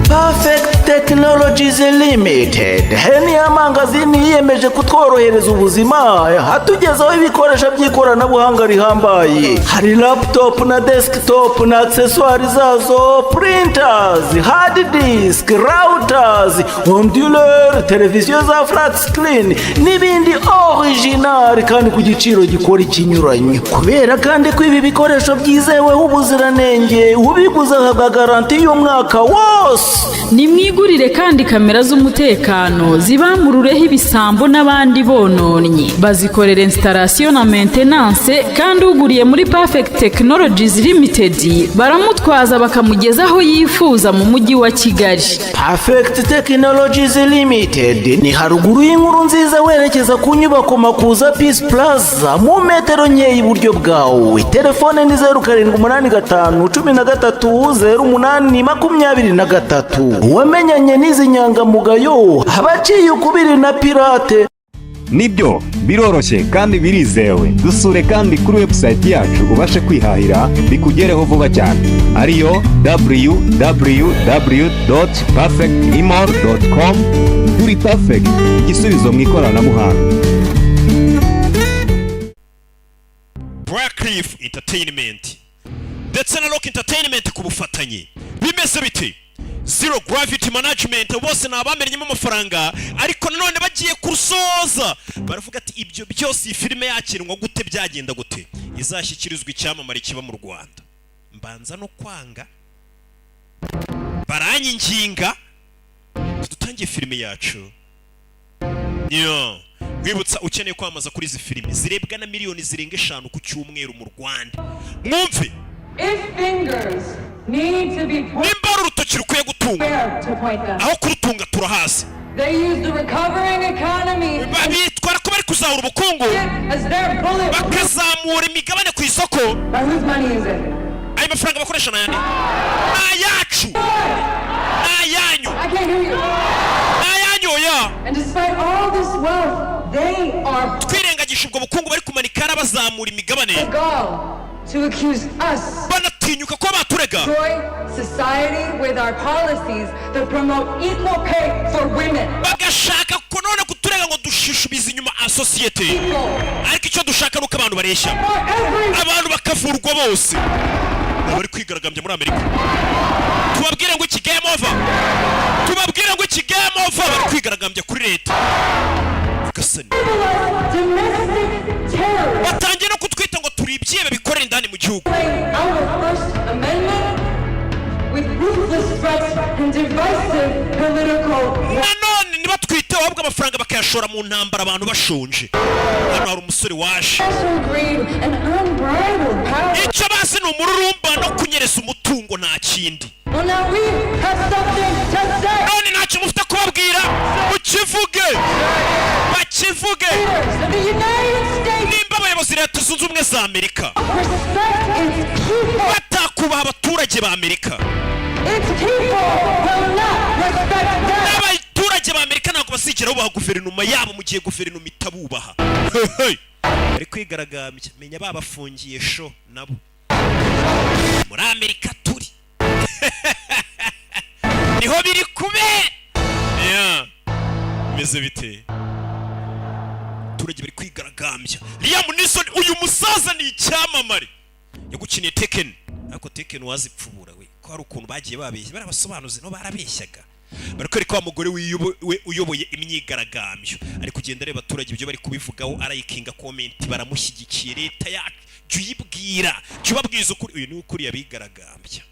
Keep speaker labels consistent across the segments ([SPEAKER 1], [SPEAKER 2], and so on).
[SPEAKER 1] Perfect Technologies Limited ni amangazini yiyemeje kutworohereza ubuzima hatugezaho ibikoresho by'ikoranabuhanga rihambaye. Hari laptop na desktop na accessoires zazo, printers, hard disk, routers, onduleur, televiziyo za flat screen n'ibindi original kandi ku giciro gikora ikinyuranyo. Kubera kandi ko ibi bikoresho byizeweho ubuziranenge, ubiguza habwa garanti y'umwaka wose.
[SPEAKER 2] Nimwigurire kandi kamera z'umutekano zibamurureho ibisambo n'abandi bononnye. Bazikorera installation na maintenance kandi uguriye muri Perfect Technologies Limited baramutwaza bakamugezaho yifuza mu mujyi wa Kigali.
[SPEAKER 1] Perfect Technologies Limited ni haruguru y'inkuru nziza werekeza ku nyubako Makuza Peace Plaza mu metero nke iburyo bwawe. Telefone ni 0785 13 0823. Wamenyanye n'izi nyangamugayo abaciye ukubiri na pirate.
[SPEAKER 3] Nibyo biroroshye kandi birizewe. Dusure kandi kuri website yacu ubashe kwihahira bikugereho vuba cyane, ariyo www.perfectimor.com. Kuri Perfect, igisubizo mu ikoranabuhanga.
[SPEAKER 4] Blackcliff Entertainment ndetse na Rock Entertainment ku bufatanye bimeze bite? Zero Gravity Management bose nabamenyemo amafaranga ariko nanone bagiye kurusoza baravuga ati ibyo byose filime yakinwa gute byagenda gute izashyikirizwa icyamamare kiba mu Rwanda. Mbanza no kwanga baranyinginga dutangiye filime yacu. Wibutsa ukeneye kwamaza kuri izi filime zirebwa na miliyoni zirenga 5 ku cyumweru mu Rwanda. Mwumve nimba urutoki rukwiye gutunga aho kurutunga turahasi. Bitwara ko bari kuzahura ubukungu bakazamura imigabane ku isoko. Ayo mafaranga bakoresha na yandi ayacu ayanyu ya twirengagisha ubwo bukungu bari kumanika bazamura imigabane
[SPEAKER 5] to accuse us
[SPEAKER 4] banatinyuka ko baturega
[SPEAKER 5] society with our policies that promote equal pay for women.
[SPEAKER 4] Bagashaka ko none kuturega ngo dushishubiza inyuma a society, ariko icyo dushaka nuko abantu bareshya, abantu bakavurwa bose. Bari kwigaragambya muri Amerika, tubabwire ngo iki game over, tubabwire ngo iki game over. Bari kwigaragambya kuri leta gasani, batangiye no kutwita ngo turi ibyibe bikorera indani mu gihugu. Nanone niba twite ahubwo amafaranga bakayashora mu ntambara abantu bashonje. Hano hari umusore waje, icyo bazi ni umururumba no kunyereza umutungo nta kindi. None ntacyo mufite kubabwira, mukivuge bakivuge. Nimba abayobozi leta zunze ubumwe za Amerika batakubaha abaturage ba Amerika, abaturage ba Amerika ntabwo basigera bubaha guverinoma yabo mu gihe guverinoma itabubaha. Bari kwigaragambya, menya babafungiye sho nabo muri Amerika turi. Niho biri kube meze bite, abaturage bari kwigaragambya. Liam Neeson uyu musaza ni icyamamare, yagukiniye Tekken, ariko Tekken wazipfubura we ko hari ukuntu bagiye babeshya, barabasobanuze no barabeshyaga. Bariko wa mugore uyoboye imyigaragambyo ari kugenda areba abaturage ibyo bari kubivugaho, arayikinga comment, baramushyigikiye. Leta yacu juyibwira, jubabwiza ukuri, uyu ni ukuri yabigaragambya.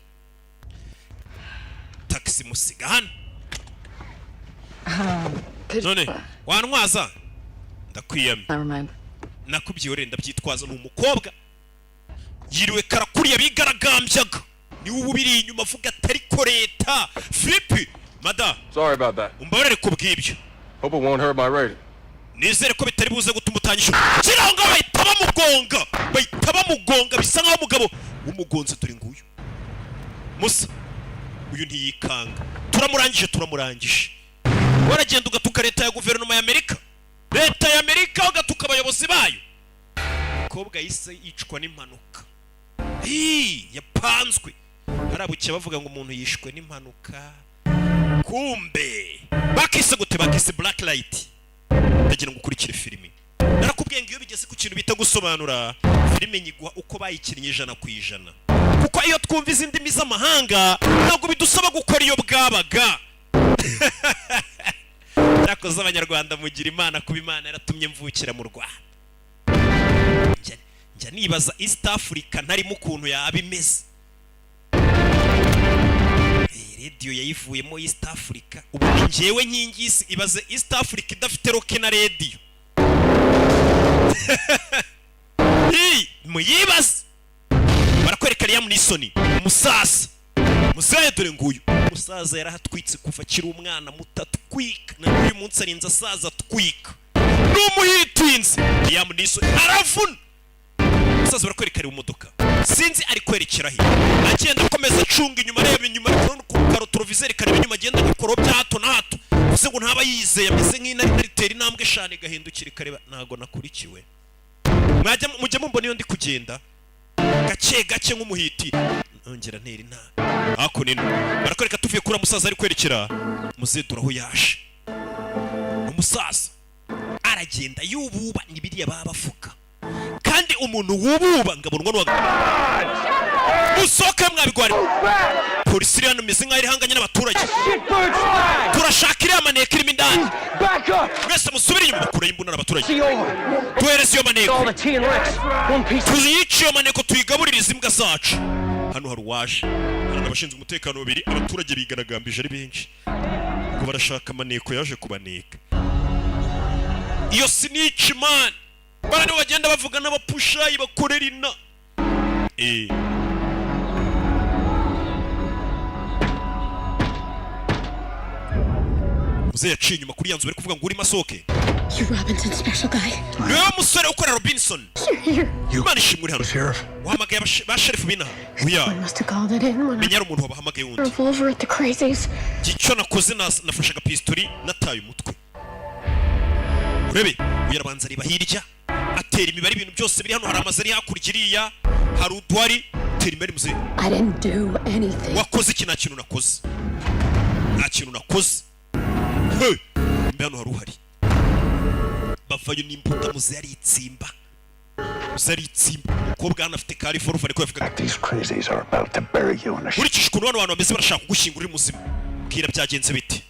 [SPEAKER 4] Taxi musiga hano none wantwaza ndakwiyamye, nakubyiye ndabyitwaza. Ni umukobwa yiriwe karakuri yabigaragambyaga, ni ububiri inyuma avuga atari ko leta flip. Mada,
[SPEAKER 6] sorry about that.
[SPEAKER 4] Umbarere kubwibyo.
[SPEAKER 6] Hope it won't hurt my rating.
[SPEAKER 4] Nizere ko bitari buze gutuma utangisha. Kiranga bahita bamugonga bisa nkaho umugabo w'umugonze turi nguyu. Musa uyu ntiyikanga, turamurangije. Waragenda ugatuka leta ya guverinoma ya Amerika, leta ya Amerika ugatuka abayobozi bayo. Kobwa yise yicwa n'impanuka, yapanzwe. Harabuke bavuga ngo umuntu yishwe n'impanuka, kumbe bakise gute bakise black light ndagira ngo ukurikire filimi narakubwiye ngo iyo bigeze ku kintu bita gusobanura filimi nyigwa uko bayikinnye 100%, kuko iyo twumva izindi ndimi z'amahanga ntabwo bidusaba gukora iyo bwabaga. Nakoze abanyarwanda mugira imana kuba imana yaratumye mvukira mu Rwanda. Njya nibaza East Africa ntarimo ukuntu yaba imeze. Radio yayivuyemo East Africa, ubu njyewe nkingisi ibaze East Africa idafite rock na radio. Muyibaze barakwereka Liam Neeson umusaza musaza, dore nguyu umusaza yarahatwitse kuva kiri umwana mutatwika, na uyu munsi arinze asaza twika n'umuhitinze. Liam Neeson aravuna umusaza, barakwereka ari umudoka sinzi ari kwerekera he, agenda akomeza acunga inyuma, areba inyuma ku karotorovizeri kareba inyuma, agenda gukora bya hato na hato gusa ngo ntaba yizeye, ameze nk'inaritera intambwe eshanu gahindukira kareba ntago nakurikiwe. Mujya mumbona iyo ndi kugenda gake gake nk'umuhiti nongera ntera nta hako nino, barakwereka tuvuye kuri umusaza ari kwerekera muzedura aho yaje. Umusaza aragenda yububa nibiriya babafuka, kandi umuntu wububa ngabonwa n'uwa musoka mwabigwari polisi rero meze nkaho irihanganye n'abaturage, turashaka iriya maneko irimo indani, mwese musubire inyuma bakura imbunda n'abaturage, tuhereze iyo maneko tuyice iyo maneko tuyigaburirize imbwa zacu. Hano hari uwaje, hari n'abashinzwe umutekano babiri, abaturage bigaragambije ari benshi ngo barashaka amaneko yaje kubaneka. Iyo snitch man bana bagenda bavuga n'abapushayi bakorera ina muze yaciye inyuma kuri yanzu bari kuvuga ngo uri masoke.
[SPEAKER 7] You Robinson special guy.
[SPEAKER 4] Niwe musore ukora Robinson. Imana ishimwe hano. Wahamagaye ba sheriff bina. Uya.
[SPEAKER 7] Must have called it in when
[SPEAKER 4] Menyara umuntu wabahamagaye wundi.
[SPEAKER 7] revolver at the crazies.
[SPEAKER 4] Gico nakoze nafashaga pistoli nataye umutwe. Urebe uyarabanza riba hirya atera imibare ibintu byose biri hano, hari amazari hakurikiriya, hari udwari tera imibare muze.
[SPEAKER 7] I didn't do anything.
[SPEAKER 4] Wakoze iki? Nta kintu nakoze. Nta kintu nakoze. Hey, mbano hari uhari. Bavayo n'imbunda muze ari itsimba. Muze itsimba. Umukobwa hano afite kari forufa ariko yavuga
[SPEAKER 8] These crazies are about to bury you in a
[SPEAKER 4] urikije ukuntu abantu bameze barashaka kugushyingura uri muzima. Bwira byagenze bite?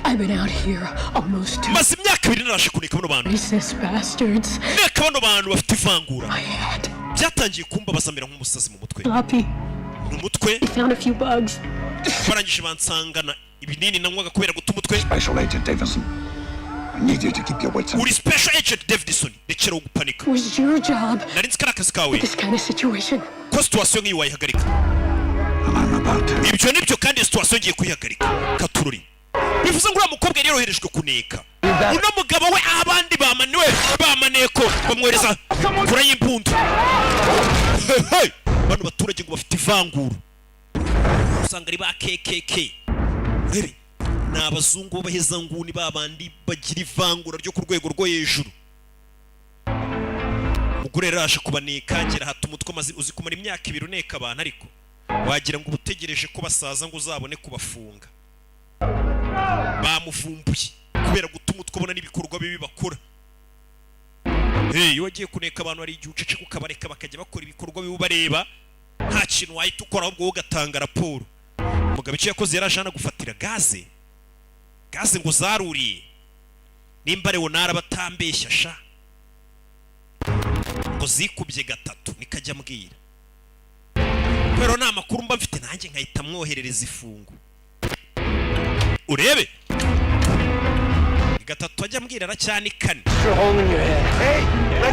[SPEAKER 7] I've been out here almost
[SPEAKER 4] maze imyaka 2 narashe kuneka bano bantu.
[SPEAKER 7] racist bastards.
[SPEAKER 4] Neka bano bantu bafite ivangura.
[SPEAKER 7] I had
[SPEAKER 4] Byatangiye kumba basamira nk'umusazi mu mutwe.
[SPEAKER 7] sloppy.
[SPEAKER 4] Mu mutwe
[SPEAKER 7] They found a few bugs.
[SPEAKER 4] barangije bansangana ibinini nanywaga kubera guta umutwe.
[SPEAKER 8] Special Agent Davidson. I need you to keep your wits
[SPEAKER 4] Uri Special Agent Davidson, rekera gupanika.
[SPEAKER 7] It was your job.
[SPEAKER 4] Nari nzi akazi kawe.
[SPEAKER 7] This kind of situation.
[SPEAKER 4] Ko situation nk'iyi wayihagarika.
[SPEAKER 8] I'm about to.
[SPEAKER 4] Ibyo nibyo kandi situation ngiye kuyihagarika. Katururi. Bivuze ngo uriya mukobwa yari yoroherejwe kuneka. Uno mugabo we abandi bamaneko bamwereza kura y'impundu. Hey, bano baturage ngo bafite ivangura. Usanga ari ba KKK. Rebe n'abazungu baheza nguni babandi bagira ivangura ryo ku rwego rwo hejuru. Mugure rasha kubaneka ngera hata umutwe mazi uzi kumara imyaka 2 uneka abantu, ariko wagira ngo ubutegereje ko basaza ngo uzabone kubafunga. Bamuvumbuye kubera gutuma utwobona n'ibikorwa bibi bakora. Iyo wagiye kuneka abantu ari igihe ucece kukabareka bakajya bakora ibikorwa bibi bareba, nta kintu wahita ukora ahubwo ugatanga raporo. Mugabe cyo yakoze yarajana gufatira gaze ngo zaruriye nimba rewo narabatambeshya sha ngo zikubye 3 nikajya mbwira. Pero nta makuru mba mfite nanjye nkahita mwoherereza ifungu. Urebe 3 ajya mbwira aracyane 4.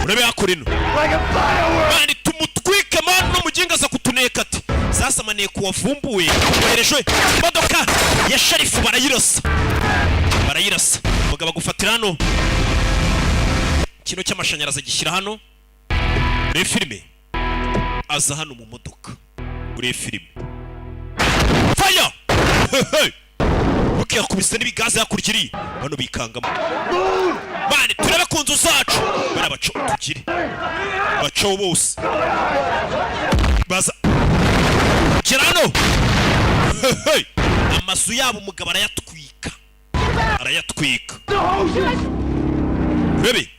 [SPEAKER 4] Urebe akorino bandi tumutwike man no muginga za kutuneka ati sasa maneko wavumbuwe oherejwe imodoka ya sheriff barayirasa mugaba gufatira hano kino cy'amashanyarazi gishyira hano. Uri filime aza hano mu modoka. Uri filime fire ukiya kubise n'ibigaze yakurikiriye bano bikangamo bane turebe ku nzu zacu barabaco tugire baco bose baza kirano amazu yabo umugabo arayatwika arayatwika. Bebe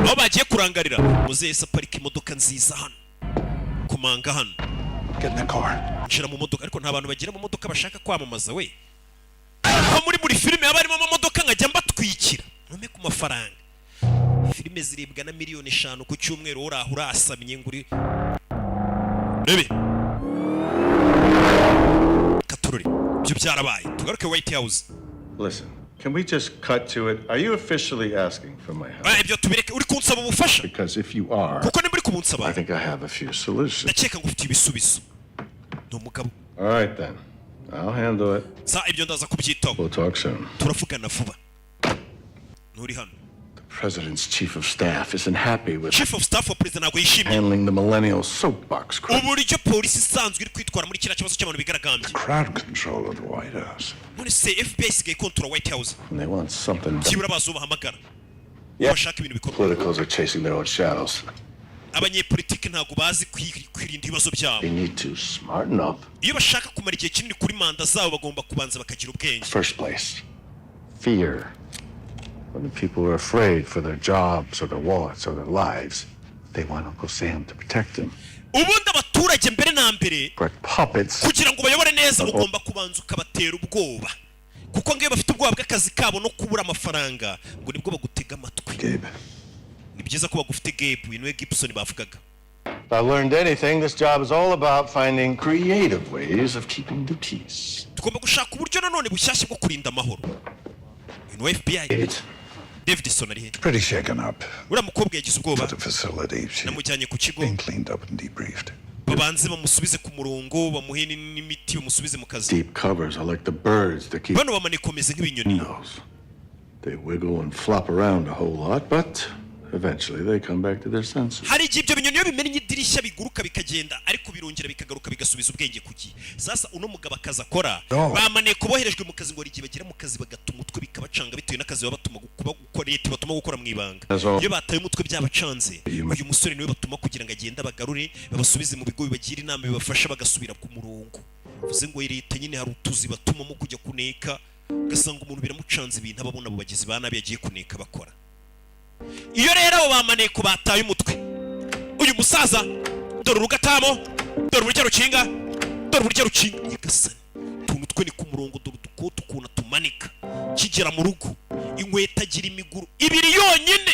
[SPEAKER 4] aho bagiye kurangarira muzehe aparika imodoka nziza hano kumanga hano.
[SPEAKER 8] Get in the car.
[SPEAKER 4] Nshira mu modoka ariko nta bantu bagira mu modoka bashaka kwamamaza we. Aho muri filime haba harimo amamodoka nkajya mbatwikira ntume ku mafaranga. Filime ziribwa na miliyoni 5 ku cyumweru urasamye nguri. Bebe katururi byo byarabaye tugaruke White House.
[SPEAKER 9] Listen, can we just cut to it? Are you officially asking for my help?
[SPEAKER 4] Ibyo tubireke uri kunsaba ubufasha.
[SPEAKER 9] Because if you are,
[SPEAKER 4] kuko ni muri kubunsaba.
[SPEAKER 9] I think I have a few solutions.
[SPEAKER 4] Ndakeka ngufite ibisubizo. No mugabo.
[SPEAKER 9] All right then. I'll handle it.
[SPEAKER 4] Sa ibyo ndaza kubyitaho.
[SPEAKER 9] We'll talk soon.
[SPEAKER 4] Turavugana vuba. Nuri hano.
[SPEAKER 9] The president's chief of staff isn't happy with
[SPEAKER 4] Chief of staff wa president ntabwo yishimye
[SPEAKER 9] handling the millennial soapbox crowd.
[SPEAKER 4] uburyo polisi isanzwe iri kwitwara muri kiriya kibazo cy'abantu bigaragambye.
[SPEAKER 8] Crowd control of the White House.
[SPEAKER 4] None se FBI isigaye kontora White House.
[SPEAKER 9] And they want something.
[SPEAKER 4] Byibura bazubahamagara.
[SPEAKER 9] Yeah.
[SPEAKER 4] Bashaka ibintu bikorwa.
[SPEAKER 9] Politicals are chasing their own shadows.
[SPEAKER 4] Abanyepolitiki ntabwo bazi kwirinda ibibazo byabo.
[SPEAKER 9] They need to smarten up.
[SPEAKER 4] Iyo bashaka kumara igihe kinini kuri manda zabo bagomba kubanza bakagira ubwenge.
[SPEAKER 9] First place, fear. When the people are afraid for their jobs or their wallets or their lives, they want Uncle Sam to protect them.
[SPEAKER 4] Ubundi abaturage mbere na mbere
[SPEAKER 9] But puppets
[SPEAKER 4] kugira ngo bayobore neza ugomba kubanza ukabatera ubwoba. Kuko ngiye bafite ubwoba bw'akazi kabo no kubura amafaranga ngo nibwo bagutega amatwi.
[SPEAKER 8] Gabe.
[SPEAKER 4] Ni byiza ko bagufite Gabe inwe Gibson bavugaga.
[SPEAKER 9] If I learned anything, this job is all about finding creative ways of keeping the peace.
[SPEAKER 4] Tugomba gushaka uburyo nanone bushyashya bwo kurinda amahoro. Inwe FBI. Davidson ari he?
[SPEAKER 8] Pretty shaken up.
[SPEAKER 4] Ura mukobwa yagize ubwoba.
[SPEAKER 8] To the facility.
[SPEAKER 4] Namujyanye ku kigo.
[SPEAKER 8] Being cleaned up and debriefed.
[SPEAKER 4] Babanze bamusubize ku murongo bamuhe n'imiti bamusubize mu kazi.
[SPEAKER 9] Deep covers are like the birds that keep.
[SPEAKER 4] Bano bamanikomeze nk'ibinyoni.
[SPEAKER 9] They wiggle and flop around a whole lot, but eventually they come back to their senses.
[SPEAKER 4] Hari igihe ibyo binyoni bimenya idirishya biguruka bikagenda ariko birongera bikagaruka bigasubiza ubwenge kuki. Sasa uno mugabo akaza akora bamane kuboherejwe mu kazi ngo rigiye bagira mu kazi bagatuma umutwe bikabacanga bitewe n'akazi babatuma gukora leta batuma gukora mu ibanga. Iyo bataye umutwe byabacanze uyu musore niwe batuma kugira ngo agenda bagarure babasubize mu bigo bibagira inama bibafasha bagasubira ku murongo. Uvuze ngo leta nyine hari utuzi batumamo kujya kuneka gasanga umuntu biramucanze ibintu ababona abo bagizi ba nabi yagiye kuneka bakora. Iyo rero abo bamaneko bataye umutwe uyu musaza dore urugatamo dore uburyo rukinga dore uburyo rukinga nyagasani umutwe ni ku murongo dore udukoto ukuntu tumanika kigera mu rugo inkweto agira imiguru ibiri yonyine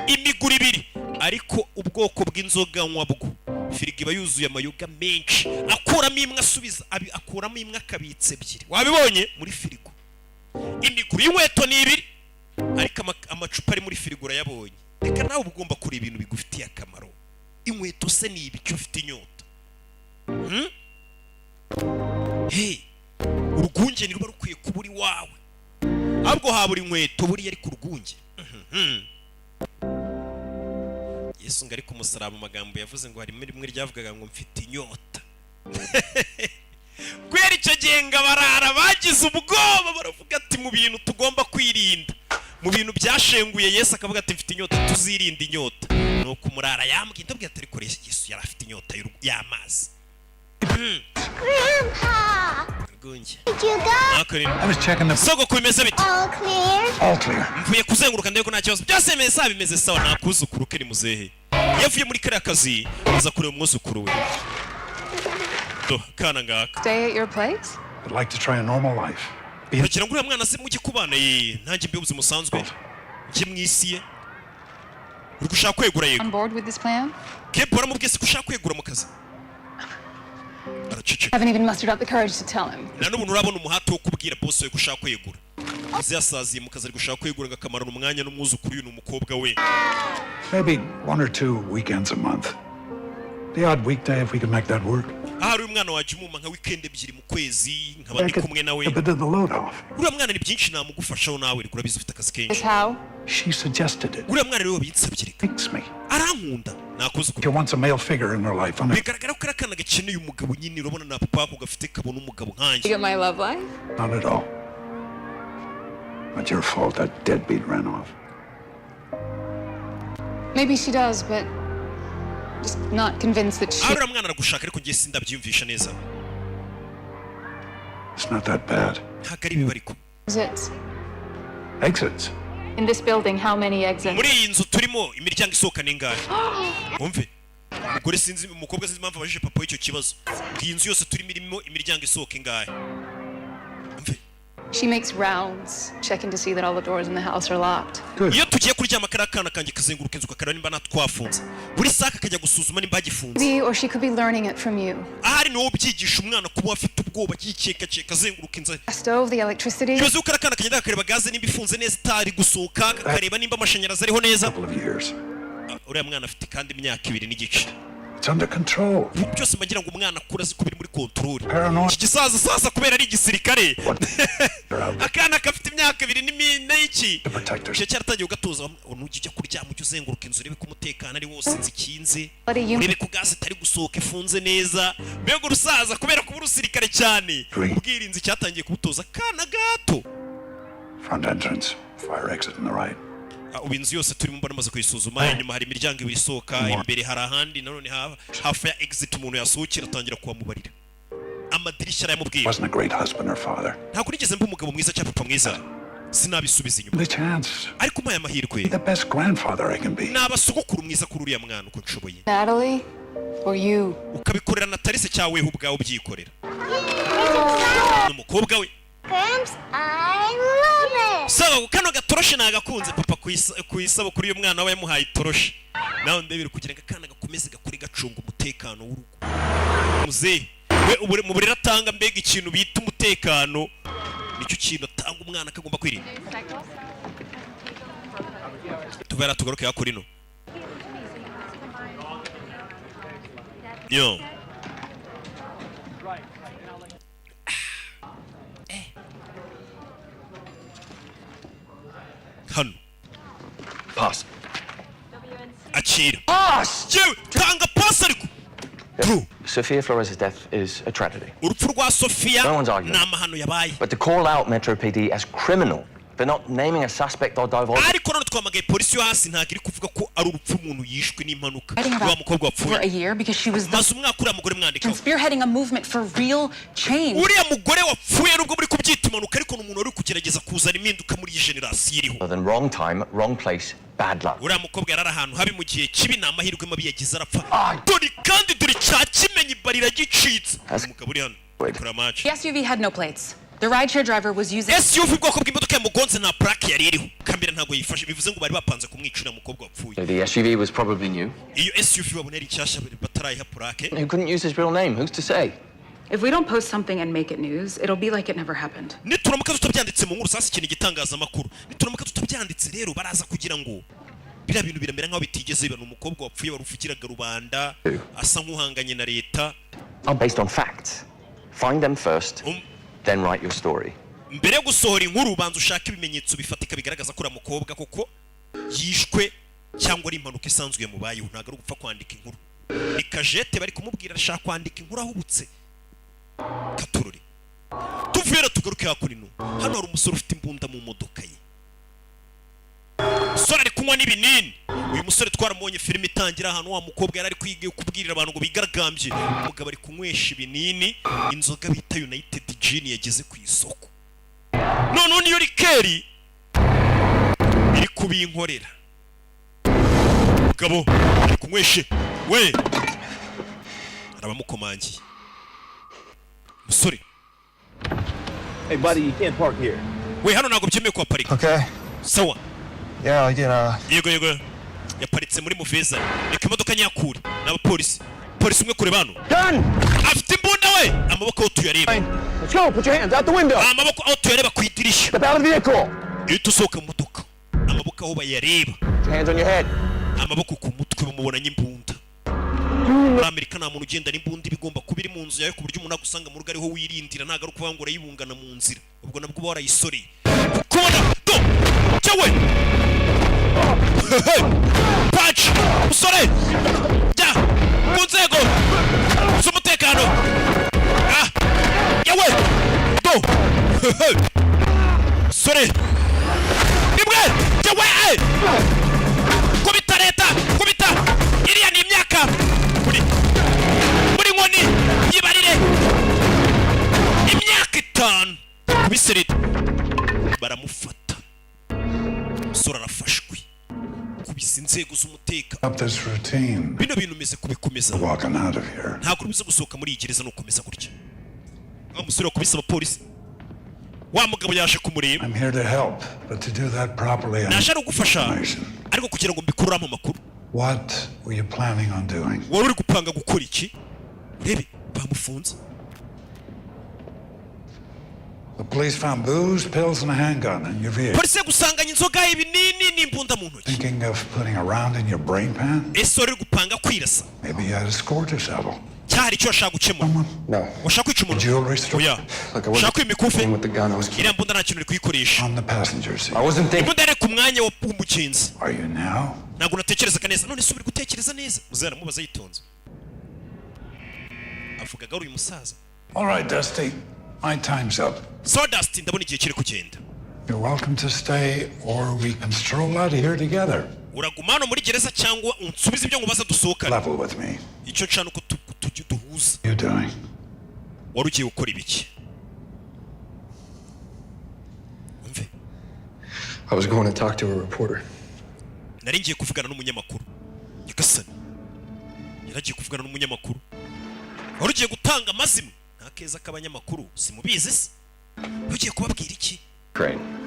[SPEAKER 4] imiguru ibiri ariko ubwoko bw'inzoga nywa bwo firigo iba yuzuye amayoga menshi akuramo imwe asubiza akuramo imwe akabitse ebyiri wabibonye muri firigo imiguru y'inkweto ni ibiri ariko amacupa ari muri firigo urayabonye. Reka nawe ugomba kuri ibintu bigufitiye akamaro. Inkweto se ni ibiki ufite inyota. Hey, urwunge ni ruba rukwiye kuburi wawe. Ahubwo habura inkweto buri yari ku rwunge. Yesu ngari ku musaraba mu magambo yavuze ngo hari rimwe ryavugaga ngo mfite inyota. Kwera icyo gihe ngabarara bagize ubwoba baravuga ati mu bintu tugomba kwirinda. Mu bintu byashenguye Yesu akavuga ati mfite inyota tuzirinda inyota. Nuko umurara yambwiye ndabwiye ati ariko Yesu yari afite inyota y'amazi.
[SPEAKER 10] Grandpa!
[SPEAKER 4] Rwunge.
[SPEAKER 10] Did you go?
[SPEAKER 8] I was checking the.
[SPEAKER 4] Sogo kumeze bite?
[SPEAKER 10] All clear?
[SPEAKER 8] All clear.
[SPEAKER 4] Mvuye kuzenguruka ndeko nta kibazo. Byose meza bimeze sawa nakuzukuru ke ni muzehe. Yavuye muri kare akazi aza kureba umwuzukuru we. Kana ngaka.
[SPEAKER 5] Stay at your place?
[SPEAKER 8] I'd like to try a normal life.
[SPEAKER 4] Kugira ngo uriya mwana se mujye kubana ntange mbe ubuzima busanzwe njye mwisiye uri gushaka kwegura yego
[SPEAKER 5] On board with this plan?
[SPEAKER 4] Kebo aramubwiye ko ushaka kwegura mu kazi araceceka
[SPEAKER 5] Haven't even mustered up the courage to tell him.
[SPEAKER 4] na n'ubu urabona umuhati wo kubwira boss we ko ushaka kwegura uzi yasaziye mu kazi ari gushaka kwegura ngakamara n'umwanya n'umwuzukuru uyu n'umukobwa we.
[SPEAKER 8] Maybe 1 or 2 weekends a month. The odd weekday if we can make that work.
[SPEAKER 4] Ahari umwana waje umuma nka weekend ebyiri mu kwezi nkaba ndi kumwe nawe.
[SPEAKER 8] A bit of the load off.
[SPEAKER 4] Uriya mwana ni byinshi namugufashaho nawe rikura bizo ufite akazi kenshi.
[SPEAKER 5] How?
[SPEAKER 8] She suggested it.
[SPEAKER 4] Uriya mwana rero binsabye
[SPEAKER 8] Thinks me.
[SPEAKER 4] arankunda nakoze
[SPEAKER 8] She wants a male figure in her life.
[SPEAKER 4] bigaragara ko arakana gakeneye umugabo nyine urabona na papa ko gafite kabona umugabo
[SPEAKER 5] You
[SPEAKER 4] nkanjye.
[SPEAKER 5] get my love life?
[SPEAKER 8] Not at all. Not your fault that deadbeat ran off.
[SPEAKER 5] Maybe she does, but just not convinced that she...
[SPEAKER 4] Ahari mwana aragushaka ariko ngiye sindabyumvisha neza.
[SPEAKER 8] It's not that bad.
[SPEAKER 4] Ntabwo ari bibi ariko.
[SPEAKER 5] Is it
[SPEAKER 8] Exits.
[SPEAKER 7] In this building, how many exits?
[SPEAKER 4] muri iyi nzu turimo imiryango isohoka n'ingahe umve umugore sinzi umukobwa sinzi impamvu abajije papa w'icyo kibazo iyi nzu yose turimo irimo imiryango isohoka ingahe umve
[SPEAKER 7] She makes rounds, checking to see that all the doors in the house are locked.
[SPEAKER 4] iyo tugiye kuryama karakana kanjye kazenguruka inzu kakareba nimba natwafunze buri saka kajya gusuzuma nimba hagifunze
[SPEAKER 7] Or she could be learning it from you.
[SPEAKER 4] ahari niwo byigisha umwana kuba afite ubwoba yikeka azenguruka inzu
[SPEAKER 7] Stove, the electricity.
[SPEAKER 4] ibaze uko karakana kagenda kakareba gaze nimba ifunze neza itari gusohoka kakareba nimba amashanyarazi ariho neza uriya mwana afite kandi imyaka 2 n'igice.
[SPEAKER 8] It's under control.
[SPEAKER 4] byose mbagira ngo umwana akura azi kubiri muri control iki gisaza sasa kubera ari igisirikare akana kafite imyaka 2 n'iki cyo cyaratangiye ugatoza unujya kuryama ujye uzenguruka inzu urebe ko umutekano ari wose nzikinze urebe ko gaze itari gusohoka ifunze neza mbega urusaza kubera kuba urusirikare cyane ubwirinzi cyatangiye kubutoza kana gato.
[SPEAKER 8] Front entrance, fire exit on the right.
[SPEAKER 4] Ubinzu yose turimo mbona maze kuyisuzuma inyuma hari imiryango ibisohoka imbere hari ahandi nanone hafi ya exit umuntu yasohokera atangira kubamubarira amadirishya arayamubwira
[SPEAKER 8] Wasn't a great husband or father.
[SPEAKER 4] ntabwo nigeze mba umugabo mwiza cyangwa papa mwiza sinabisubiza inyuma
[SPEAKER 8] The chance.
[SPEAKER 4] ariko mpaye amahirwe
[SPEAKER 8] The best grandfather I can be.
[SPEAKER 4] nabasogokuru mwiza kuri uriya mwana uko nshoboye
[SPEAKER 7] Natalie, or you?
[SPEAKER 4] ukabikorera na Tarise cyawe ubwawe ubyikorera n'umukobwa we
[SPEAKER 10] Gramps, I love it.
[SPEAKER 4] so kano gatoroshe nagakunze papa kuyisaba kuri uyu mwana we yamuhaye itoroshi nawe ndebere kugira ngo akana gakomeze gakore gacunga umutekano w'urugo muzehe we mu burera atanga mbega ikintu bita umutekano nicyo kintu atanga umwana akagomba kwirinda tuvera tugaruke yakuri no yo hano
[SPEAKER 6] Pass.
[SPEAKER 4] akira
[SPEAKER 6] Pass!
[SPEAKER 4] yewe tanga pasi ariko
[SPEAKER 11] Sophia Flores' death is a tragedy.
[SPEAKER 4] urupfu rwa Sophia
[SPEAKER 11] No one's arguing.
[SPEAKER 4] ni amahano yabaye
[SPEAKER 11] But to call out Metro PD as criminal for not naming a suspect or divulging...
[SPEAKER 4] ariko none twamagaye polisi yo hasi ntabwo iri kuvuga ko ari urupfu umuntu yishwe n'impanuka
[SPEAKER 12] Writing
[SPEAKER 4] wa
[SPEAKER 12] about
[SPEAKER 4] mukobwa
[SPEAKER 12] for a
[SPEAKER 4] wapfuye
[SPEAKER 12] year because she was
[SPEAKER 4] maze umwaka uriya mugore mwandikaho
[SPEAKER 12] spearheading a movement for real change.
[SPEAKER 4] uriya mugore wapfuye nubwo muri kubyita impanuka ariko ni umuntu wari kugerageza kuzana impinduka muri iyi generasiyo iriho
[SPEAKER 11] Then wrong time, wrong place, bad luck.
[SPEAKER 4] uriya mukobwa yarari ahantu habi mu gihe kibi ni amahirwe mabi yagize arapfa dore kandi dore cya kimenyi barira gicitse umugabo uri hano kuri match
[SPEAKER 12] The SUV had no plates. The rideshare driver was using
[SPEAKER 4] SUV ubwoko bw'imodoka yamugonze nta plaque yari iriho kamera ntago yifashe bivuze ngo bari bapanze kumwicira umukobwa wapfuye
[SPEAKER 11] The SUV was probably new.
[SPEAKER 4] iyo SUV babona ari nshyashya batarayiha plaque
[SPEAKER 11] Who couldn't use his real name? Who's to say?
[SPEAKER 12] If we don't post something and make it news, it'll be like it never happened.
[SPEAKER 4] nituramuka tutabyanditse mu nkuru sasa ikintu gitangazamakuru nituramuka tutabyanditse rero baraza kugira ngo biriya bintu biramera nkaho bitigeze biba umukobwa wapfuye wari ufukiraga rubanda asa nk'uhanganye na leta
[SPEAKER 11] Are based on facts. Find them first, then write your story.
[SPEAKER 4] mbere yo gusohora inkuru banza ushaka ibimenyetso bifatika bigaragaza ko uriya mukobwa koko yishwe cyangwa ari impanuka isanzwe yamubayeho ntabwo ari ugupfa kwandika inkuru ni kajete bari kumubwira arashaka kwandika inkuru ahubutse katurure tuvera tugaruke hakurino hano hari umusore ufite imbunda mu modoka ye umusore ari kunywa n'ibinini uyu musore twaramubonye filime itangira ahantu wa mukobwa yari ari kwiga kubwirira abantu ngo bigaragambye umugabo ari kunywesha ibinini inzoga bita United Gin yageze ku isoko none niyo rikeri iri kubinkorera umugabo ari kunyweshe we arabamukomangiye musore
[SPEAKER 3] Hey buddy, you can't park here.
[SPEAKER 4] we hano ntabwo byemewe kuhaparika
[SPEAKER 13] Okay.
[SPEAKER 4] sawa
[SPEAKER 13] Yeah, I get
[SPEAKER 4] yego yaparitse muri muveza reka imodoka nyakuri n'abapolisi polisi umwe kure bano afite imbunda we amaboko aho tuyareba
[SPEAKER 13] Let's go, put your hands out the window.
[SPEAKER 4] amaboko aho tuyareba ku idirishya
[SPEAKER 13] Step out of the vehicle.
[SPEAKER 4] iyo tusohoka mu modoka amaboko aho bayareba
[SPEAKER 13] Put your hands on your head.
[SPEAKER 4] amaboko ku mutwe bamubonanye imbunda muri Amerika nta muntu ugenda n'imbunda ibigomba kuba iri mu nzu yawe ku buryo umuntu agusanga mu rugo ariho wirindira ntabwo ari ukuvuga ngo urayibungana mu nzira ubwo nabwo uba warayisoreye kubona do cyawe punch musore jya ku nzego z'umutekano yawe do sore nimwe jyawe kubita leta kubita iriya ni imyaka muri nkoni yibarire imyaka 5 kubise leta baramufata sora arafashwe kubisa inzego z'umutekano
[SPEAKER 8] Up this routine.
[SPEAKER 4] bino bintu meze kubikomeza
[SPEAKER 8] Walking out of here.
[SPEAKER 4] ntabwo bize gusohoka muri iyi gereza no gukomeza gutya wa musore wa kubisa abapolisi wa mugabo yaje kumureba
[SPEAKER 8] I'm here to help, but to do that properly
[SPEAKER 4] naje ari gufasha ariko kugira ngo mbikuramo amakuru.
[SPEAKER 8] What were you planning on doing?
[SPEAKER 4] wari uri gupanga gukora iki? Rebe bamufunze.
[SPEAKER 8] The police found booze, pills, and a handgun in your vehicle.
[SPEAKER 4] Polisi gusanganya inzoga ibinini n'imbunda mu ntoki.
[SPEAKER 8] Thinking of putting a round in your brain pan?
[SPEAKER 4] Ese uri gupanga kwirasa?
[SPEAKER 8] Maybe you had a score to settle.
[SPEAKER 4] cyari cyo ashaka gukemura.
[SPEAKER 8] No.
[SPEAKER 4] Washaka kwica umuntu? Oya. Washaka kwimikufe? Iriya mbunda nta kintu uri kuyikoresha.
[SPEAKER 8] On the passenger seat.
[SPEAKER 4] I wasn't thinking. Imbunda yari ku mwanya w'umugenzi.
[SPEAKER 8] Are you now?
[SPEAKER 4] Ntabwo natekerezaga neza. None se uri gutekereza neza? Muzera mubaza yitonze. Avugaga uri umusaza.
[SPEAKER 8] All right, Dusty. My time's up.
[SPEAKER 4] So Dusty, ndabona igihe kiri kugenda.
[SPEAKER 8] You're welcome to stay, or we can stroll out of here together.
[SPEAKER 4] Uraguma hano muri gereza cyangwa unsubize ibyo ngubaza dusohokana.
[SPEAKER 8] Level with me.
[SPEAKER 4] Icyo cyane uko duhuza.
[SPEAKER 8] You doing?
[SPEAKER 4] Wari ugiye gukora ibiki?
[SPEAKER 6] I was going to talk to a reporter.
[SPEAKER 4] Nari ngiye kuvugana n'umunyamakuru. Nyagasani. Yaragiye kuvugana n'umunyamakuru. Wari ugiye gutanga amazima. Nta keza k'abanyamakuru simubizi se. Ugiye kubabwira iki?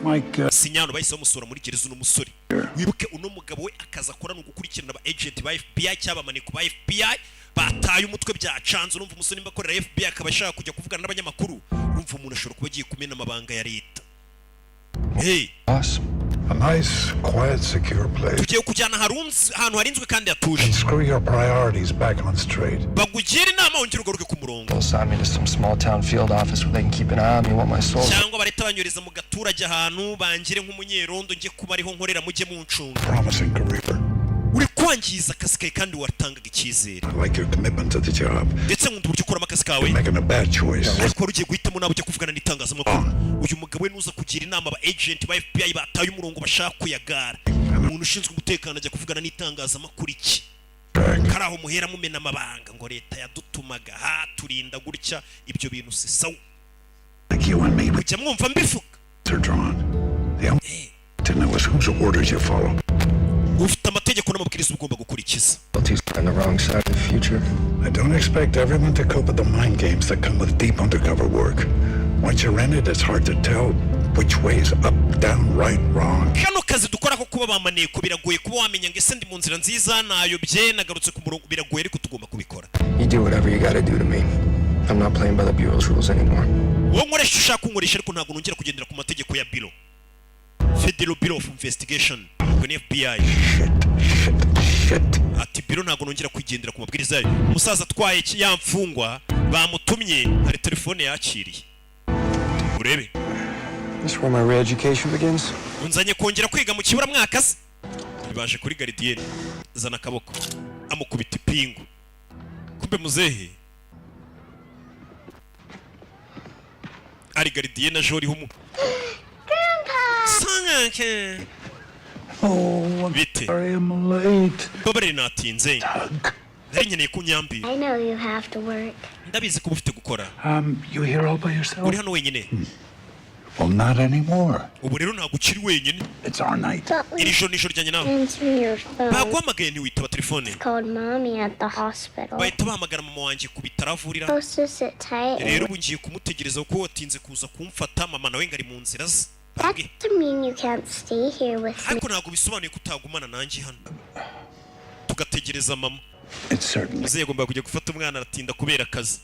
[SPEAKER 8] Mike.
[SPEAKER 4] Sinyano bahise bamusora muri gereza uno musore. Wibuke uno mugabo we akaza akora no gukurikirana aba agent ba FBI cyabamane ku ba FBI bataye umutwe byacanze. Urumva umusore nimba akorera FBI akaba ashaka kujya kuvugana n'abanyamakuru. Urumva umuntu ashobora kuba agiye kumena amabanga ya leta. Hey.
[SPEAKER 8] A nice, quiet, secure place.
[SPEAKER 4] Tugiye kujyana ahantu harinzwe kandi hatuje.
[SPEAKER 8] And screw your priorities back on straight.
[SPEAKER 4] Bagugira inama wongera ugaruke ku murongo.
[SPEAKER 6] They'll assign me to some small town field office where they can keep an eye on me while my soul.
[SPEAKER 4] Cyangwa bareta banyoreza mu gaturage ahantu bangire nk'umunyerondo ngiye kuba ariho nkorera mujye mu ncunga.
[SPEAKER 8] Promising career.
[SPEAKER 4] Uri kwangiza akazi kawe kandi watangaga icyizere.
[SPEAKER 8] I like your commitment to the job.
[SPEAKER 4] Ndetse nkunda uburyo ukoramo akazi kawe.
[SPEAKER 8] Making a bad choice.
[SPEAKER 4] Ariko ugiye guhitamo nabo ujya kuvugana n'itangazamakuru. Uyu mugabo we nuza kugira inama aba agent ba FBI bataye umurongo bashaka kuyagara. Umuntu ushinzwe umutekano ajya kuvugana n'itangazamakuru iki? Karaho muhera mumena amabanga ngo leta yadutumaga ha turinda gutya ibyo bintu si sawa.
[SPEAKER 8] Like you and me.
[SPEAKER 4] Ujya mwumva mbivuga.
[SPEAKER 8] They're drawn. The only thing that was whose orders you follow.
[SPEAKER 4] Ufite amategeko n'amabwiriza ugomba gukurikiza.
[SPEAKER 6] On the wrong side of the future.
[SPEAKER 8] I don't expect everyone to cope with the mind games that come with deep undercover work. Once you're in it, it's hard to tell which way is up, down, right, wrong.
[SPEAKER 4] Kano kazi dukora ko kuba bamaneko biragoye kuba wamenya ngo ese ndi mu nzira nziza nayobye nagarutse ku murongo biragoye ariko tugomba kubikora.
[SPEAKER 6] You do whatever you gotta do to me. I'm not playing by the bureau's rules anymore.
[SPEAKER 4] Wowe nkoresha ushaka kunkoresha ariko ntabwo nongera kugendera ku mategeko ya Bureau. Federal Bureau of Investigation. Ngo ni FBI.
[SPEAKER 8] Shit.
[SPEAKER 4] Ati Bureau ntabwo nongera kwigendera ku mabwiriza yayo. Umusaza atwaye yamfungwa bamutumye hari telefone yakiriye. Urebe.
[SPEAKER 6] This is where my re-education begins.
[SPEAKER 4] Unzanye kongera kwiga mu kibura mwaka se. Baje kuri gardienne zana akaboko amukubita ipingu. Kumbe muzehe. Ari gardienne ajori humu. Sanke.
[SPEAKER 8] Oh,
[SPEAKER 4] Bite.
[SPEAKER 8] sorry I'm late.
[SPEAKER 4] Babari natinze. Nari nkeneye kunyambi.
[SPEAKER 10] I know you have to work.
[SPEAKER 4] Ndabizi ko ufite gukora.
[SPEAKER 8] You here all by yourself?
[SPEAKER 4] Uri hano wenyine.
[SPEAKER 8] Well, not anymore.
[SPEAKER 4] Ubu rero ntabwo ukiri wenyine.
[SPEAKER 8] It's our night.
[SPEAKER 4] Iri joro ni ijoro ryanjye nawe.
[SPEAKER 10] Answer your phone.
[SPEAKER 4] Baguhamagaye ntiwitaba telefone.
[SPEAKER 10] Called mommy at the hospital.
[SPEAKER 4] Bahita bahamagara mama wanjye ku bitaro avurira.
[SPEAKER 10] Supposed to sit tight.
[SPEAKER 4] Rero ubu ngiye kumutegereza kuko watinze kuza kumfata mama nawe ngari mu nzira ze.
[SPEAKER 10] That doesn't mean you can't stay here with me.
[SPEAKER 4] Ariko ntabwo bisobanuye ko utagumana nanjye hano. Tugategereza mama.
[SPEAKER 8] It's certainly.
[SPEAKER 4] Uziye agomba kujya gufata umwana aratinda kubera akazi.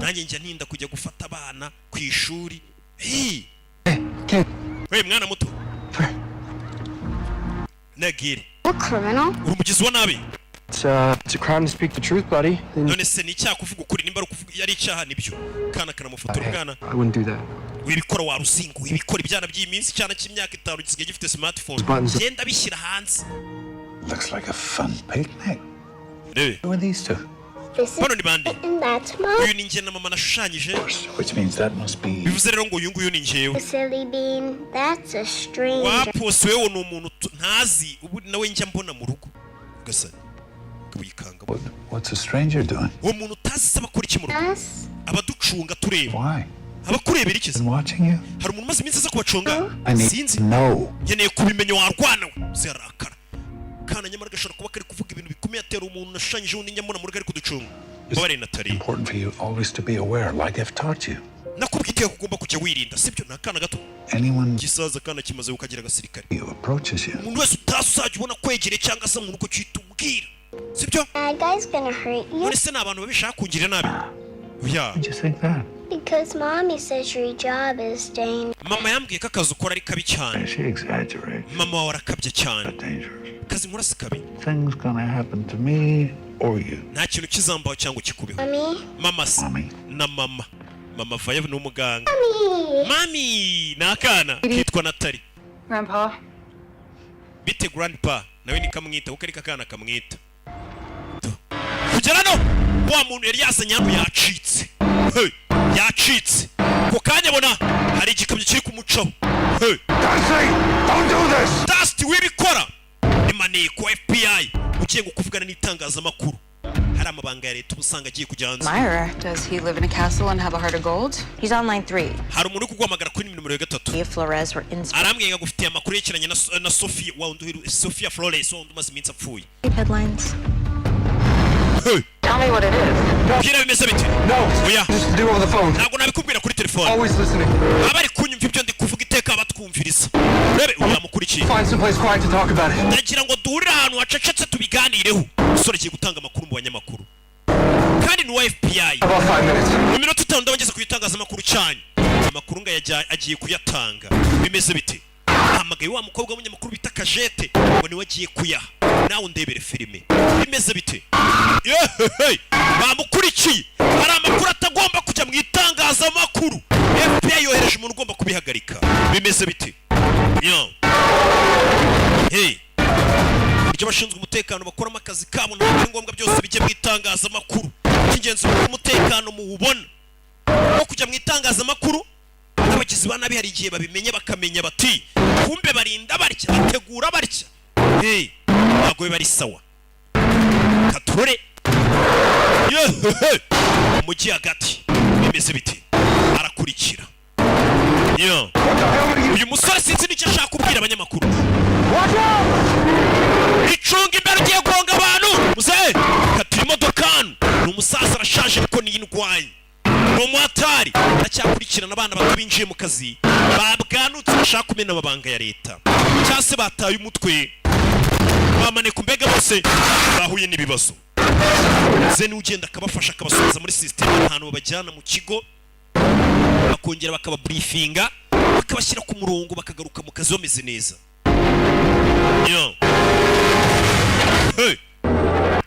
[SPEAKER 4] Nanjye njya ntinda kujya gufata abana ku ishuri. Hey! Hey mwana muto. Nagire.
[SPEAKER 10] A criminal?
[SPEAKER 4] Uri umugizi wa nabi.
[SPEAKER 6] It's a crime to speak the truth, buddy.
[SPEAKER 4] None se ni icyaha kuvuga ukuri nimba yari icyaha nibyo. Kana kanamufotora umwana.
[SPEAKER 6] I wouldn't do that.
[SPEAKER 4] Wibikora wa ruzingo, wibikora ibyana by'iminsi cyana cy'imyaka 5 gisigaye gifite smartphone. Genda bishyira hanze.
[SPEAKER 8] Looks like a fun picnic.
[SPEAKER 4] Rebe.
[SPEAKER 8] Who are these two?
[SPEAKER 10] This is
[SPEAKER 4] Bano ni bande.
[SPEAKER 10] and that's mom.
[SPEAKER 4] Uyu ni njye na mama nashushanyije.
[SPEAKER 8] Which means that must be.
[SPEAKER 4] Bivuze rero ngo uyu nguyu ni njyewe.
[SPEAKER 10] Silly bean. That's a stranger.
[SPEAKER 4] Wapose wewe ni umuntu ntazi ubu nawe njya mbona mu rugo. Gasani.
[SPEAKER 8] What's a stranger doing?
[SPEAKER 4] Uwo muntu utazi saba kuri iki mu rugo.
[SPEAKER 10] Us?
[SPEAKER 4] Abaducunga tureba.
[SPEAKER 8] Why?
[SPEAKER 4] abakurebera ikiza hari umuntu maze iminsi aza kubacunga sinzi nkeneye kubimenya warwana we uzarakara kana nyamara gashobora kuba kari kuvuga ibintu bikomeye atera umuntu nashushanyijeho n'inyamuna muri kari kuducunga mbabare Natali nakubwitiye ko ugomba kujya wirinda sibyo nta kana gato gisaza kana kimaze ukagira agasirikare umuntu wese utazajya ubona kwegere cyangwa se umuntu uko cyita ubwira sibyo none se n'abantu babishaka kungirira nabi oya
[SPEAKER 10] Because mommy says your job is dangerous.
[SPEAKER 4] mama yambwiye ko akazi ukora ari kabi cyane mama wawe arakabye cyane kazi nkora si kabi
[SPEAKER 8] Things gonna happen to me or you.
[SPEAKER 4] nta kintu kizambaho cyangwa kikubeho mama se na mama vaye ni umuganga mami ni akana kitwa Natali
[SPEAKER 12] Grandpa
[SPEAKER 4] bite grandpa nawe ni kamwita kuko ari kakana kamwita kugera no wa muntu yari yazanye hano yacitse yacitse ko kanya bona hari igikamyo kiri kumucaho Dusty wibikora imaniko FBI ugiye kuvugana n'itangazamakuru hari amabanga ya leta ubusanga agiye kujyanza
[SPEAKER 7] Myra, does he live in a castle and have a heart of gold? He's on line 3.
[SPEAKER 4] hari umuntu kugwamagara kuri nimero 3
[SPEAKER 7] Flores were in
[SPEAKER 4] arambwiye gufitiye amakuru yekeranye na Sophia wa unduhiru Sophia Flores wa maze iminsi apfuye
[SPEAKER 7] headlines. Tell me what it is.
[SPEAKER 4] Kira bimeze bite oya
[SPEAKER 13] Just do it over the phone.
[SPEAKER 4] ntabwo nabikubwira kuri telefone
[SPEAKER 13] Always listening.
[SPEAKER 4] abari kunyumva ibyo ndi kuvuga iteka abatwumviriza rebe uyamukurikiye
[SPEAKER 13] Find some place quiet to talk about it.
[SPEAKER 4] ndagira ngo duhurire ahantu hacecetse tubiganireho usore kiye gutanga amakuru mu banyamakuru kandi ni wa FBI
[SPEAKER 13] About 5 minutes.
[SPEAKER 4] mu minota 5 ndabageze kuyitangaza amakuru cyane amakuru nga agiye kuyatanga bimeze bite hamagaye wa mukobwa w'umunyamakuru bita Kajete ngo ni wagiye kuyaha nawe ndebere filime bimeze bite bamukurikiye hari amakuru atagomba kujya mu itangazamakuru FBI yohereje umuntu ugomba kubihagarika bimeze bite ibyo bashinzwe umutekano bakoramo akazi kabo ntabwo ngombwa byose bijye mu itangazamakuru cy'ingenzi mu umutekano muwubona no kujya mu itangazamakuru abagizi ba nabi hari igihe babimenye bakamenya bati kumbe barinda barya bategura barya ntabwo bari sawa kature umujyi hagati bimeze biti arakurikira uyu musore sinzi n'icyo ashaka kubwira abanyamakuru icunga imbere ugiye guhonga abantu muzehe katira imodoka hano ni umusaza arashaje ariko ni indwayi ni umuhatari aracyakurikirana abana bato binjiye mu kazi babwanutse bashaka kumena amabanga ya leta cyangwa se bataye umutwe bamaneka mbega bose bahuye n'ibibazo ze n'ugenda akabafasha akabasubiza muri system ahantu babajyana mu kigo bakongera bakababriefinga bakabashyira ku murongo bakagaruka mu kazi bameze neza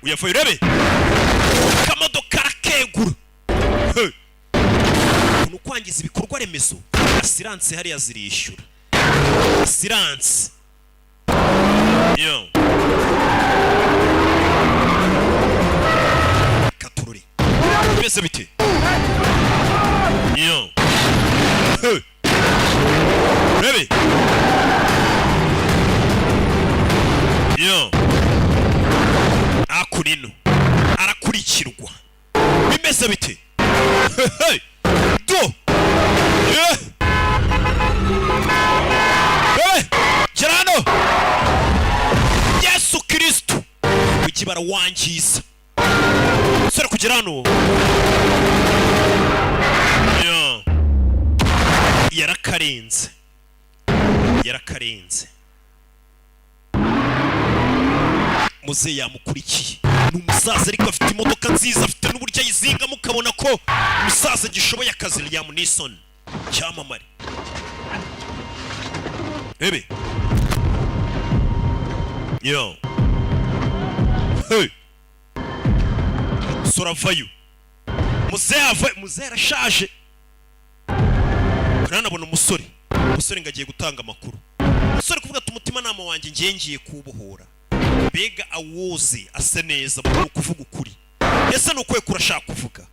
[SPEAKER 4] uyavuye urebe kamodoka arakegura ukuntu kwangiza ibikorwa remezo asiranse hariya zirishyura asiranse katururi bimeze bite urebe akurino arakurikirwa bimeze bite do gerano Yesu Kristo wiki barawangiza sore kugera hano yarakarenze muze yamukurikiye ni umusaza ariko afite imodoka nziza afite n'uburyo ayizinga mukabona ko umusaza gishoboye akazi Liam Neeson cyamamare ebe soravayo muze arashaje nabona umusore ngagiye gutanga amakuru umusore kuvuga ati umutima nama wanjye ngiye kubohora mbega awoze asa neza mu kuvuga ukuri ese nuko kurashaka kuvuga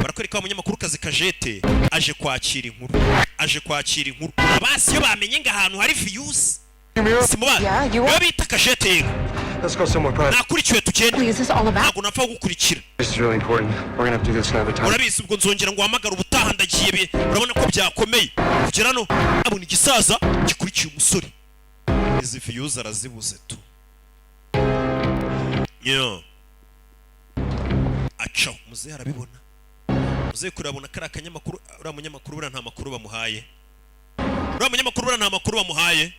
[SPEAKER 4] barakwereka umunyamakuru kazi Kajete aje kwakira inkuru abasi yo bamenye ngo ahantu hari views simuba yo bita Kajete
[SPEAKER 13] Let's go somewhere private.
[SPEAKER 4] nakurikiwe tugende
[SPEAKER 12] Please, this is all about.
[SPEAKER 4] ntabwo napfa gukurikira
[SPEAKER 13] This is really important. We're gonna have to do this another time.
[SPEAKER 4] urabizi ubwo nzongera ngo uhamagare ubutaha ndagiye urabona ko byakomeye kugera no abona igisaza gikurikiye umusore izi views arazibuze tu aca muzehe arabibona muzehe kurabona kari akanyamakuru uriya munyamakuru buriya nta makuru bamuhaye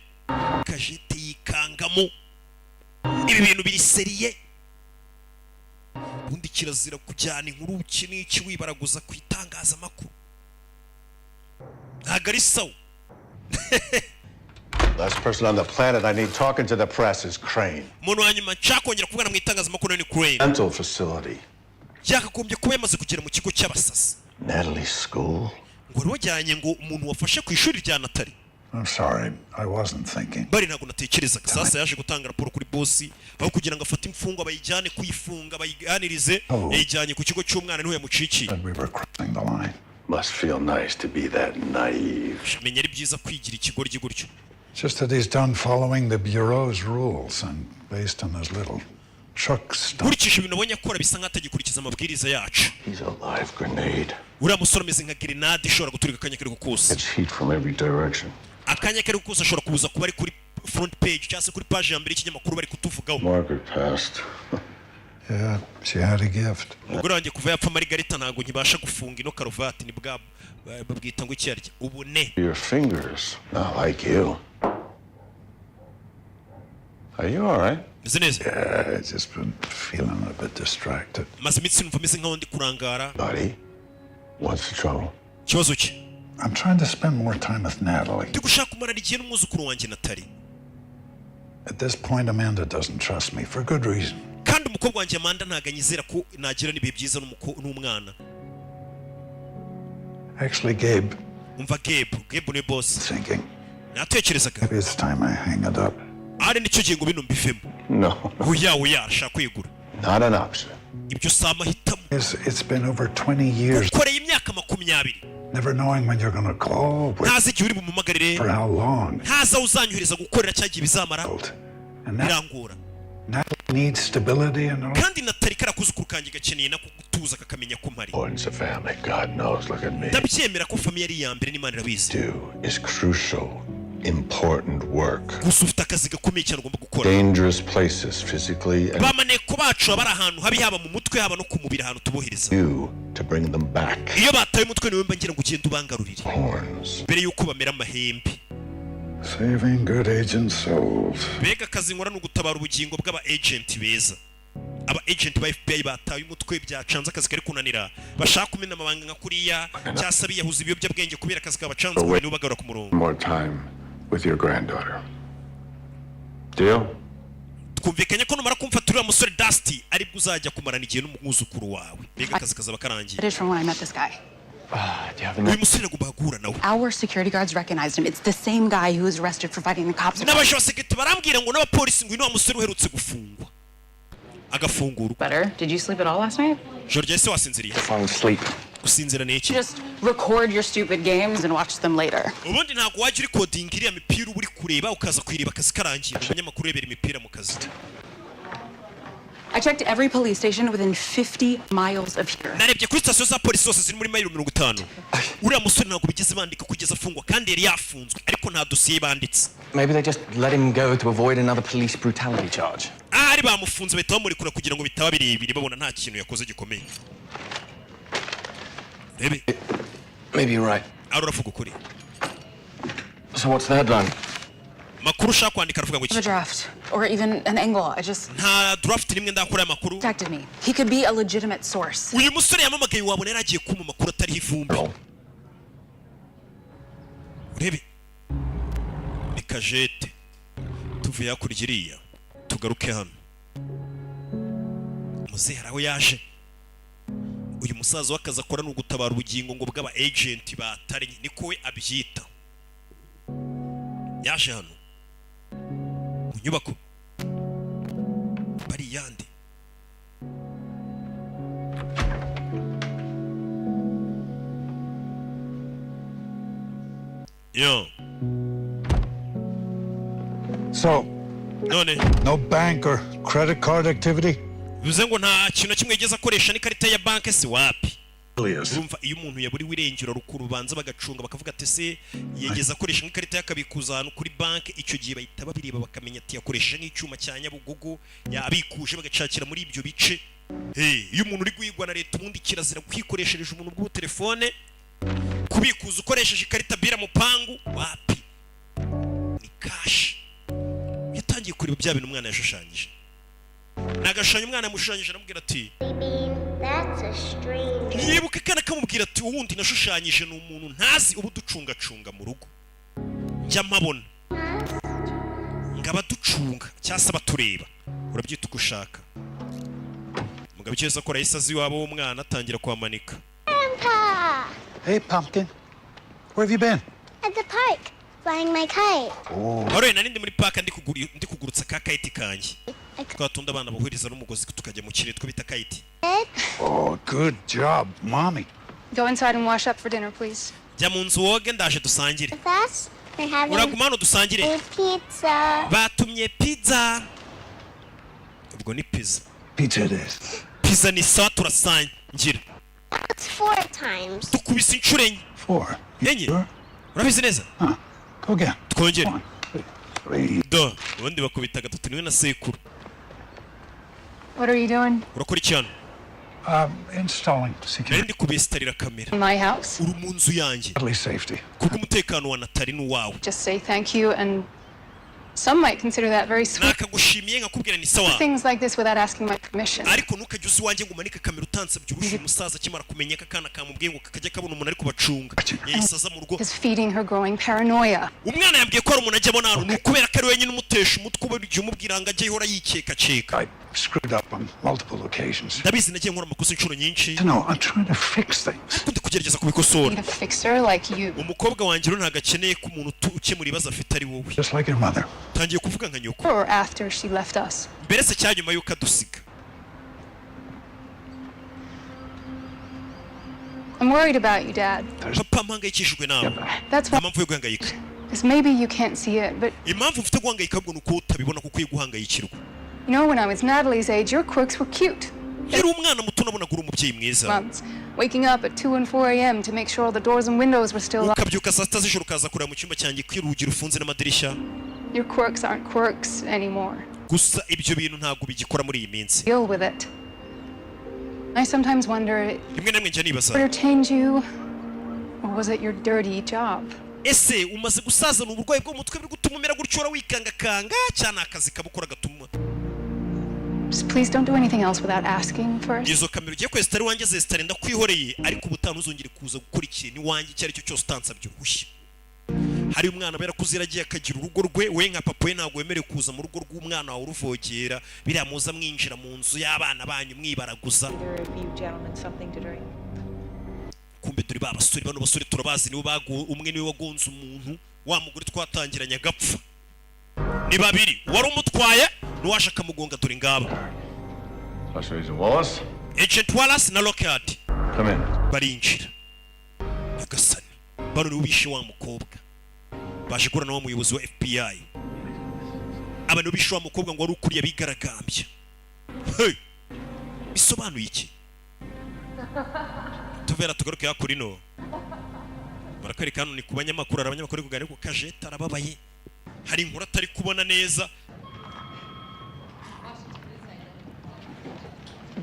[SPEAKER 4] kajete yikangamo ibi bintu biri seriye ubundi kirazira kujyana inkuru n'iki wibaraguza ku itangazamakuru ntabwo ari sawa.
[SPEAKER 9] Last person on the planet I need talking to the press is Crane.
[SPEAKER 4] Umuntu wa nyuma nshakongera kuvugana mu itangazamakuru ni Crane.
[SPEAKER 9] Mental facility.
[SPEAKER 4] Yakagombye kuba yamaze kugera mu kigo cy'abasasi.
[SPEAKER 9] Natalie school.
[SPEAKER 4] Ngo wajyanye ngo umuntu wafashe ku ishuri rya Natalie.
[SPEAKER 8] I'm sorry, I wasn't thinking.
[SPEAKER 4] Bari ntabwo natekerezaga. Sasa yaje gutanga raporo kuri bosi aho kugira ngo afate imfungwa bayijyane kuyifunga bayiganirize yajyanye ku kigo cy'umwana niho yamucikiye.
[SPEAKER 8] We were crossing the line.
[SPEAKER 9] Must feel nice to be that naive.
[SPEAKER 4] Menya ari byiza kwigira ikigoryi gutyo.
[SPEAKER 8] Just that he's done following the bureau's rules and based on his little truck stuff.
[SPEAKER 4] Kurikije ibintu abonye akora bisa nk'atagikurikiza amabwiriza yacu.
[SPEAKER 9] He's a live grenade.
[SPEAKER 4] Uriya musore ameze nka grenade ishobora guturika akanya kari gukusa.
[SPEAKER 9] It's heat from every direction.
[SPEAKER 4] Akanya kari gukusa ashobora kubuza kuba ari kuri front page cyangwa se kuri page ya mbere y'ikinyamakuru bari kutuvugaho.
[SPEAKER 9] Margaret passed.
[SPEAKER 8] Yeah, she had a gift.
[SPEAKER 4] Umugore wanjye kuva yapfa Margarita ntabwo nkibasha gufunga ino karuvati ni bwa babwita ngo iki arya ubune.
[SPEAKER 9] Your fingers, not like you. Are you all right?
[SPEAKER 8] Yeah, I've just been feeling a bit distracted.
[SPEAKER 4] Maze imitsi numva meze nkaho ndi kurangara.
[SPEAKER 9] Buddy, what's the trouble?
[SPEAKER 4] Kibazo ki?
[SPEAKER 8] I'm trying to spend more time with Natalie.
[SPEAKER 4] Ndi gushaka kumarana igihe n'umwuzukuru wanjye Natalie.
[SPEAKER 8] At this point, Amanda doesn't trust me for good reason.
[SPEAKER 4] Kandi umukobwa wanjye Amanda ntago anyizera ko nagira n'ibihe byiza n'umwana.
[SPEAKER 8] Actually, Gabe.
[SPEAKER 4] Umva Gabe ni boss.
[SPEAKER 8] Thinking.
[SPEAKER 4] Natekerezaga.
[SPEAKER 8] Maybe it's time I hang it up.
[SPEAKER 4] Ari nicyo gihe ngo bino mbivemo.
[SPEAKER 9] No.
[SPEAKER 4] Oya ashaka kwigura.
[SPEAKER 9] Not an option.
[SPEAKER 4] Ibyo sama hitamo.
[SPEAKER 8] It's been over 20 years.
[SPEAKER 4] Ukoreye imyaka 20.
[SPEAKER 8] Never knowing when you're going to call.
[SPEAKER 4] Ntazi igihe uri bumumagarire.
[SPEAKER 8] For how long?
[SPEAKER 4] Ntaza uzanyohereza gukorera cyagiye bizamara. Birangora.
[SPEAKER 8] Natalie needs stability and all.
[SPEAKER 4] Kandi Natalie karakuzukuru kanjye gakeneye na kutuza kakamenya ko mpari.
[SPEAKER 9] Importance of family, God knows, look at me.
[SPEAKER 4] Ndabyemera ko family ari ya mbere n'Imana irabizi.
[SPEAKER 9] Do is crucial, important work.
[SPEAKER 4] Gusa ufite akazi gakomeye cyane ugomba gukora.
[SPEAKER 9] Dangerous places physically and
[SPEAKER 4] bamaneko bacu abari ahantu habi haba mu mutwe haba no ku mubiri ahantu tubohereza.
[SPEAKER 9] You to bring them back.
[SPEAKER 4] Iyo bataye umutwe niwe mbangira ngo ugende ubangarurire.
[SPEAKER 9] Horns.
[SPEAKER 4] Mbere yuko bamera amahembe.
[SPEAKER 8] Saving good agent souls.
[SPEAKER 4] Bega akazi nkora no gutabara ubugingo bw'aba agent beza. Aba agent ba FBI bataye umutwe byacanze akazi kari kunanira. Bashaka kumena amabanga nka kuriya cyasabiye yahuza ibiyobyabwenge kubera akazi kabacanze ngo nibo bagarura ku murongo.
[SPEAKER 9] More time with your granddaughter. Deal?
[SPEAKER 4] Twumvikanye ko numara kumfaturira musore Dusty ari bwo uzajya kumarana igihe n'umwuzukuru wawe. Bega akazi kazaba karangiye.
[SPEAKER 12] It is from when I met this guy.
[SPEAKER 11] Do you have
[SPEAKER 4] Uyu musore agomba guhura nawe.
[SPEAKER 12] Our security guards recognized him. It's the same guy who was arrested for fighting the cops.
[SPEAKER 4] N'abaje basekete barambwira ngo n'abapolisi ngo ino musore uherutse gufungwa. Agafungura.
[SPEAKER 12] Better. Did you sleep at all last night?
[SPEAKER 4] Jorge se wasinziriye.
[SPEAKER 11] Falling asleep.
[SPEAKER 4] Gusinzira n'iki?
[SPEAKER 12] Just record your stupid games and watch them later.
[SPEAKER 4] Ubundi ntabwo wajya uri coding iriya mipira uri kureba ukaza kwireba akazi karangiye. Abanyamakuru rebera imipira mu kazi.
[SPEAKER 12] I checked every police station within 50 miles of here.
[SPEAKER 4] Narebye kuri station za polisi zose ziri muri mayiro 50. Uriya musore ntabwo bigeze bandika kugeza afungwa kandi yari yafunzwe ariko nta dosiye banditse.
[SPEAKER 11] Maybe they just let him go to avoid another police brutality charge.
[SPEAKER 4] Ari bamufunze bahita bamurekura kugira ngo bitaba birebire babona nta kintu yakoze gikomeye. Rebe.
[SPEAKER 11] Maybe you're right.
[SPEAKER 4] Aravuga ukuri.
[SPEAKER 11] So what's the headline?
[SPEAKER 4] Makuru ushaka kwandika aravuga ngo iki?
[SPEAKER 12] A draft or even an angle. I just
[SPEAKER 4] nta draft nimwe ndakora amakuru.
[SPEAKER 12] contacted me. He could be a legitimate source.
[SPEAKER 4] Uyu musore yamamagaye wabona yaragiye kuma makuru atari ivumbi. Urebe. Nikajete. Tuvuye hakurya iriya. Tugaruke hano. Muzehe aho yaje. Uyu musaza wakaza akora no gutabara ubugingo ngo bw'aba agent batari niko we abyita. Yaje hano. Mu nyubako. Bari yandi. Yo.
[SPEAKER 8] So,
[SPEAKER 4] none
[SPEAKER 8] No bank or credit card activity?
[SPEAKER 4] bivuze ngo nta kintu kimwe yigeze akoresha n'ikarita ya banke si wapi. Urumva iyo umuntu yaburiwe irengero rukuru banza bagacunga bakavuga ati se yigeze akoresha nk'ikarita y'akabikuza ahantu kuri banke, icyo gihe bahita babireba bakamenya ati yakoresheje nk'icyuma cya Nyabugogo yabikuje bagacakira muri ibyo bice. Iyo umuntu uri guhigwa na leta ubundi kirazira kwikoreshereje umuntu bw'u telefone, kubikuza ukoresheje ikarita bira mu pangu wapi, ni cash. Yatangiye kureba bya bintu umwana yashushanyije, nagashanya umwana yamushushanyije aramubwira ati yibuka kana kamubwira ati uwundi nashushanyije ni umuntu ntazi ubu ducungacunga mu rugo njya mpabona ngaba ducunga cyangwa batureba urabyita uko ushaka. Mugabo cyese akora isazi wabo w'umwana atangira kwamanika.
[SPEAKER 8] Hey, Pumpkin. Where have you been?
[SPEAKER 10] At the park, flying my kite.
[SPEAKER 4] Hore nari ndi muri park ndi kugurutsa ka kite kanjye. Twatunda abana bohereza n'umugozi tukajya mu kirere twita kite.
[SPEAKER 8] Oh, good job, Mommy.
[SPEAKER 12] Go inside and wash up for dinner, please.
[SPEAKER 4] Jya mu nzu woge ndaje dusangire.
[SPEAKER 10] They're having
[SPEAKER 4] Uraguma hano dusangire.
[SPEAKER 10] pizza.
[SPEAKER 4] Batumye pizza. Ubwo ni pizza.
[SPEAKER 8] Pizza it is.
[SPEAKER 4] Pizza ni sawa turasangira.
[SPEAKER 10] It's 4 times.
[SPEAKER 4] Tukubise inshuro enye.
[SPEAKER 8] 4.
[SPEAKER 4] Enye? Urabizi neza?
[SPEAKER 8] Go again.
[SPEAKER 4] Twongere. Do, ubundi bakubita gatatu niwe na sekuru.
[SPEAKER 12] What are you doing?
[SPEAKER 4] Urakora iki hano?
[SPEAKER 8] Installing security.
[SPEAKER 4] Nari ndi kubesitarira kamera.
[SPEAKER 12] In my house?
[SPEAKER 4] Uri mu nzu yanjye.
[SPEAKER 8] At least safety.
[SPEAKER 4] Kuko umutekano wa Natali n'uwawe.
[SPEAKER 12] Just say thank you, and some might consider that very sweet.
[SPEAKER 4] Nakagushimiye nkakubwira ni sawa.
[SPEAKER 12] Things like this without asking my permission.
[SPEAKER 4] Ariko ntukajye uzi wanjye ngo umanike kamera utansabye urusha umusaza kimara kumenya akana kamubwiye ngo kakajya kabona umuntu ari kubacunga. Yayisaza mu rugo.
[SPEAKER 12] Is feeding her growing paranoia.
[SPEAKER 4] Umwana yambwiye ko ari umuntu ajya abona hano ni ukubera ko ari wenyine umutesha umutwe ube igihe umubwira ngo ajye ihora yikeka.
[SPEAKER 8] I screwed up on multiple occasions.
[SPEAKER 4] Ndabizi nagiye nkora amakosa inshuro nyinshi.
[SPEAKER 8] No, I'm trying to fix things.
[SPEAKER 4] Ariko ndi kugerageza kubikosora.
[SPEAKER 12] Need a fixer like you.
[SPEAKER 4] Umukobwa wanjye rero ntago akeneye ko umuntu ukemura ibibazo afite ari wowe.
[SPEAKER 8] Just like your mother.
[SPEAKER 4] Tangiye kuvuga nka nyoko.
[SPEAKER 12] Or after she left us.
[SPEAKER 4] Mbere se cyanyuma yuko adusiga.
[SPEAKER 12] I'm worried about you, Dad.
[SPEAKER 4] Papa mpangayikishijwe nawe.
[SPEAKER 12] That's why.
[SPEAKER 4] Impamvu yo guhangayika.
[SPEAKER 12] Because maybe you can't see it, but
[SPEAKER 4] Impamvu mfite guhangayika bwo nuko utabibona kuko guhangayikirwa.
[SPEAKER 12] you know, when I was Natalie's age, your quirks were cute.
[SPEAKER 4] Yari umwana muto nabonaga uri umubyeyi mwiza.
[SPEAKER 12] Months, waking up at 2 and 4 a.m. to make sure all the doors and windows were still locked.
[SPEAKER 4] Ukabyuka saa sita z'ijoro ukaza kureba mu cyumba cyanjye kwirugi rufunze n'amadirishya.
[SPEAKER 12] Your quirks aren't quirks anymore.
[SPEAKER 4] Gusa ibyo bintu ntabwo bigikora muri iyi minsi.
[SPEAKER 12] Deal with it. I sometimes wonder,
[SPEAKER 4] rimwe na rimwe njya nibaza.
[SPEAKER 12] entertained you, or was it your dirty job?
[SPEAKER 4] Ese umaze gusazana uburwayi bwo mutwe biri gutuma umera gutyo wikanga cyane akazi kabukora gatuma.
[SPEAKER 12] Just please don't do anything else without asking first.
[SPEAKER 4] Izo kamera ugiye kwesitara wanjye zesitara ndakwihoreye ariko ubutanu uzongere kuza gukora ikintu wanjye icyo ari cyo cyose utansabye uruhushya. Hari umwana bera kuziragiye akagira urugo rwe we nka papa we ntabwo wemerewe kuza mu rugo rw'umwana wawe uruvogera biriya muza mwinjira mu nzu y'abana banyu mwibaraguza. Kumbe turi ba basore bano basore turabazi nibo umwe niwe wagonze umuntu wa mugore twatangiranye agapfa. Ni babiri wari umutwaye nuwasha kamugonga dore ngaba.
[SPEAKER 9] Wallace.
[SPEAKER 4] Agent Wallace na Lockhart.
[SPEAKER 9] Come in.
[SPEAKER 4] Barinjira. Agasani. Bano ni ubishe wa mukobwa. Baje kurana wa muyobozi wa FBI. Abantu bishe wa mukobwa ngo wari ukuriye bigaragambya. Hey. Bisobanuye iki? Tuvera tugaruke yakuri no. Barakwereka hano ni kubanyamakuru abanyamakuru kuganira ko Kajeta arababaye. Hari inkuru atari kubona neza.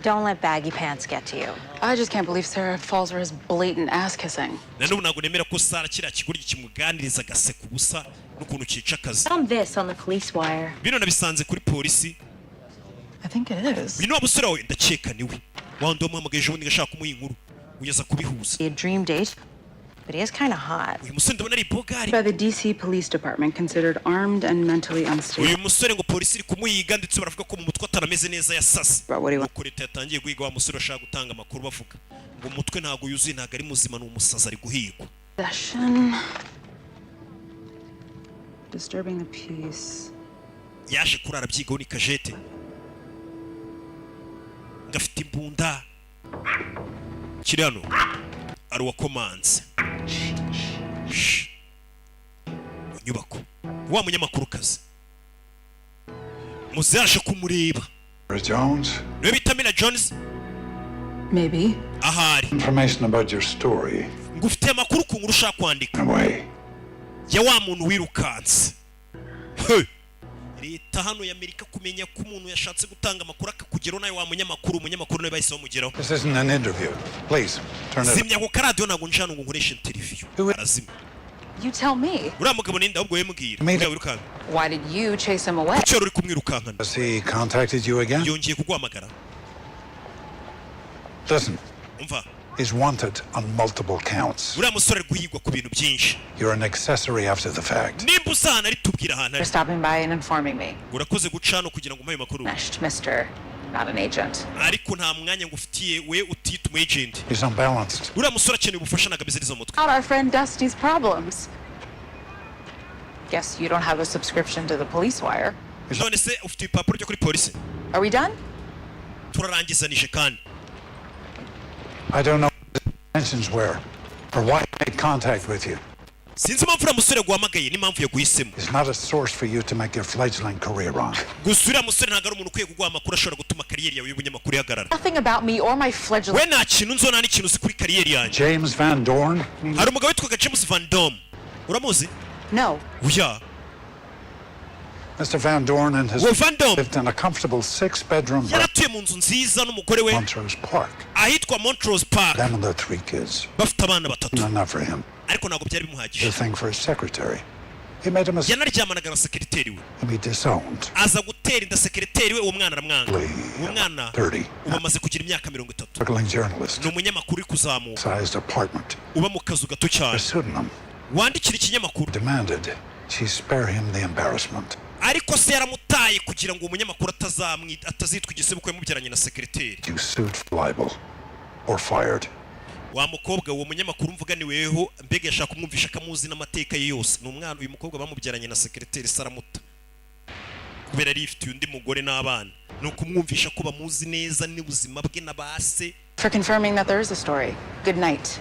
[SPEAKER 14] Don't let baggy pants get to you.
[SPEAKER 12] I just can't believe Sarah falls for his blatant ass kissing.
[SPEAKER 4] Nanu ntabwo nemera ko Sara kira kiguri kimuganiriza gaseka ubusa n'ukuntu cica akazi.
[SPEAKER 14] Found this on the police wire.
[SPEAKER 4] Bino nabisanze kuri polisi.
[SPEAKER 12] I think it is.
[SPEAKER 4] Bino abusura we ndakeka niwe. Wando muhamagaje ubundi gashaka kumuha inkuru. Ugeza kubihuza.
[SPEAKER 14] A dream date, but he is kind of hot.
[SPEAKER 4] Uyu musore ndabona ari bogari.
[SPEAKER 12] By the DC Police Department, considered armed and mentally unstable.
[SPEAKER 4] Uyu musore ngo polisi iri kumuyiga ndetse baravuga ko mu mutwe atarameze neza yasase. Uko leta yatangiye guhiga wa musore ashaka gutanga amakuru bavuga ngo umutwe ntago yuzuye ntago ari muzima ni umusaza ari guhigwa.
[SPEAKER 12] Possession. Disturbing the peace.
[SPEAKER 4] Yaje kurara byigaho ni Kajete. Ngafite imbunda. Kirano ari wakomanze. Nyubako wa munyamakuru kazi muzaje kumureba.
[SPEAKER 8] Jones?
[SPEAKER 4] Niwe bita Mina Jones?
[SPEAKER 12] Maybe.
[SPEAKER 4] Ahari.
[SPEAKER 8] Information about your story.
[SPEAKER 4] Ngufite amakuru ku nkuru ushaka kwandika.
[SPEAKER 8] Away.
[SPEAKER 4] Ya wa muntu wirukanse. Leta hano ya Amerika kumenya ko umuntu yashatse gutanga amakuru akakugeraho nawe wa munyamakuru nawe bahise bamugeraho.
[SPEAKER 8] This isn't an interview. Please, turn it.
[SPEAKER 4] Zimya ko radio nago njana ngo nkoreshe interview. Arazimya.
[SPEAKER 12] You tell me.
[SPEAKER 4] Uriya mugabo ninde ahubwo yemubwira. Wirukanka.
[SPEAKER 12] Why did you chase him away?
[SPEAKER 4] Cyo uri kumwirukankana.
[SPEAKER 8] Has he contacted you again?
[SPEAKER 4] Yongeye kugwamagara.
[SPEAKER 8] Listen.
[SPEAKER 4] Umva.
[SPEAKER 8] He's wanted on multiple counts.
[SPEAKER 4] Uriya musore guhigwa ku bintu byinshi.
[SPEAKER 8] You're an accessory after the fact.
[SPEAKER 4] Nimba usana ari tubwira ahantu.
[SPEAKER 12] For stopping by and informing me.
[SPEAKER 4] Urakoze gucano kugira ngo mpaye makuru.
[SPEAKER 12] Mr. Not an agent.
[SPEAKER 4] Ariko nta mwanya ngufitiye we utita umu agent.
[SPEAKER 8] He's unbalanced.
[SPEAKER 4] Uriya musore akeneye ubufasha nagabiziriza mutwe.
[SPEAKER 12] Not our friend Dusty's problems. Guess you don't have a subscription to the police wire.
[SPEAKER 4] None se ufite ipapuro ryo kuri polisi?
[SPEAKER 12] Are we done?
[SPEAKER 4] Turarangizanije kandi.
[SPEAKER 8] I don't know what his intentions were or why he made contact with you.
[SPEAKER 4] Sinzi impamvu uriya musore guhamagaye n'impamvu yaguhisemo.
[SPEAKER 8] He's not a source for you to make your fledgling career on.
[SPEAKER 4] Gusa uriya musore ntabwo ari umuntu ukwiye kuguha amakuru ashobora gutuma kariyeri yawe y'ubunyamakuru ihagarara.
[SPEAKER 12] Nothing about me or my fledgling.
[SPEAKER 4] We nta kintu nzona n'ikintu uzi kuri kariyeri yanjye.
[SPEAKER 8] James Van Dorn?
[SPEAKER 4] Hari umugabo witwaga James Van Dorn. Uramuzi?
[SPEAKER 12] No.
[SPEAKER 4] Oya.
[SPEAKER 8] Mr. Van Dorn and his
[SPEAKER 4] Van Dorn
[SPEAKER 8] lived in a comfortable 6-bedroom
[SPEAKER 4] yaratuye mu nzu nziza n'umugore we
[SPEAKER 8] Montrose Park.
[SPEAKER 4] ahitwa Montrose Park.
[SPEAKER 8] Them and their 3 kids.
[SPEAKER 4] Bafite abana batatu.
[SPEAKER 8] Not enough for him.
[SPEAKER 4] Ariko ntabwo byari bimuhagije.
[SPEAKER 8] The thing for his secretary. He made a mistake.
[SPEAKER 4] Yanaryamanaga na sekreteri we.
[SPEAKER 8] He'll be disowned.
[SPEAKER 4] Aza gutera inda sekreteri we uwo mwana aramwanga. Uwo mwana
[SPEAKER 8] 30.
[SPEAKER 4] uba amaze kugira imyaka 30.
[SPEAKER 8] Struggling journalist.
[SPEAKER 4] Ni umunyamakuru uri kuzamuka.
[SPEAKER 8] Sized apartment.
[SPEAKER 4] Uba mu kazu gato cyane.
[SPEAKER 8] A pseudonym.
[SPEAKER 4] Wandikira ikinyamakuru.
[SPEAKER 8] Demanded she spare him the embarrassment.
[SPEAKER 4] Ariko se yaramutaye kugira ngo umunyamakuru atazitwa igisebo yamubyaranye na sekreteri.
[SPEAKER 8] You sued for libel or fired.
[SPEAKER 4] Wa mukobwa uwo munyamakuru mvuga ni weho mbega yashaka kumwumvisha kamuzi n'amateka ye yose. Ni umwana uyu mukobwa bamubyaranye na sekreteri Saramuta. Kubera ari ifite undi mugore n'abana. No kumwumvisha ko bamuzi neza n'ubuzima bwe nabase.
[SPEAKER 12] For confirming that there is a story. Good night.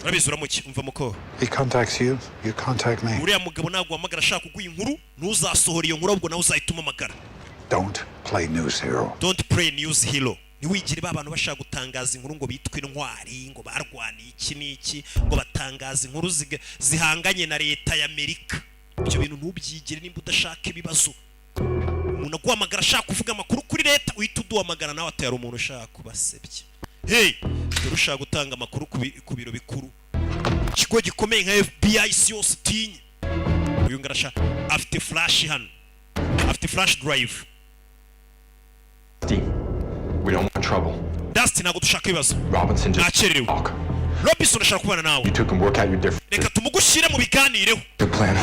[SPEAKER 4] Urabizi uramuki umva muko.
[SPEAKER 8] He contacts you, you contact me.
[SPEAKER 4] Uriya mugabo nagwa amagara ashaka kuguha inkuru ntuzasohora iyo nkuru ahubwo nawe uzahituma amagara.
[SPEAKER 8] Don't play news hero.
[SPEAKER 4] Don't play news hero. Niwigire abantu bashaka gutangaza inkuru ngo bitwe intwari ngo barwaniye iki n'iki ngo batangaza inkuru zihanganye na leta ya Amerika. Ibyo bintu ntubyigire nimba udashaka ibibazo. Umuntu aguhamagara ashaka kuvuga amakuru kuri leta uhita uduhamagara nawe atari umuntu ushaka kubasebya. Hey, urushaka gutanga amakuru ku biro bikuru. Ikigo gikomeye nka FBI si yose tinya. Uyu ngarasha afite flash hano. Afite flash drive.
[SPEAKER 13] We don't want trouble.
[SPEAKER 4] Dusty ntabwo dushaka ibibazo.
[SPEAKER 13] Robinson just
[SPEAKER 4] talk. Robinson ashaka kubana nawe.
[SPEAKER 13] You two can work out your difference.
[SPEAKER 4] Reka tumugushyire mu biganireho.
[SPEAKER 13] Good plan.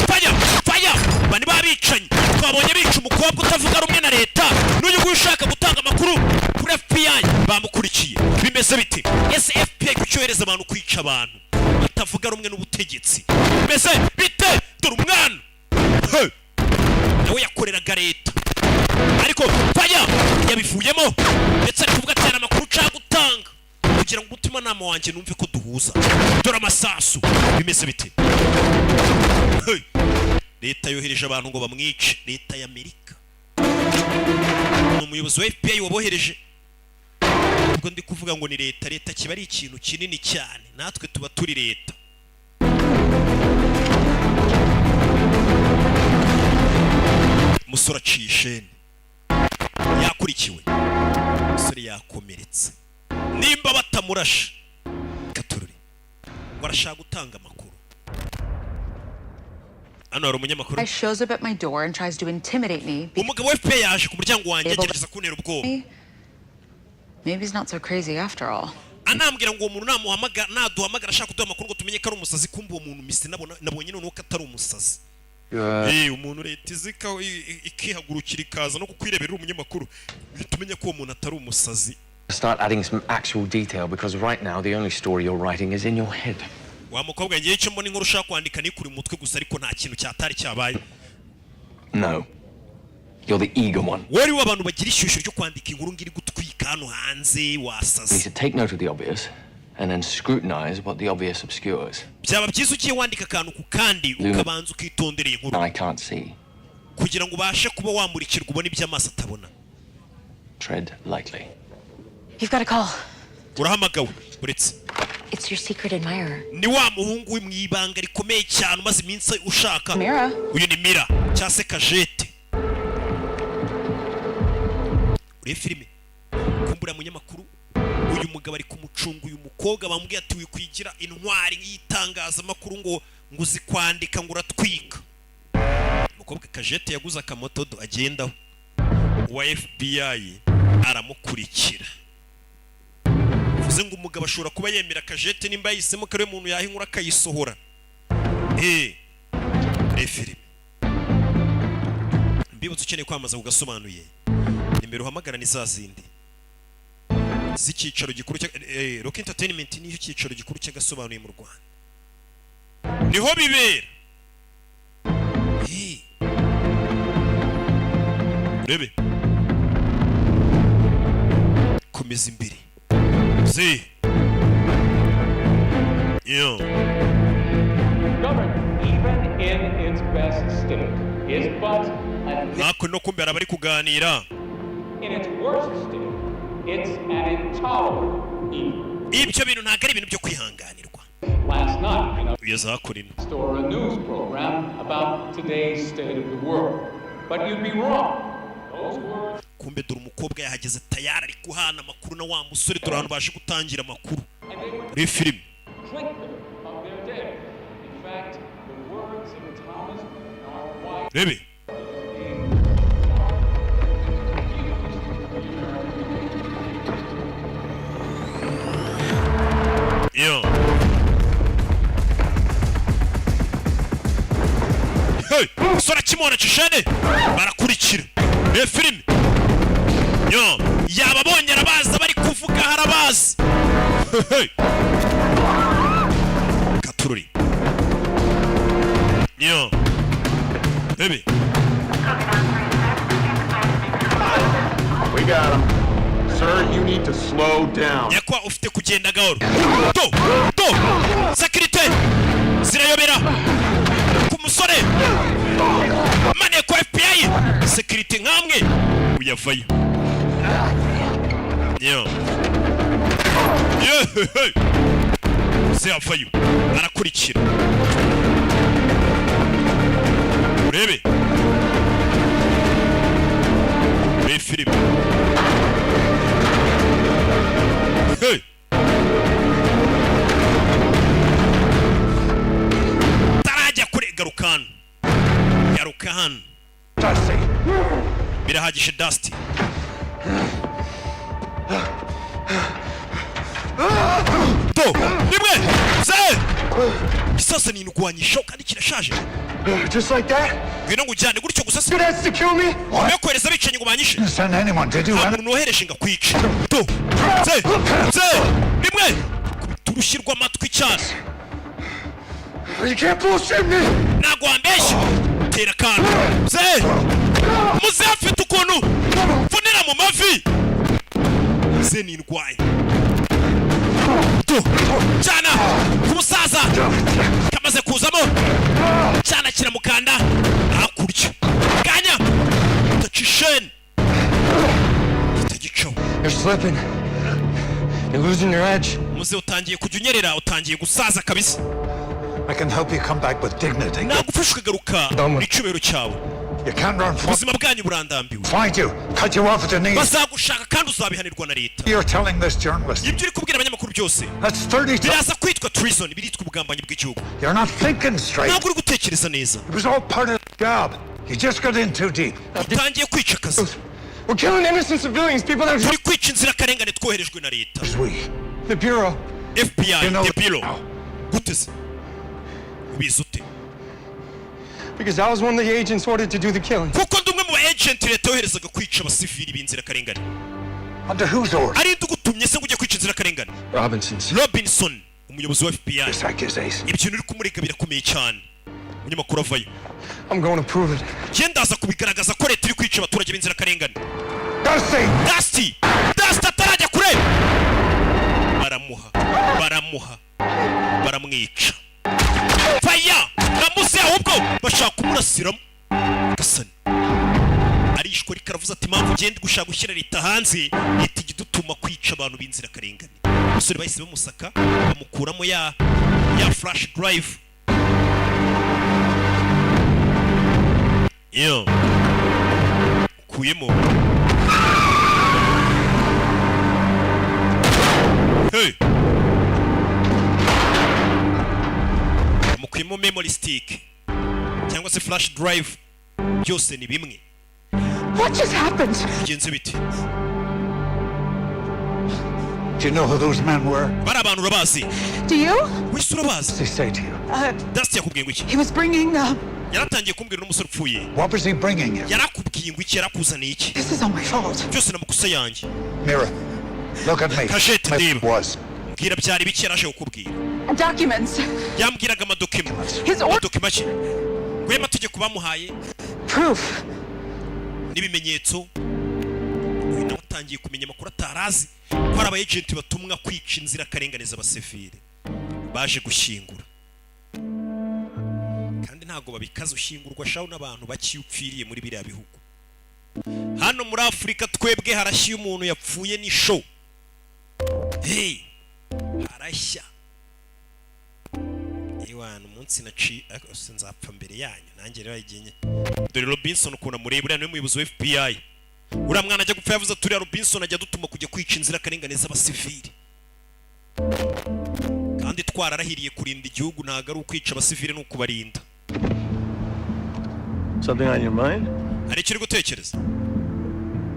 [SPEAKER 4] Fire! Bani babicanye. Twabonye bica umukobwa utavuga rumwe na leta. N'uyu nguyu ushaka gutanga amakuru kuri FBI bamukurikiye. Bimeze bite? Ese FBI kucyohereza abantu kwica abantu batavuga rumwe n'ubutegetsi. Bimeze bite? Dore umwana. Nawe yakoreraga leta. Ariko fire yabivuyemo ndetse ari kuvuga cyane amakuru ushaka gutanga kugira ngo umutima nama wanjye numve ko duhuza. Dore amasasu. Bimeze bite? Leta yohereje abantu ngo bamwice. Leta ya Amerika. Ni umuyobozi wa FBI wabohereje. Ubwo ndi kuvuga ngo ni leta kiba ari ikintu kinini cyane. Natwe tuba turi leta. Musora cishene. Yakurikiwe. Musore yakomeretse. Nimba batamurasha. Katururi. Warashaka gutanga amakuru.
[SPEAKER 12] Guy shows up at my door and tries to intimidate me.
[SPEAKER 4] Umugabo wa FBI yaje ku muryango wanjye agerageza kuntera ubwoba.
[SPEAKER 12] Maybe he's not so crazy after all.
[SPEAKER 4] Anambwira ngo umuntu naduhamagara ashaka kuduha amakuru ngo tumenye ko ari umusazi kumva uwo muntu misi nabonye none ko atari umusazi. Umuntu leta izika ikihagurukira ikaza no kukwirebera umunyamakuru tumenye ko uwo muntu atari umusazi.
[SPEAKER 11] Start adding some actual detail because right now the only story you're writing is in your head.
[SPEAKER 4] Wa mukobwa ngiye cyo mbona inkuru ushaka kwandika ni kuri mutwe gusa ariko nta kintu cyatari cyabaye.
[SPEAKER 11] No. You're the eager one.
[SPEAKER 4] Wari wabantu bagira ishyushyu ryo kwandika inkuru ngiri gutwika hano hanze wasaze.
[SPEAKER 11] You should take note of the obvious and then scrutinize what the obvious obscures.
[SPEAKER 4] Byaba byiza ugiye wandika akantu ku kandi ukabanza ukitondera inkuru.
[SPEAKER 11] I can't see.
[SPEAKER 4] kugira ngo ubashe kuba wamurikirwa ubona ibyo amaso atabona.
[SPEAKER 11] Tread lightly.
[SPEAKER 14] You've got a call.
[SPEAKER 4] Urahamagawe uretse.
[SPEAKER 14] It's your secret admirer.
[SPEAKER 4] Ni wa muhungu w'imwibanga rikomeye cyane umaze iminsi ushaka.
[SPEAKER 14] Mira.
[SPEAKER 4] Uyu ni Mira cyangwa se Kajete. Uri filime kumbura munyamakuru uyu mugabo ari kumucunga uyu mukobwa bamubwiye ati wikwigira intwari yitangaza makuru ngo uzikwandika ngo uratwika. Umukobwa Kajete yaguze akamotodo agendaho wa FBI aramukurikira. Uvuze ngo umugabo ashobora kuba yemera Kajete nimba yisemo kare umuntu yahinkura akayisohora. Filime mbibutse ukeneye kwamaza ugasobanuye nimero uhamagara ni za zindi z'icyicaro gikuru cya Rock Entertainment niyo cyicaro gikuru cy'agasobanuye mu Rwanda niho bibera. Rebe komeza imbere
[SPEAKER 15] Even in its best state, his butt
[SPEAKER 4] nako no kumbera bari kuganira.
[SPEAKER 15] In its worst state, it's an intolerable evil.
[SPEAKER 4] Ibyo bintu ntago ari ibintu byo kwihanganirwa.
[SPEAKER 15] Last night,
[SPEAKER 4] yazakorina
[SPEAKER 15] store a news program about today's state of the world, but you'd be wrong. Those words.
[SPEAKER 4] Kumbe dore umukobwa yahageze tayari ari kuhana amakuru na wa musore dore abantu baje gutangira amakuru muri filime. Rebe yo hey sora kimona cishane barakurikira re filime yo yababonye arabaza bari kuvuga harabazi hey katururi yo baby
[SPEAKER 13] We got him. Sir, you need to slow down.
[SPEAKER 4] Yakwa ufite kugenda gahoro. To security zirayobera ku musore mane kwa FBI security nkamwe uyavayo yo ziyavayo arakurikira urebe filime hey tarajya kure garukana yarukan Dusty birahagije Dusty to nimwe se sasa ni indwanyisho kandi kirashaje
[SPEAKER 8] just like that
[SPEAKER 4] ngwino ngujyane gutyo gusa
[SPEAKER 8] you has to kill me
[SPEAKER 4] yakoreza bicenye ngo banyishe
[SPEAKER 8] send anyone to do
[SPEAKER 4] it nohereje nga kwica to se nimwe turushirwa amatwi cyane
[SPEAKER 8] you can't bullshit me
[SPEAKER 4] nago ambeshe tera kandi se muze afite ukuntu funira mu mavi se ni indwaye cyana kumusaza kamaze kuzamo cyana kiramukanda akurya kanya tachishen tagicho
[SPEAKER 11] You're slipping. You're losing your edge.
[SPEAKER 4] muze utangiye kujunyerera utangiye gusaza kabisa.
[SPEAKER 8] I can help you come back with dignity.
[SPEAKER 4] Nagufasha ukagaruka icubero cyawe.
[SPEAKER 8] You can't run from
[SPEAKER 4] ubuzima bwanyu burandambiwe.
[SPEAKER 8] Find you, cut you off at the knees.
[SPEAKER 4] Bazagushaka kandi uzabihanirwa na leta.
[SPEAKER 8] You're telling this journalist.
[SPEAKER 4] Ibyo uri kubwira abanyamakuru byose.
[SPEAKER 8] That's 30.
[SPEAKER 4] Biraza kwitwa treason, biritwa ubugambanyi bw'igihugu.
[SPEAKER 8] You're not thinking straight.
[SPEAKER 4] Ntabwo uri gutekereza neza.
[SPEAKER 8] It was all part of the job. You just got in too deep.
[SPEAKER 4] Utangiye kwica akazi.
[SPEAKER 11] We're killing innocent civilians, people that
[SPEAKER 4] turi kwica inzirakarengane twoherejwe na leta.
[SPEAKER 8] The Bureau.
[SPEAKER 4] FBI, the Bureau. Guteze. Ubizute.
[SPEAKER 11] Because I was one of the agents ordered to do the killing.
[SPEAKER 4] Kuko ndumwe mu agent leta yoherezaga kwica abasivili b'inzirakarengane.
[SPEAKER 8] Under whose order?
[SPEAKER 4] Ari ndugutumye se ngujye kwica inzirakarengane. Robinson, umuyobozi wa FBI. Ibyo uri kumurega birakomeye cyane. Umunyamakuru avayo.
[SPEAKER 11] I'm going to prove it.
[SPEAKER 4] Gendaza kubigaragaza ko leta iri kwica abaturage b'inzirakarengane.
[SPEAKER 8] Dusty
[SPEAKER 4] atarajya kure. Baramwica. Fire! Namuze ahubwo bashaka kumurasiramo. Gasani. aravuze ati impamvu ugenda gushaka gushyira leta hanze leta igidutuma kwica abantu b'inzira karengane. Umusore bahise bamusaka bamukuramo ya flash drive. Yo kuyemo hey mukuyemo memory stick cyangwa se flash drive byose ni bimwe.
[SPEAKER 12] What just happened?
[SPEAKER 4] Genze biti.
[SPEAKER 8] Do you know who those men were?
[SPEAKER 4] Bara abantu urabazi?
[SPEAKER 12] Do you?
[SPEAKER 4] Wese urabazi?
[SPEAKER 8] What did he say to you?
[SPEAKER 4] Dusty yakubwiye ngo iki?
[SPEAKER 12] He was bringing
[SPEAKER 4] yaratangiye kumbwira n'umusore upfuye.
[SPEAKER 8] What was he bringing you?
[SPEAKER 4] Yarakubwiye ngo iki yarakuzaniye iki?
[SPEAKER 12] This is all my fault.
[SPEAKER 4] Byose namukosa yanjye.
[SPEAKER 8] Mira, look at me.
[SPEAKER 4] Kajete ndeba.
[SPEAKER 8] Was.
[SPEAKER 4] Mbwira byari biki yaraje kukubwira.
[SPEAKER 12] Documents.
[SPEAKER 4] Yambwiraga amadokima.
[SPEAKER 12] His
[SPEAKER 4] dokima ki? Ngo amategeko bamuhaye.
[SPEAKER 12] Proof.
[SPEAKER 4] N'ibimenyetso. Uyu nawe atangiye kumenya amakuru atarazi ko hari aba-agent batumwa kwica inzira karengane z'abasivile baje gushyingura. Kandi ntago babikaza ushyingurwa shaho n'abantu bakiyupfiriye muri biriya bihugu. Hano muri Afrika twebwe harashya umuntu yapfuye ni show. Hey, harashya. Iwana umunsi naci nzapfa mbere yanyu nanjye rero igenye. Dore Robinson ukuna murebe uriya niwe muyobozi wa FBI. Uriya mwana ajya gupfa yavuze turi Robinson ajya dutuma kujya kwica inzira karengane z'abasivili. Kandi twararahiriye kurinda igihugu ntago ari ukwica abasivili no kubarinda.
[SPEAKER 9] Something on your mind?
[SPEAKER 4] Hari ikiri gutekereza?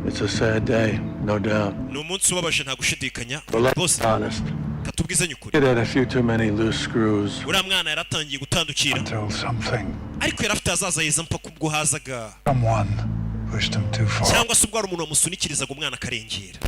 [SPEAKER 9] It's a sad day, no doubt.
[SPEAKER 4] Ni umunsi ubabaje nta gushidikanya.
[SPEAKER 9] Boss, honest.
[SPEAKER 4] Katubwizanye ukuri.
[SPEAKER 9] It had a few too many loose screws.
[SPEAKER 4] Uriya mwana yaratangiye gutandukira. Ariko yarafite azaza yeza mpa kubwo hazaga.
[SPEAKER 8] Someone pushed him too far.
[SPEAKER 4] Cyangwa se ubwo ari umuntu wamusunikirizaga umwana akarengera.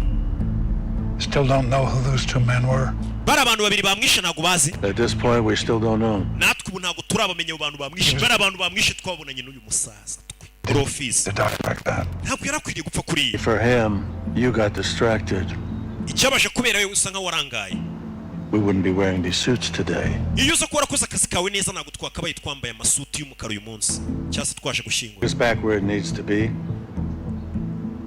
[SPEAKER 8] Still don't know who those two men were.
[SPEAKER 4] Bari abantu babiri bamwishe ntago bazi.
[SPEAKER 9] At this point we still don't know.
[SPEAKER 4] Natwe ubu ntago turabamenye abo bantu bamwishe. Bari abantu bamwishe twabonanye n'uyu musaza. Profis. Ntabwo yarakwiriye gupfa kuri.
[SPEAKER 9] For him, you got distracted.
[SPEAKER 4] Icyabasha kubera yo usa nka warangaye.
[SPEAKER 9] We wouldn't be wearing these suits today.
[SPEAKER 4] Iyo uza ko warakoze akazi kawe neza ntago twakabaye twambaye amasuti y'umukara uyu munsi. Cyase twaje gushingura.
[SPEAKER 9] It's back where it needs to be.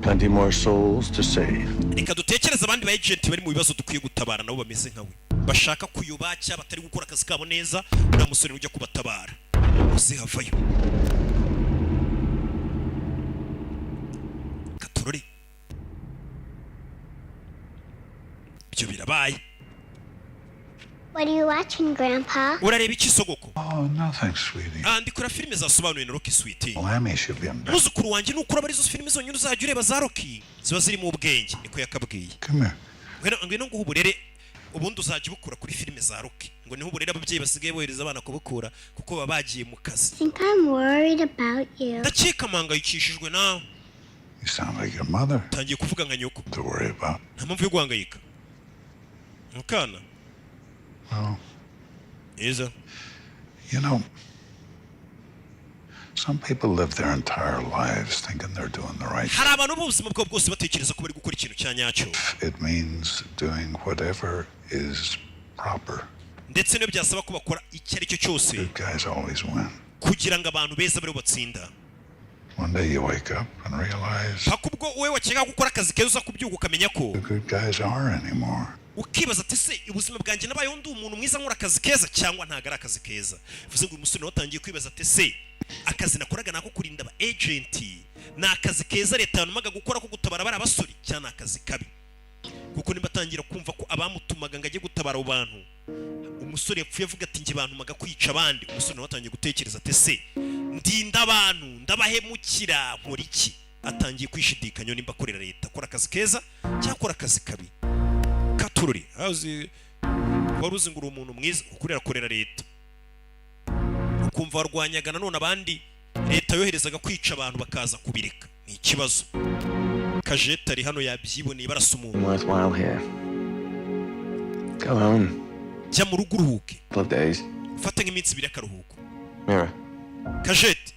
[SPEAKER 9] Plenty more souls to save.
[SPEAKER 4] Reka dutekereza abandi ba agent bari mu bibazo dukwiye gutabara nabo bameze nkawe. Bashaka kuyoba cya batari gukora akazi kabo neza, uriya musore ujya kubatabara. Uzihavayo. Katurori. Byo birabaye.
[SPEAKER 10] What are you watching, Grandpa?
[SPEAKER 4] Urareba iki sogoko?
[SPEAKER 8] Oh, nothing, sweetie.
[SPEAKER 4] Ndikora filime zasobanuye na Rocky Sweetie.
[SPEAKER 8] Lammy should be in bed.
[SPEAKER 4] Muzukuru wanjye nukura bari zo filime zonyine uzajya ureba za Rocky. Ziba ziri mu bwenge niko yakabwiye.
[SPEAKER 8] Come here.
[SPEAKER 4] Ngwino ngo uburere ubundi uzajya bukura kuri filime za Rocky. Ngo niho uburere ababyeyi basigaye bohereza abana kubukura kuko baba bagiye mu kazi.
[SPEAKER 10] I think I'm worried about you.
[SPEAKER 4] Ndakeka mangayikishijwe nawe.
[SPEAKER 8] You sound like your mother.
[SPEAKER 4] Tangiye kuvuga nka nyoko.
[SPEAKER 8] To worry about.
[SPEAKER 4] Nta mpamvu yo guhangayika. Mukana.
[SPEAKER 8] Oh.
[SPEAKER 4] Iza.
[SPEAKER 8] You know, some people live their entire lives thinking they're doing the right thing.
[SPEAKER 4] Hari abantu b'ubuzima bwabo bwose batekereza ko bari gukora ikintu cya nyacyo.
[SPEAKER 8] It means doing whatever is proper.
[SPEAKER 4] Ndetse no byasaba ko bakora icyo ari cyo cyose.
[SPEAKER 8] Good guys always win.
[SPEAKER 4] Kugira ngo abantu beza bari batsinda.
[SPEAKER 8] One day you wake up and realize
[SPEAKER 4] hakubwo wewe wakeka gukora akazi keza kubyuka ukamenya ko
[SPEAKER 8] the good guys are anymore.
[SPEAKER 4] Ukibaza ati se ubuzima bwanjye nabayeho ndi umuntu mwiza nkora akazi keza cyangwa ntago ari akazi keza. Bivuze ngo uyu musore watangiye kwibaza ati se akazi nakoraga nako kurinda aba agent na akazi keza leta yanumaga gukora ko gutabara bari abasore cyane akazi kabi. Kuko nimba atangira kumva ko abamutumaga ngo ajye gutabara abo bantu umusore yapfuye avuga ati nge bantumaga kwica abandi. Umusore watangiye gutekereza ati se ndinda abantu ndabahemukira nkora iki. Atangiye kwishidikanya nimba akorera leta akora akazi keza cyangwa akora akazi kabi. Katururi azi waruzi ngo umuntu mwiza ukorera leta ukumva warwanyaga nanone abandi leta yoherezaga kwica abantu bakaza kubireka ni ikibazo. Kajeta ari hano yabyiboneye barasa umuntu.
[SPEAKER 11] Worthwhile here. Go home.
[SPEAKER 4] Jya mu rugo uruhuke.
[SPEAKER 11] Couple of days.
[SPEAKER 4] Fata nk'iminsi 2 akaruhuko.
[SPEAKER 11] Mira.
[SPEAKER 4] Kajeta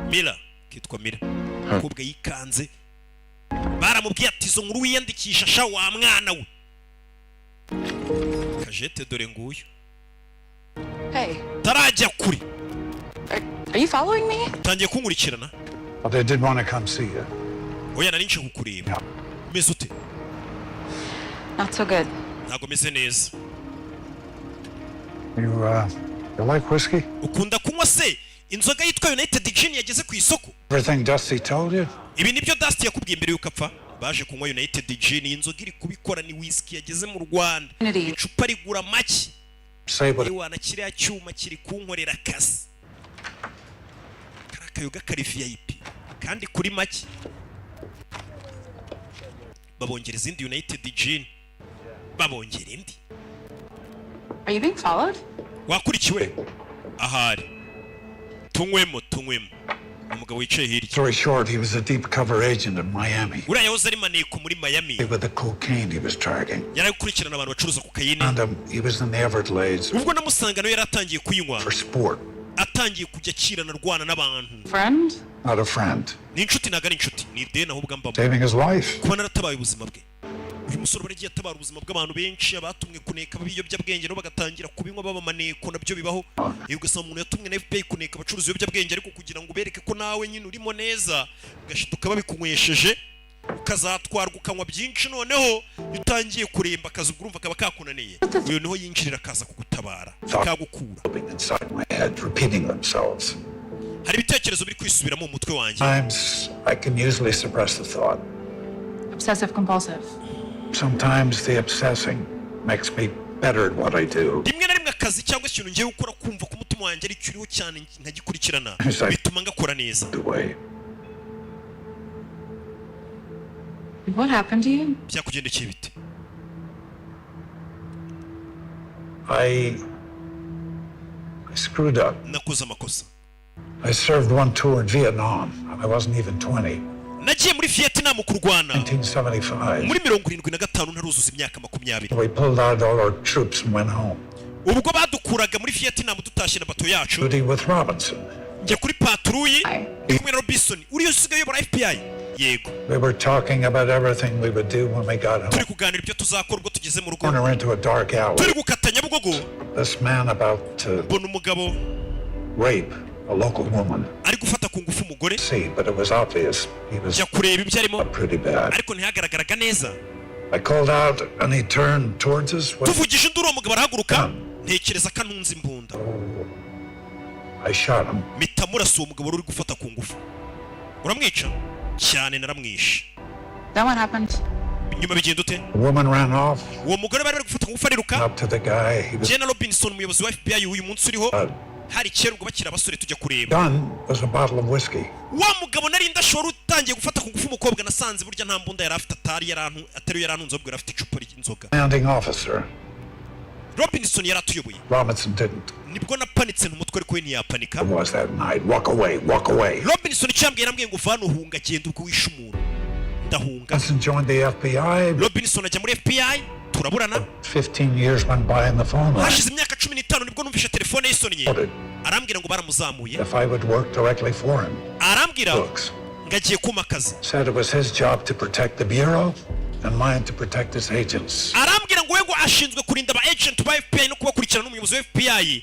[SPEAKER 4] Mira kitwa Mira kubwa yikanze baramubwiye ati zo nkuru wiyandikisha sha wa mwana we. Kajete dore nguyu.
[SPEAKER 12] Hey.
[SPEAKER 4] Tarajya kuri.
[SPEAKER 12] Are you following me?
[SPEAKER 4] Tangiye kunkurikirana.
[SPEAKER 8] Well, they did want to come see you.
[SPEAKER 4] oya nari nje kukureba umeze ute
[SPEAKER 12] Not so good.
[SPEAKER 4] ntago meze neza
[SPEAKER 8] You like whiskey?
[SPEAKER 4] ukunda kunywa se inzoga yitwa United Gin yageze ku isoko
[SPEAKER 8] Everything Dusty told you?
[SPEAKER 4] ibi nibyo Dusty yakubwiye mbere yuko apfa baje kunywa United Gin inzoga iri kubikora ni whisky yageze mu Rwanda icupa rigura make iwana kiriya cyuma kiri kunkorera akazi karakayoga kari VIP kandi kuri make babongera izindi United Gin babongera indi.
[SPEAKER 12] Are you being followed?
[SPEAKER 4] wakurikiwe ahari tunywemo umugabo wicaye hirya.
[SPEAKER 8] Story short, he was a deep cover agent in Miami.
[SPEAKER 4] uriya yahoze ari maneko muri Miami
[SPEAKER 8] With the cocaine he was tracking.
[SPEAKER 4] yari gukurikirana abantu bacuruza kokayine.
[SPEAKER 8] And he was in the Everglades.
[SPEAKER 4] ubwo namusanga nawe yari atangiye kuyinywa
[SPEAKER 8] for sport.
[SPEAKER 4] atangiye kujya kirana rwana n'abantu.
[SPEAKER 12] Friend?
[SPEAKER 8] Not a friend.
[SPEAKER 4] ni inshuti ntago ari inshuti ni ideni ahubwo mbamo.
[SPEAKER 8] Saving his life.
[SPEAKER 4] kuba naratabaye ubuzima bwe. uyu musore baragiye atabara ubuzima bw'abantu benshi abatumwe kuneka ibiyobyabwenge no bagatangira kubinywa baba maneko nabyo bibaho. iyo ugasanga umuntu yatumwe na FBI kuneka abacuruzi ibiyobyabwenge ariko kugira ngo ubereke ko nawe nyine urimo neza ugashituka babikunywesheje ukazatwarwa ukanywa byinshi noneho utangiye kuremba akazi ubwo urumva kaba kakunaniye uyu niho yinjirira akaza kugutabara akagukura. hari ibitekerezo biri kwisubiramo mu mutwe wanjye.
[SPEAKER 8] Sometimes I can usually suppress the thought.
[SPEAKER 12] Obsessive compulsive.
[SPEAKER 8] Sometimes the obsessing makes me better at what I do.
[SPEAKER 4] rimwe na rimwe akazi cyangwa ikintu ngiye gukora kumva ku mutima wanjye ari kiriho cyane nkagikurikirana bituma ngakora neza.
[SPEAKER 12] What happened to you?
[SPEAKER 4] byakugendekeye bite?
[SPEAKER 8] I screwed up.
[SPEAKER 4] nakoze amakosa.
[SPEAKER 8] I served one tour in Vietnam. I wasn't even 20.
[SPEAKER 4] nagiye muri Vietnam kurwana
[SPEAKER 8] 1975.
[SPEAKER 4] muri 75 ntaruzuza imyaka 20.
[SPEAKER 8] We pulled out all our troops and went home.
[SPEAKER 4] ubwo badukuraga muri Vietnam dutashye na bato yacu.
[SPEAKER 8] Duty with Robinson.
[SPEAKER 4] njye kuri patrouille kumwe na Robinson uriyo usigaye uyobora FBI. yego.
[SPEAKER 8] We were talking about everything we would do when we got home.
[SPEAKER 4] turi kuganira ibyo tuzakora ubwo tugeze mu rugo.
[SPEAKER 8] Corner into a dark alley.
[SPEAKER 4] turi gukatanya Bugogo.
[SPEAKER 8] This man about to
[SPEAKER 4] mbona umugabo
[SPEAKER 8] rape a local woman.
[SPEAKER 4] ari gufata ku ngufu umugore.
[SPEAKER 8] See, but it was obvious he was
[SPEAKER 4] jya kureba ibyo arimo
[SPEAKER 8] pretty bad.
[SPEAKER 4] ariko ntihagaragaraga neza.
[SPEAKER 8] I called out and he turned towards us.
[SPEAKER 4] tuvugije induru uwo mugabo arahaguruka ntekereza ko anunze imbunda.
[SPEAKER 8] I shot him.
[SPEAKER 4] mpita murasa uwo mugabo uri gufata ku ngufu. uramwica cyane naramwishe.
[SPEAKER 12] Then what happened?
[SPEAKER 4] nyuma bigenda ute?
[SPEAKER 8] The woman ran off.
[SPEAKER 4] uwo mugore bari gufata ku ngufu ariruka.
[SPEAKER 8] Up to the guy. He was
[SPEAKER 4] General Robinson umuyobozi wa FBI uyu munsi uriho hari kera ubwo bakira abasore tujya kureba.
[SPEAKER 8] gun was a bottle of whiskey.
[SPEAKER 4] wa mugabo nari ndashora utangiye gufata ku ngufu umukobwa nasanze burya nta mbunda yari afite atari yaranunze ubwo yari afite icupa ry'inzoga.
[SPEAKER 8] Commanding officer.
[SPEAKER 4] Robinson yari atuyoboye.
[SPEAKER 8] Robinson didn't.
[SPEAKER 4] nibwo napanitse n'umutwe ariko we ntiyapanika.
[SPEAKER 8] It was that night. Walk away, walk away.
[SPEAKER 4] Robinson cyambwiye yarambwiye ngo vano hunga genda ubwo wishe umuntu. ndahunga.
[SPEAKER 8] Robinson joined the FBI.
[SPEAKER 4] Robinson ajya muri FBI turaburana.
[SPEAKER 8] 15 years went by in the phone line.
[SPEAKER 4] hashize imyaka 15 nibwo numvishe telefone y'isonnye. arambwira ngo baramuzamuye.
[SPEAKER 8] If I would work directly for him.
[SPEAKER 4] arambwira ngagiye kuma akazi.
[SPEAKER 8] Said it was his job to protect the bureau and mine to protect his agents.
[SPEAKER 4] arambwira ngo ngo ashinzwe kurinda aba agent ba FBI no kubakurikirana n'umuyobozi wa FBI.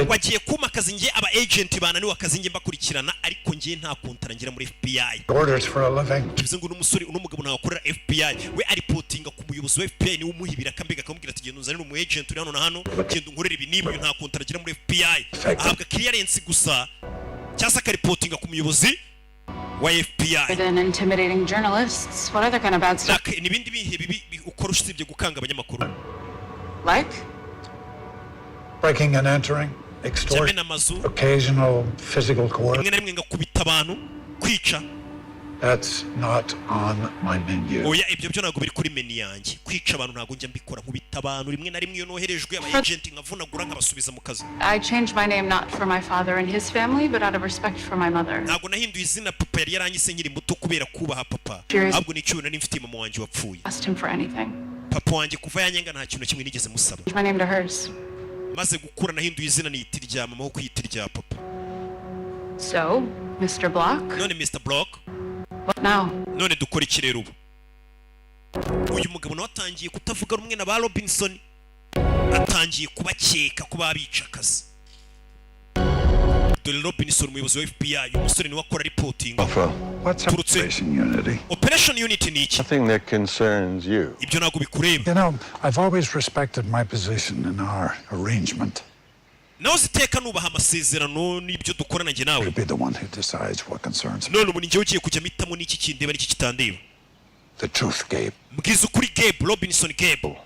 [SPEAKER 4] wagiye kuma akazi ngiye aba agent bananiwe akazi ngiye mbakurikirana ariko ngiye nta kontara ngira muri FBI.
[SPEAKER 8] Orders for a living.
[SPEAKER 4] bivuze ngo n'umusore mugabo ntakorera FBI we aripotinga ku muyobozi wa FBI ni umuhibira akambega akamubwira ati genda unzanire umu agent uri hano na hano genda unkorera ibi niba nta kontara ngira muri FBI. ahabwa clearance gusa cyangwa akaripotinga ku muyobozi wa FBI.
[SPEAKER 12] Than intimidating journalists. What other kind of bad stuff?
[SPEAKER 4] nibindi bihe bibi ukora usibye gukanga abanyamakuru.
[SPEAKER 12] Like?
[SPEAKER 8] Breaking and entering, extortion, occasional physical coercion.
[SPEAKER 4] rimwe na rimwe ngakubita abantu kwica.
[SPEAKER 8] That's not on my menu.
[SPEAKER 4] oya ibyo byo ntabwo biri kuri menu yanjye. kwica abantu ntabwo njya mbikora nkubita abantu rimwe na rimwe iyo noherejwe aba agent nkavunagura nkabasubiza mu kazi.
[SPEAKER 12] I changed my name not for my father and his family but out of respect for my mother.
[SPEAKER 4] ntabwo nahinduye izina papa yari yaranyise nkiri muto kubera kubaha papa. ahubwo n'icyubona n'imfitiye mama wanjye wapfuye.
[SPEAKER 12] Asked him for anything.
[SPEAKER 4] papa wanjye kuva yanyenga nta kintu kimwe nigeze musaba.
[SPEAKER 12] My name to hers.
[SPEAKER 4] maze gukura nahinduye izina niyita irya mama aho kwiyita irya papa.
[SPEAKER 12] So, Mr. Block?
[SPEAKER 4] none Mr. Block.
[SPEAKER 12] What now?
[SPEAKER 4] none dukora iki rero ubu? uyu mugabo nawe atangiye kutavuga rumwe na ba Robinson atangiye kubakeka kuba bica akazi. dore Robinson umuyobozi wa FBI umusore niwe akora reporting
[SPEAKER 8] What's Operation Unity?
[SPEAKER 4] Operation Unity ni iki?
[SPEAKER 9] Nothing that concerns you.
[SPEAKER 4] Ibyo ntabwo bikureba.
[SPEAKER 8] You know, I've always respected my position in our arrangement.
[SPEAKER 4] nawe ziteka nubaha amasezerano n'ibyo dukorana njye nawe.
[SPEAKER 8] You'll be the one who decides what concerns me.
[SPEAKER 4] none ubu ninjye ugiye kujya mitamo n'iki kindeba n'iki kitandeba.
[SPEAKER 8] The truth, Gabe.
[SPEAKER 4] mbwiza ukuri Gabe, Robinson Gabe.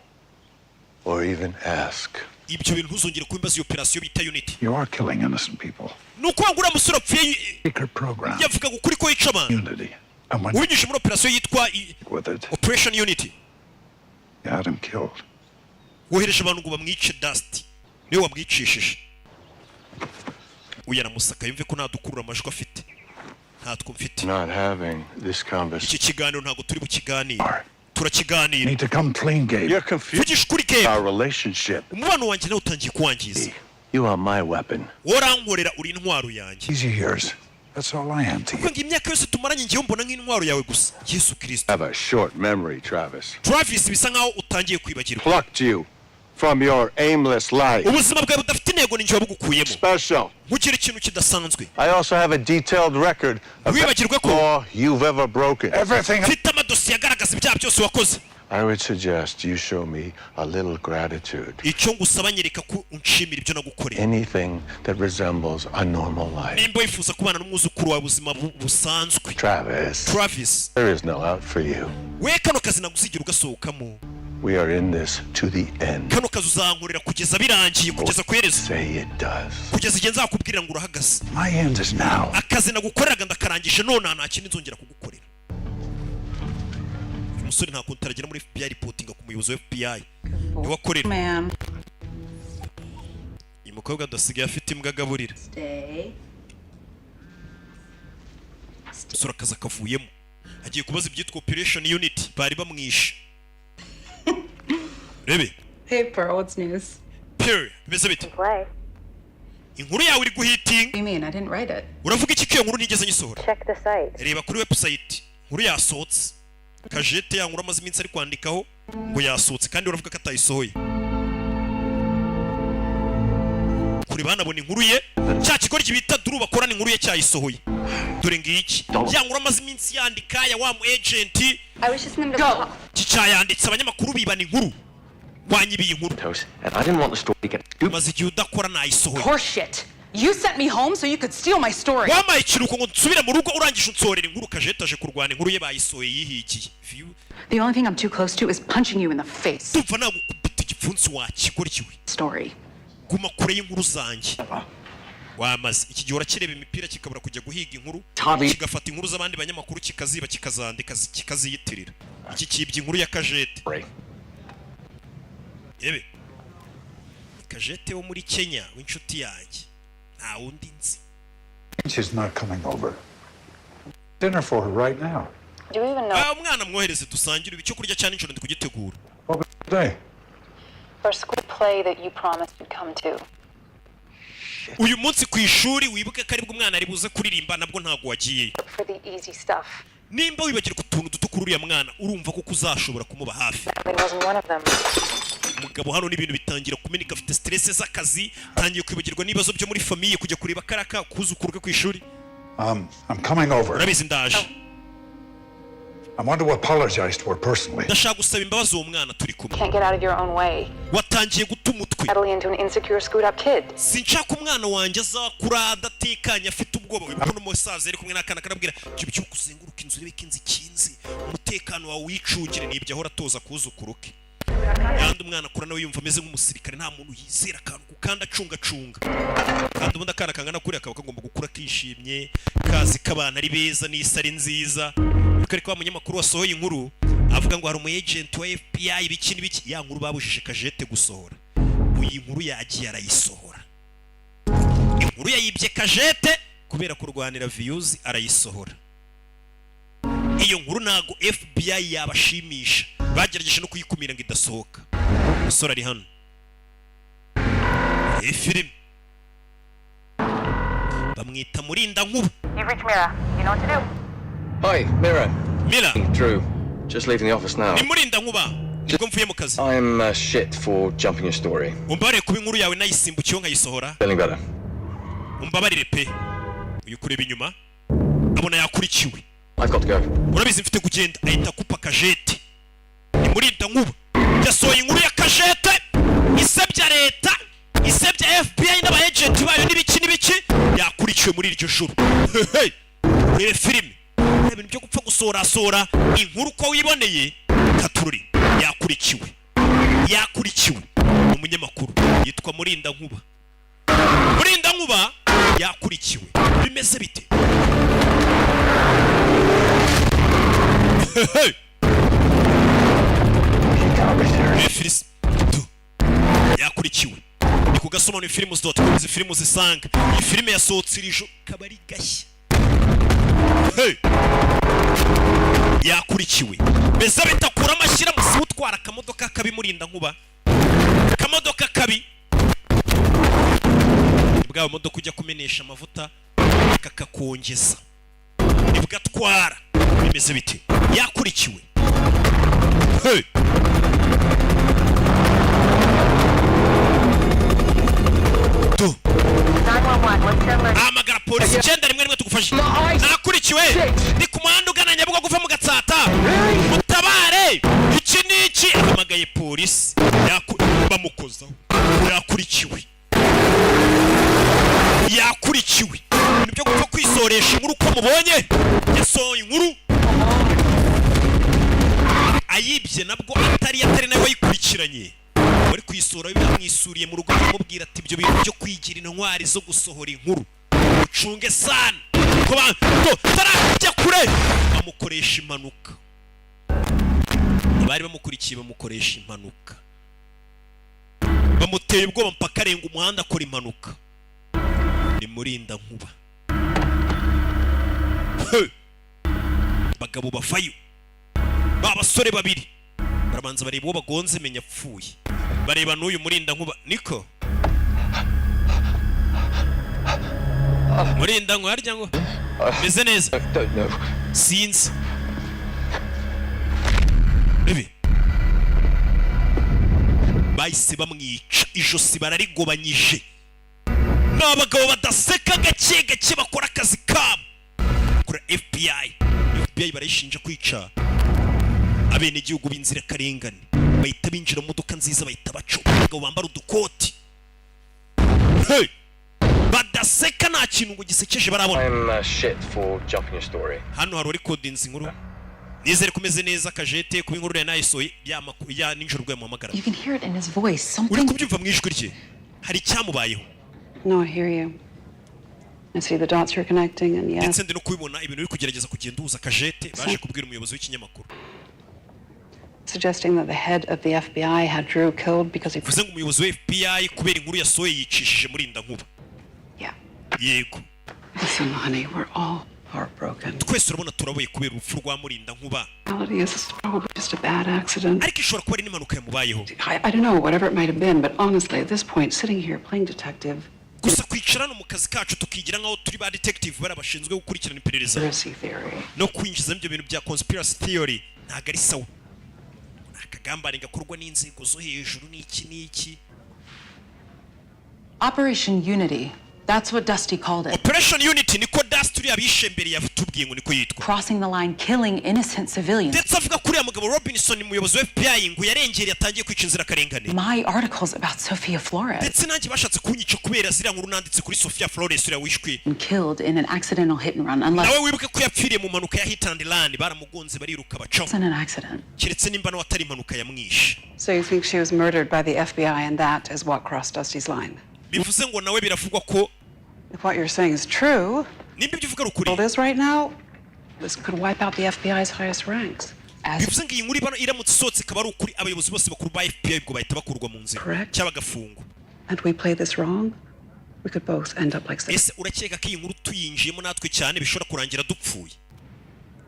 [SPEAKER 9] Or even ask.
[SPEAKER 4] ibyo bintu ntuzongere kumbaza iyo operation bita Unity.
[SPEAKER 8] You are killing innocent people.
[SPEAKER 4] nuko wangura musoro pfiye
[SPEAKER 8] Secret program.
[SPEAKER 4] yavuga ukuri ko yica abantu.
[SPEAKER 8] Unity. And when
[SPEAKER 4] ubinyuje muri operation yitwa Operation Unity.
[SPEAKER 8] you had him killed.
[SPEAKER 4] wohereje abantu ngo bamwice Dusty. niwe wamwicishije. uyaramusaka yumve ko ntadukurura amajwi afite. ntatwo mfite.
[SPEAKER 9] Not having this conversation.
[SPEAKER 4] iki kiganiro ntabwo turi bukiganira. turakiganira.
[SPEAKER 8] Need to come clean, Gabe.
[SPEAKER 9] You're confused.
[SPEAKER 4] vugisha ukuri Gabe.
[SPEAKER 9] Our relationship.
[SPEAKER 4] umubano wanjye nawe utangiye kuwangiza.
[SPEAKER 9] You are my weapon.
[SPEAKER 4] worankorera uri intwaro yanjye.
[SPEAKER 8] These years, that's all I am to you.
[SPEAKER 4] kuko ngo imyaka yose tumaranye ngewe mbona nk'intwaro yawe gusa. Yesu Kristo.
[SPEAKER 9] Have a short memory, Travis.
[SPEAKER 4] Travis bisa nkaho utangiye kwibagirwa.
[SPEAKER 9] Plucked you from your aimless life.
[SPEAKER 4] ubuzima bwawe budafite intego ninjye wabugukuyemo.
[SPEAKER 9] Special.
[SPEAKER 4] nkugira ikintu kidasanzwe.
[SPEAKER 9] I also have a detailed record of every law you've ever broken.
[SPEAKER 8] Everything.
[SPEAKER 4] mfite amadosiye agaragaza ibyaha byose wakoze.
[SPEAKER 9] I would suggest you show me a little gratitude.
[SPEAKER 4] icyo ngusaba nyereka ko unshimira ibyo nagukoreye.
[SPEAKER 9] Anything that resembles a normal life.
[SPEAKER 4] nimba wifuza kubana n'umwuzukuru wawe ubuzima busanzwe.
[SPEAKER 9] Travis, there is no out for you.
[SPEAKER 4] we kano kazi nagusigira ugasohokamo.
[SPEAKER 9] We are in this to the end.
[SPEAKER 4] kano kazi uzankorera kugeza birangiye kugeza ku iherezo.
[SPEAKER 9] Say it does.
[SPEAKER 4] kugeza igihe nzakubwirira ngo urahagaze.
[SPEAKER 8] My end is now.
[SPEAKER 4] akazi nagukoreraga ndakarangije none nta kintu nzongera kugukorera. umusore nta kuntu aragera muri FBI reporting ku muyobozi wa FBI niwe akorera. uyu mukobwa adasigaye afite imbwa agaburira. umusore akazi akavuyemo agiye kubaza ibyitwa Operation Unity bari bamwishe. rebe.
[SPEAKER 12] Hey, Pearl, what's news?
[SPEAKER 4] Pearl, bimeze bite? inkuru yawe iri guhitinga.
[SPEAKER 12] What do you mean? I didn't write it.
[SPEAKER 4] uravuga iki ko iyo nkuru nigeze nyisohora?
[SPEAKER 14] Check the site.
[SPEAKER 4] reba kuri website inkuru yasohotse. kajete ya nkuru amaze iminsi ari kwandikaho ngo yasohotse kandi uravuga ko atayisohoye. kuri banabona inkuru ye cya kigo bita Duru bakorana inkuru ye cyayisohoye. dore ngiki ya nkuru amaze iminsi yandika ya wa mu agent.
[SPEAKER 12] I was just in the middle of
[SPEAKER 4] cyayanditse abanyamakuru bibana inkuru. wanyibiye inkuru.
[SPEAKER 11] And I didn't want the story to get
[SPEAKER 4] maze igihe udakora nayisohoye.
[SPEAKER 12] horseshit. You sent me home so you could steal my story.
[SPEAKER 4] wamaye ikiruko ngo nsubire mu rugo urangije unsorera inkuru. kajete aje kurwana inkuru ye bayisohoye yihigiye.
[SPEAKER 12] The only thing I'm too close to is punching you in the face.
[SPEAKER 4] Tumva nagukubita igipfunsi wakigoryiwe.
[SPEAKER 12] Story.
[SPEAKER 4] guma kure y'inkuru zanjye. wamaze iki gihe urakireba imipira kikabura kujya guhiga inkuru kigafata inkuru z'abandi banyamakuru kikaziba kikazandika kikaziyitirira. iki kibye inkuru ya kajete. yebe kajete wo muri Kenya w'inshuti yanjye nta wundi nzi.
[SPEAKER 8] She's not coming over. Dinner for her right now.
[SPEAKER 14] Do you even know?
[SPEAKER 4] umwana mwohereze dusangire icyo kurya cyane inshuro ndi kugitegura.
[SPEAKER 8] Today.
[SPEAKER 14] For a school play that you promised you'd come to.
[SPEAKER 4] uyu munsi ku ishuri wibuke ko aribwo umwana ari buze kuririmba nabwo ntago wagiye.
[SPEAKER 14] For the easy stuff.
[SPEAKER 4] nimba wibagirwa utuntu duto kuri uriya mwana urumva ko kuzashobora kumuba hafi.
[SPEAKER 14] It wasn't one of them.
[SPEAKER 4] umugabo hano n'ibintu bitangira kumenika afite stress z'akazi tangiye kwibagirwa n'ibibazo byo muri famille kujya kureba karaka kuzukuruka ku ishuri.
[SPEAKER 8] I'm coming over.
[SPEAKER 4] urabizi ndaje.
[SPEAKER 8] I want to apologize to her personally.
[SPEAKER 4] ndashaka gusaba imbabazi uwo mwana turi kumwe.
[SPEAKER 14] Can't get out of your own way.
[SPEAKER 4] watangiye guta umutwe.
[SPEAKER 14] Settling into an insecure, screwed up kid.
[SPEAKER 4] sinshaka umwana wanjye azakura adatekanye afite ubwoba. wibuka n'umusaza ari kumwe n'akana karabwira cyo kuzenguruka inzu urebe ko inzu ikinze umutekano wawe wicugire n'ibyo ahora atoza kuzukuruke. kandi umwana akura nawe yumva ameze nk'umusirikare nta muntu yizera akantu kandi acungacunga. kandi ubundi akana kangana kuri akaba kagomba gukura kishimye kazi k'abana ari beza n'isi ari nziza. ariko wa munyamakuru wasohoye inkuru avuga ngo hari umu agent wa FBI ibiki n'ibiki. ya nkuru babujije kajete gusohora. iyi nkuru yagiye arayisohora. inkuru yayibye kajete kubera kurwanira views arayisohora. iyo nkuru ntago FBI yabashimisha bagerageje no kuyikumira ngo idasohoka. umusore ari hano. film bamwita murinda nkuba.
[SPEAKER 7] You've reached Mira. You know what to do.
[SPEAKER 11] Hi, Mira.
[SPEAKER 4] Mira.
[SPEAKER 11] Drew. Just leaving the office now.
[SPEAKER 4] ni murinda nkuba. nibwo mvuye mu kazi.
[SPEAKER 11] I'm shit for jumping your story.
[SPEAKER 4] umbare kuba inkuru yawe nayisimbukiyeho nkayisohora.
[SPEAKER 11] Feeling better.
[SPEAKER 4] umbabarire pe uyu kureba inyuma abona yakurikiwe
[SPEAKER 11] I've got to go.
[SPEAKER 4] urabizi mfite kugenda ahita akupa kajete imurinda nkuba yasohoye inkuru ya kajete isebya leta isebya FBI n'abagenti bayo n'ibiki yakurikiwe muri iryo joro urebe filime ibintu byo gupfa gusorasora inkuru ko wiboneye katururi yakurikiwe umunyamakuru yitwa Murinda Nkuba yakurikiwe bimeze bite yakurikiwe ni ku Gasobanuye films.com izi filmu zisanga iyi filime yasohotse irijo kabari gashya yakurikiwe beza bitakura amashyira musi utwara akamodoka kabi Murinda Nkuba akamodoka kabi bwa modoka ujya kumenesha amavuta kakakongeza nibwo atwara bimeze bite yakurikiwe amagara polisi 911 tugufashe nakurikiwe ni ku muhanda ugana Nyabugogo uva mu Gatsata mutabare iki niki amagaye polisi bamukozaho yakurikiwe nibyo gupfa kwisoresha inkuru ko mubonye yasohoye inkuru ayibye nabwo atari nawe wayikurikiranye bari kwisora bamwisuriye mu rugo bamubwira ati ibyo bintu byo kwigira intwari zo gusohora inkuru ucunge sana ko tarajya kure bamukoresha impanuka bari bamukurikiye bamukoresha impanuka bamuteye ubwoba mpaka arenga umuhanda akora impanuka ni Murinda Nkuba bagabo bavayo babasore babiri barabanza bareba uwo bagonze menya apfuye bareba n'uyu Murinda Nkuba niko Murinda ngo harya ngo meze neza sinzi bibi bahise bamwica ijosi bararigobanyije n'abagabo badaseka gake bakora akazi kabo kuri FBI barayishinja kwica abene igihugu b'inzira karengane bahita binjira mu modoka nziza bahita baco abagabo bambara udukoti badaseka nta kintu ngo gisekeje barabona hano hari recordings inkuru nizere kumeze neza kajete kuba inkuru ya nayisoye ya ninjoro rwe mu magara uri kubyumva mu ijwi rye hari cyamubayeho.
[SPEAKER 16] No, I hear you. I see the dots you're connecting, and yes.
[SPEAKER 4] Ndetse ndi no kubibona ibintu uri kugerageza kugenda uza kajete baje kubwira umuyobozi w'ikinyamakuru.
[SPEAKER 16] Suggesting that the head of the FBI had Drew killed because he.
[SPEAKER 4] Vuze ngo umuyobozi wa FBI kubera inkuru yasohoye yicishije Murinda Nkuba.
[SPEAKER 16] Yeah.
[SPEAKER 4] Yego.
[SPEAKER 16] Listen, honey, we're all heartbroken.
[SPEAKER 4] Twese urabona turaboye kubera urupfu rwa Murinda Nkuba.
[SPEAKER 16] This is probably just a bad accident.
[SPEAKER 4] Ariko ishobora kuba ari n'impanuka yamubayeho.
[SPEAKER 16] I don't know, whatever it might have been, but honestly, at this point, sitting here playing detective.
[SPEAKER 4] Gusa kwicarana mu kazi kacu tukigira nkaho turi ba detective barabashinzwe gukurikirana iperereza no kwinjiza ibyo bintu bya conspiracy theory ntago ari sawa. Akagambane gakorwa n'inzego zo hejuru n'iki.
[SPEAKER 12] Operation Unity. That's what Dusty called it.
[SPEAKER 4] Operation Unity niko Dusty yabishe mbere yatubwiye ngo niko yitwa.
[SPEAKER 12] Crossing the line, killing innocent civilians.
[SPEAKER 4] Ndetse avuga kuri mugabo Robinson umuyobozi wa FBI ngo yarengera yatangiye kwica inzira karengane.
[SPEAKER 12] My articles about Sophia Flores.
[SPEAKER 4] Ndetse nanjye bashatse kunyica kubera zira nkuru nanditse kuri Sophia Flores uriya wishwe.
[SPEAKER 12] Killed in an accidental hit and run unless.
[SPEAKER 4] Nawe wibuke ko yapfiriye mu manuka ya hit and run baramugonze bariruka bacaho.
[SPEAKER 12] It's an accident.
[SPEAKER 4] Kiretse nimba no atari impanuka yamwishe.
[SPEAKER 16] So you think she was murdered by the FBI and that is what crossed Dusty's line?
[SPEAKER 4] Bivuze ngo nawe biravugwa ko
[SPEAKER 16] if what you're saying is true, it is right now, this could wipe out the FBI's highest ranks.
[SPEAKER 4] Bivuze ngo iyi nkuru ibano iramutse isotse ikaba ari ukuri abayobozi bose bakuru ba FBI ubwo bahita bakurwa mu nzira cyaba gafungwa.
[SPEAKER 16] And we play this wrong, we could both end up like this.
[SPEAKER 4] Ese urakeka ko iyi nkuru tuyinjiyemo natwe cyane bishobora kurangira dupfuye?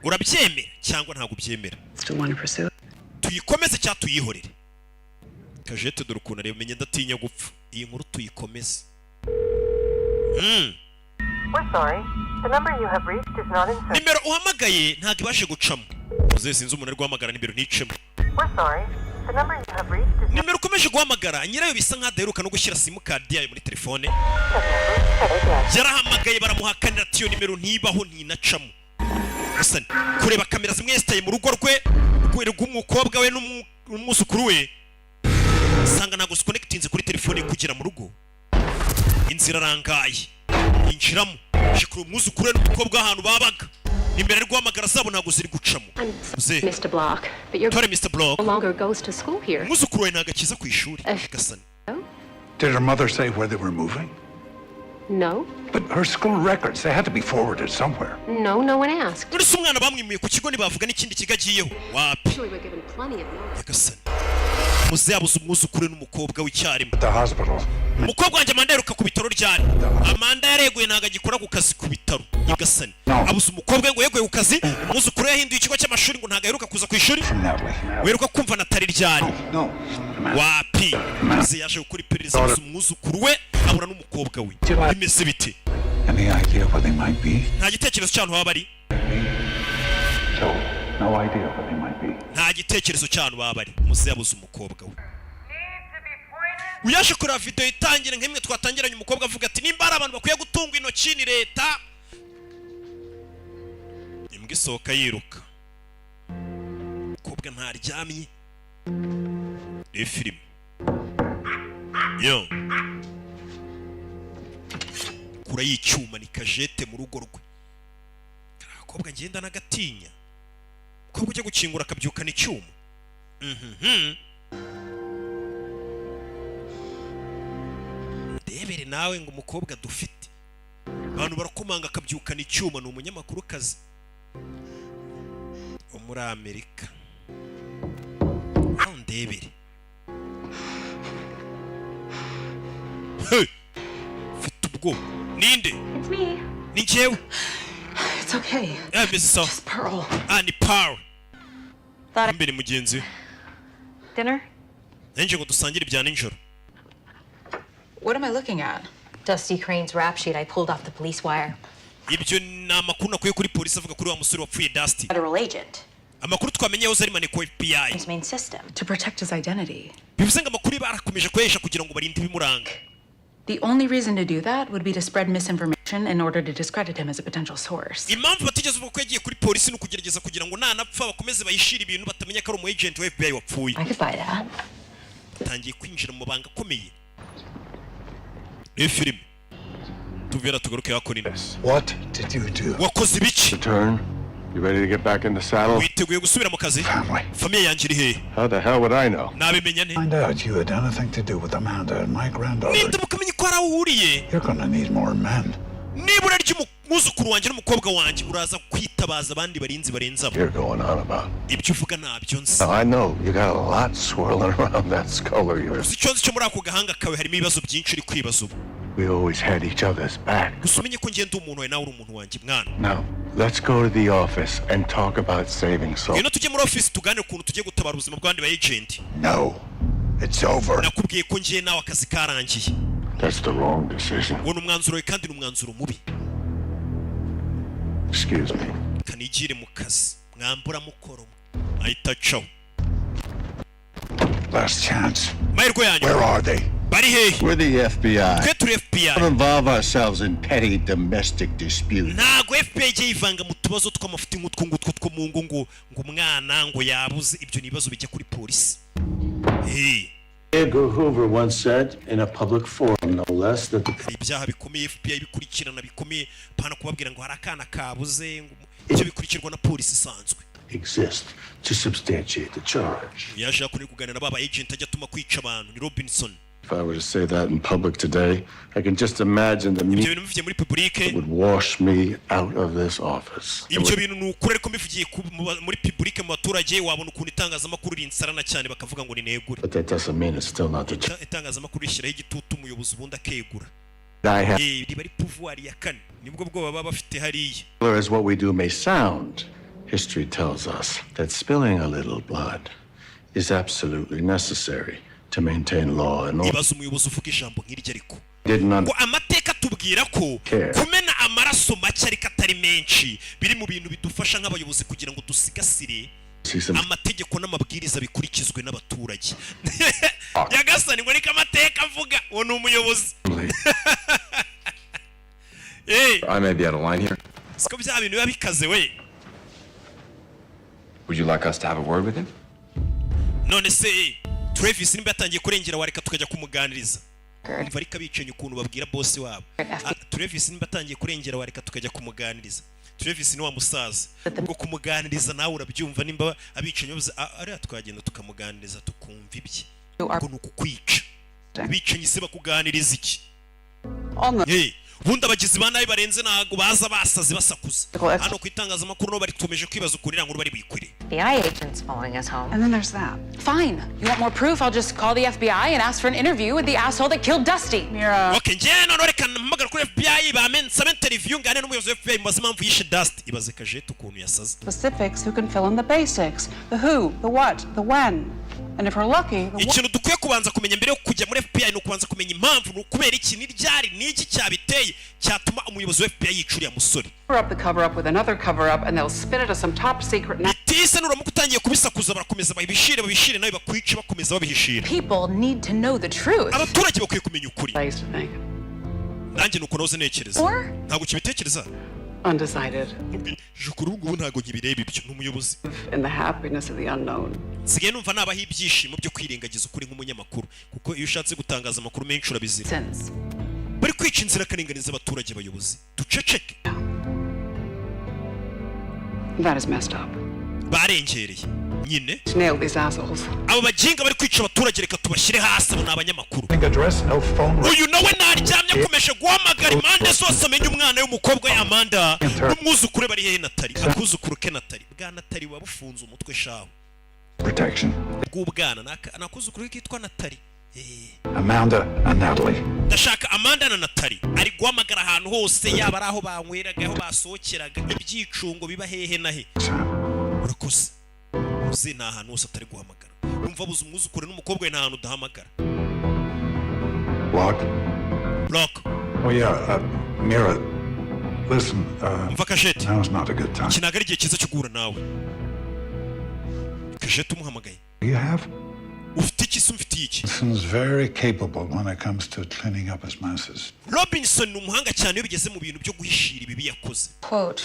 [SPEAKER 4] Urabyemera cyangwa ntago ubyemera?
[SPEAKER 16] Still want to pursue.
[SPEAKER 4] Tuyikomeze cyangwa tuyihorere? Kajete dore ukuntu ari umenye ndatinya gupfa. Iyi nkuru tuyikomeze.
[SPEAKER 14] We're sorry. The number you have reached is not in service.
[SPEAKER 4] Nimero uhamagaye ntago ibashe gucamo. Uze sinzi umuntu ari guhamagara nimero nticemo.
[SPEAKER 14] We're sorry.
[SPEAKER 4] nimero ukomeje guhamagara nyirayo bisa nk'adaheruka no gushyira simukadi yayo muri telefone. Yarahamagaye baramuhakanira ati iyo nimero ntibaho ntinacamo. Gusa kureba kamera zimwe zitaye mu rugo rwe rw'umukobwa we n'umwuzukuru we, sanga ntabwo zikonekitinze kuri telefone kugera mu rugo. Inzira arangaye yinjiramo shikuru umwuzukuru we n'umukobwa ahantu babaga, imbere ari guhamagara zabo ntabwo ziri gucamo.
[SPEAKER 14] Mr. Block, but your
[SPEAKER 4] Mr. Block
[SPEAKER 14] no longer goes to school here.
[SPEAKER 4] Umwuzukuru we ntabwo akiza ku ishuri. Gasani.
[SPEAKER 8] Did her mother say where they were moving?
[SPEAKER 14] No.
[SPEAKER 8] But her school records, they had to be forwarded somewhere.
[SPEAKER 14] No, no one asked.
[SPEAKER 4] Muri umwana bamwimiye ku kigo ntibavuga n'ikindi kigagiyeho. Wapi?
[SPEAKER 14] Actually, we're given plenty of notice.
[SPEAKER 4] Gasani. Muze yabuze umwuzukuru n'umukobwa w'icyarimwe.
[SPEAKER 8] The hospital.
[SPEAKER 4] Umukobwa wanjye Amanda yaruka ku bitaro ryari. Amanda yareguye ntago agikora ku kazi ku bitaro. Gasani. Abuze umukobwa ngo yeguye ku kazi, umwuzukuru yahinduye ikigo cy'amashuri ngo ntago yaruka kuza ku ishuri. Weruka kumva natari ryari. Wapi? Muze yaje gukora iperereza abuze umwuzukuru we abura n'umukobwa we. Bimeze bite?
[SPEAKER 8] Any idea where they might be?
[SPEAKER 4] Nta gitekerezo cy'ahantu baba bari.
[SPEAKER 8] No idea where they might be.
[SPEAKER 4] Nta gitekerezo cy'ahantu baba bari. Muze yabuze umukobwa we. Uyaje kuri video itangira nk'imwe twatangiranye umukobwa avuga ati nimba ari abantu bakwiye gutunga intoki ni leta. Imbwa isohoka yiruka. Umukobwa ntaryamye. Ni filime. Yo. Kura y'icyuma ni kajete mu rugo rwe. Umukobwa ngenda nagatinya. Umukobwa ujya gukingura akabyukana icyuma. Debere nawe ngo umukobwa dufite. Abantu barakomanga akabyukana icyuma ni umunyamakuru kazi. Wo muri Amerika. Ndebere. Fite ubwo. Ninde?
[SPEAKER 12] It's me.
[SPEAKER 4] Ni njyewe.
[SPEAKER 12] It's okay.
[SPEAKER 4] Mrs.
[SPEAKER 12] It's Pearl.
[SPEAKER 4] Ni Pearl. Mbere mugenzi.
[SPEAKER 12] Dinner?
[SPEAKER 4] Nje ngo dusangire ibya nijoro.
[SPEAKER 12] What am I looking at?
[SPEAKER 14] Dusty Crane's rap sheet I pulled off the police wire.
[SPEAKER 4] Ibyo ni amakuru nakuye kuri polisi avuga kuri wa musore wapfuye Dusty.
[SPEAKER 14] Federal agent.
[SPEAKER 4] Amakuru twamenye yahoze ari maneko FBI.
[SPEAKER 14] His main system.
[SPEAKER 12] To protect his identity.
[SPEAKER 4] Bivuze ngo amakuru barakomeje kwesha kugira ngo barinde ibimuranga.
[SPEAKER 12] The only reason to do that would be to spread misinformation in order to discredit him as a potential source.
[SPEAKER 4] Impamvu batigeze uvuga ko yagiye kuri polisi no kugerageza kugira ngo nanapfa bakomeze bayishira ibintu batamenya ko ari umu agent wa FBI wapfuye.
[SPEAKER 14] I could buy that.
[SPEAKER 4] Tangiye kwinjira mu banga akomeye. Film. Tuvera tugaruke yakora ine.
[SPEAKER 8] What did you do?
[SPEAKER 4] Wakoze ibiki?
[SPEAKER 9] Return. You ready to get back in the saddle?
[SPEAKER 4] Witeguye gusubira mu kazi? Family yanjye iri he?
[SPEAKER 9] How the hell would I know?
[SPEAKER 4] Nabimenya ne?
[SPEAKER 8] Find out you had anything to do with Amanda and my granddaughter.
[SPEAKER 4] Ninde mukamenya ko arawuriye?
[SPEAKER 8] You're gonna need more men.
[SPEAKER 4] Nibura ry'umwuzukuru wanjye n'umukobwa wanjye uraza kwitabaza abandi barinzi barenza abo.
[SPEAKER 9] You're going on about.
[SPEAKER 4] Ibyo uvuga nabyo nzi.
[SPEAKER 9] I know you got a lot swirling around that skull of yours.
[SPEAKER 4] Icyo nzi cyo muri ako gahanga kawe harimo ibibazo byinshi uri kwibaza ubu.
[SPEAKER 9] We always had each other's back.
[SPEAKER 4] Gusa umenye ko ngenda umuntu wawe nawe uri umuntu wanjye mwana.
[SPEAKER 9] Now, let's go to the office and talk about saving souls.
[SPEAKER 4] Ngwino tujye muri office tuganire ukuntu tugiye gutabara ubuzima bw'abandi ba agent.
[SPEAKER 8] No, it's over.
[SPEAKER 4] Nakubwiye ko ngiye nawe akazi karangiye.
[SPEAKER 9] That's the wrong decision.
[SPEAKER 4] Wona umwanzuro we kandi n'umwanzuro mubi.
[SPEAKER 9] Excuse me.
[SPEAKER 4] Kanigire mu kazi mwambura mukoro ahita caho.
[SPEAKER 8] Last chance.
[SPEAKER 4] Mahirwe yanyu.
[SPEAKER 8] Where are they?
[SPEAKER 4] Bari hehe?
[SPEAKER 9] We're the FBI.
[SPEAKER 4] Twe turi FBI.
[SPEAKER 9] Don't involve ourselves in petty domestic disputes.
[SPEAKER 4] Ntago FBI igiye ivanga mu tubazo tw'amafuti nk'utwo two mu ngo umwana ngo yabuze ibyo nibazo bijya kuri polisi. Hey.
[SPEAKER 17] Edgar Hoover once said in a public forum, no less, that the
[SPEAKER 4] ibyaha bikomeye FBI bikurikirana bikomeye pana kubabwira ngo hari akana kabuze ngo ibyo bikurikirwa na polisi isanzwe.
[SPEAKER 17] exist to substantiate the charge.
[SPEAKER 4] Yaje kuri kuganira baba agent ajya tuma kwica abantu ni Robinson.
[SPEAKER 9] If I were to say that in public today, I can just imagine the media would wash me out of this office.
[SPEAKER 4] Ibyo bintu nukuri ariko mbivugiye muri public mu baturage wabona ukuntu itangazamakuru rinsarana cyane bakavuga ngo ni negura.
[SPEAKER 9] But that doesn't mean it's still not the truth.
[SPEAKER 4] Itangazamakuru rishyiraho igitutu umuyobozi ubundi akegura. Riba ari pouvoir ya kane nibwo bwo baba bafite hariya.
[SPEAKER 9] As what we do may sound, history tells us that spilling a little blood is absolutely necessary to maintain law and order.
[SPEAKER 4] Ibaza umuyobozi uvuga ijambo nk'iryo ariko
[SPEAKER 9] ngo
[SPEAKER 4] amateka tubwira ko kumena amaraso make ariko atari menshi biri mu bintu bidufasha nk'abayobozi kugira ngo dusigasire amategeko n'amabwiriza bikurikizwe n'abaturage. Nyagasani ngo niko amateka avuga, uwo ni umuyobozi.
[SPEAKER 6] I may be out of line here.
[SPEAKER 4] Siko bya bintu biba bikaze we.
[SPEAKER 6] Would you like us to have a word with him?
[SPEAKER 4] None se Travis nimba yatangiye kurengera wareka tukajya kumuganiriza. Umva ariko abicenye ukuntu babwira boss wabo. Travis nimba yatangiye kurengera wareka tukajya kumuganiriza. Travis ni wa musaza. Ubwo kumuganiriza nawe urabyumva nimba abicenye bavuze ari twagenda tukamuganiriza tukumva ibye. Ubwo nuko kwica. Abicenye se bakuganiriza iki? Bundi abagizi ba nabi barenze ntago baza basaze basakuza. Hano kwitangaza amakuru no bari tumeje kwibaza ukuri ngo bari bikwire.
[SPEAKER 14] FBI agents following us home.
[SPEAKER 16] And then there's that.
[SPEAKER 12] Fine. You want more proof? I'll just call the FBI and ask for an interview with the asshole that killed Dusty.
[SPEAKER 16] Mira.
[SPEAKER 4] Okay, njeno reka mpamagara kuri FBI bamensa interview ngane n'umuyobozi wa FBI mbaza impamvu yishe Dusty. Ibaze kajeto ukuntu yasaze.
[SPEAKER 16] Specifics who can fill in the basics. The who, the what, the when. And if we're lucky,
[SPEAKER 4] ikintu dukwiye kubanza kumenya mbere yo kujya muri FBI no kubanza kumenya impamvu no kubera iki niryari niki cyabiteye cyatuma umuyobozi wa FBI yicuriye musore.
[SPEAKER 16] Cover up with another cover up and they'll spin it as some top secret.
[SPEAKER 4] Itise nuramuka utangiye kubisakuza barakomeza babishire nawe bakwica bakomeza babihishira.
[SPEAKER 12] People need to know the truth.
[SPEAKER 4] Abaturage bakwiye kumenya ukuri. Nanjye nuko noze nekereza. Ntago kibitekereza.
[SPEAKER 16] Undecided.
[SPEAKER 4] Jukurugu ntago nkibireba ibyo n'umuyobozi.
[SPEAKER 16] In the happiness of the unknown.
[SPEAKER 4] Sigaye numva nabaho ibyishimo byo kwirengagiza ukuri nk'umunyamakuru kuko iyo ushatse gutangaza amakuru menshi urabizira. Bari kwica inzira karinganiza abaturage bayobozi. Duceceke.
[SPEAKER 16] That is messed up.
[SPEAKER 4] Barengereye. Nyine.
[SPEAKER 16] Nail these assholes.
[SPEAKER 4] Abo bajinga bari kwica abaturage reka tubashyire hasi abo n'abanyamakuru. Uyu nawe naryamye akomeje guhamagara impande zose amenye umwana w'umukobwa ya Amanda n'umwuzukuru bari hehe Natali akuzukuru ke Natali bwa Natali wabufunze umutwe shaho.
[SPEAKER 8] Protection.
[SPEAKER 4] Bw'ubwana nakuzukuru kitwa Natali.
[SPEAKER 8] Amanda and Natalie.
[SPEAKER 4] Ndashaka Amanda na Natali ari guhamagara ahantu hose yaba araho banyweraga aho basohokeraga ibyicungo biba hehe na he. Urakoze. Uzi nta hantu hose atari guhamagara. Umva buze umwuzukuru n'umukobwa nta hantu udahamagara. Block.
[SPEAKER 8] Oh yeah, Mira. Listen,
[SPEAKER 4] Mva Kajeti.
[SPEAKER 8] Now's not a good time.
[SPEAKER 4] Kinagari igihe cyiza cyo guhura nawe. Kajeti umuhamagaye.
[SPEAKER 8] You have?
[SPEAKER 4] Ufite iki se umfitiye iki?
[SPEAKER 8] Robinson's very capable when it comes to cleaning up his messes.
[SPEAKER 4] Robinson ni umuhanga cyane iyo bigeze mu bintu byo guhishira ibibi yakoze.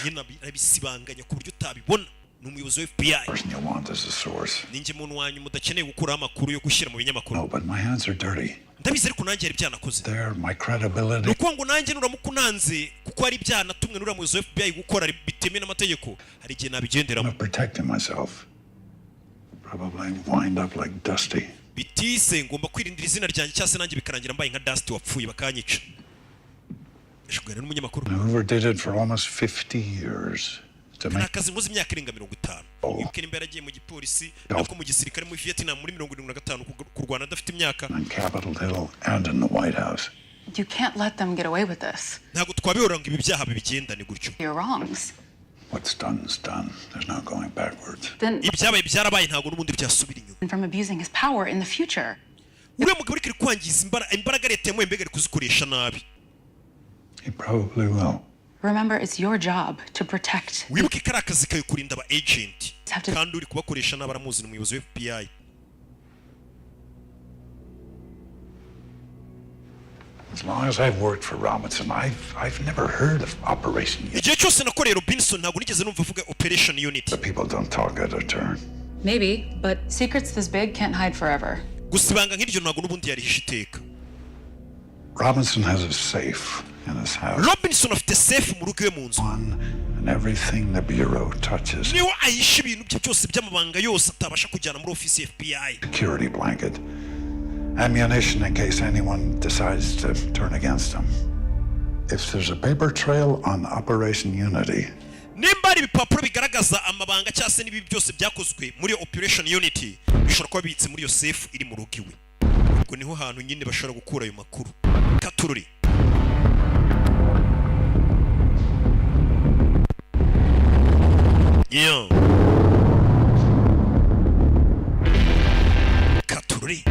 [SPEAKER 4] Nyina abisibanganya ku buryo utabibona. Ni umuyobozi wa FBI.
[SPEAKER 8] Person you want as a source.
[SPEAKER 4] Ninjye muntu wanyu mudakeneye gukura amakuru yo gushyira mu binyamakuru.
[SPEAKER 8] No, but my hands are dirty.
[SPEAKER 4] Ndabizi ariko nanjye hari byanakoze.
[SPEAKER 8] There, my credibility.
[SPEAKER 4] Nuko ngo nanjye nuramukunanze kuko hari byanatumwe nura umuyobozi wa FBI gukora biteme n'amategeko. Hari igihe nabigenderamo.
[SPEAKER 8] I'm protecting myself. Probably wind up like Dusty.
[SPEAKER 4] Bitise ngomba kwirindira izina ryanjye cyase nanjye bikarangira mbaye nka Dusty wapfuye bakanyica. Eshugara n'umunyamakuru.
[SPEAKER 8] I overdid it for almost 50 years.
[SPEAKER 4] Nakazi muzi imyaka irenga 50. Ibuke nimba yaragiye mu gipolisi nako mu gisirikare mu Vietnam muri 75 kurwana adafite imyaka.
[SPEAKER 8] On Capitol Hill and in the White House.
[SPEAKER 12] You can't let them get away with this.
[SPEAKER 4] Ntago twabihora ngo ibi byaha bibigendane gutyo.
[SPEAKER 12] Your wrongs.
[SPEAKER 8] What's done is done. There's no going backwards.
[SPEAKER 12] Then
[SPEAKER 4] ibyabaye byarabaye ntago n'ubundi byasubira inyuma.
[SPEAKER 12] From abusing his power in the future.
[SPEAKER 4] Uriya mugabo uri kwangiza imbaraga leta yamwe mbega kuzikoresha nabi.
[SPEAKER 8] He probably will.
[SPEAKER 12] Remember, it's your job to protect.
[SPEAKER 4] Wibuke kari akazi kayo kurinda aba agent. Kandi uri kubakoresha n'abaramuzi n'umuyobozi wa FBI.
[SPEAKER 8] As long as I've worked for Robinson, I've never heard of Operation Unity.
[SPEAKER 4] Igihe cyose nakoreye Robinson ntabwo nigeze numva avuga Operation Unity.
[SPEAKER 8] The people don't talk out of turn.
[SPEAKER 12] Maybe, but secrets this big can't hide forever.
[SPEAKER 4] Gusibanga nk'iryo ntabwo n'ubundi yarihisha iteka.
[SPEAKER 8] Robinson has a safe in his house.
[SPEAKER 4] Robinson afite safe mu rugo mu nzu.
[SPEAKER 8] And everything the bureau touches.
[SPEAKER 4] Niwe ahisha ibintu bye byose by'amabanga yose atabasha kujyana muri office ya FBI.
[SPEAKER 8] Security blanket. Ammunition in case anyone decides to turn against him. If there's a paper trail on Operation Unity.
[SPEAKER 4] Nimba ari ibipapuro bigaragaza amabanga cyase n'ibi byose byakozwe muri Operation Unity bishobora kuba bitse muri yo safe iri mu rugo iwe. Ubwo niho hantu nyine bashobora gukura ayo makuru. Katururi. Yeah. Katururi.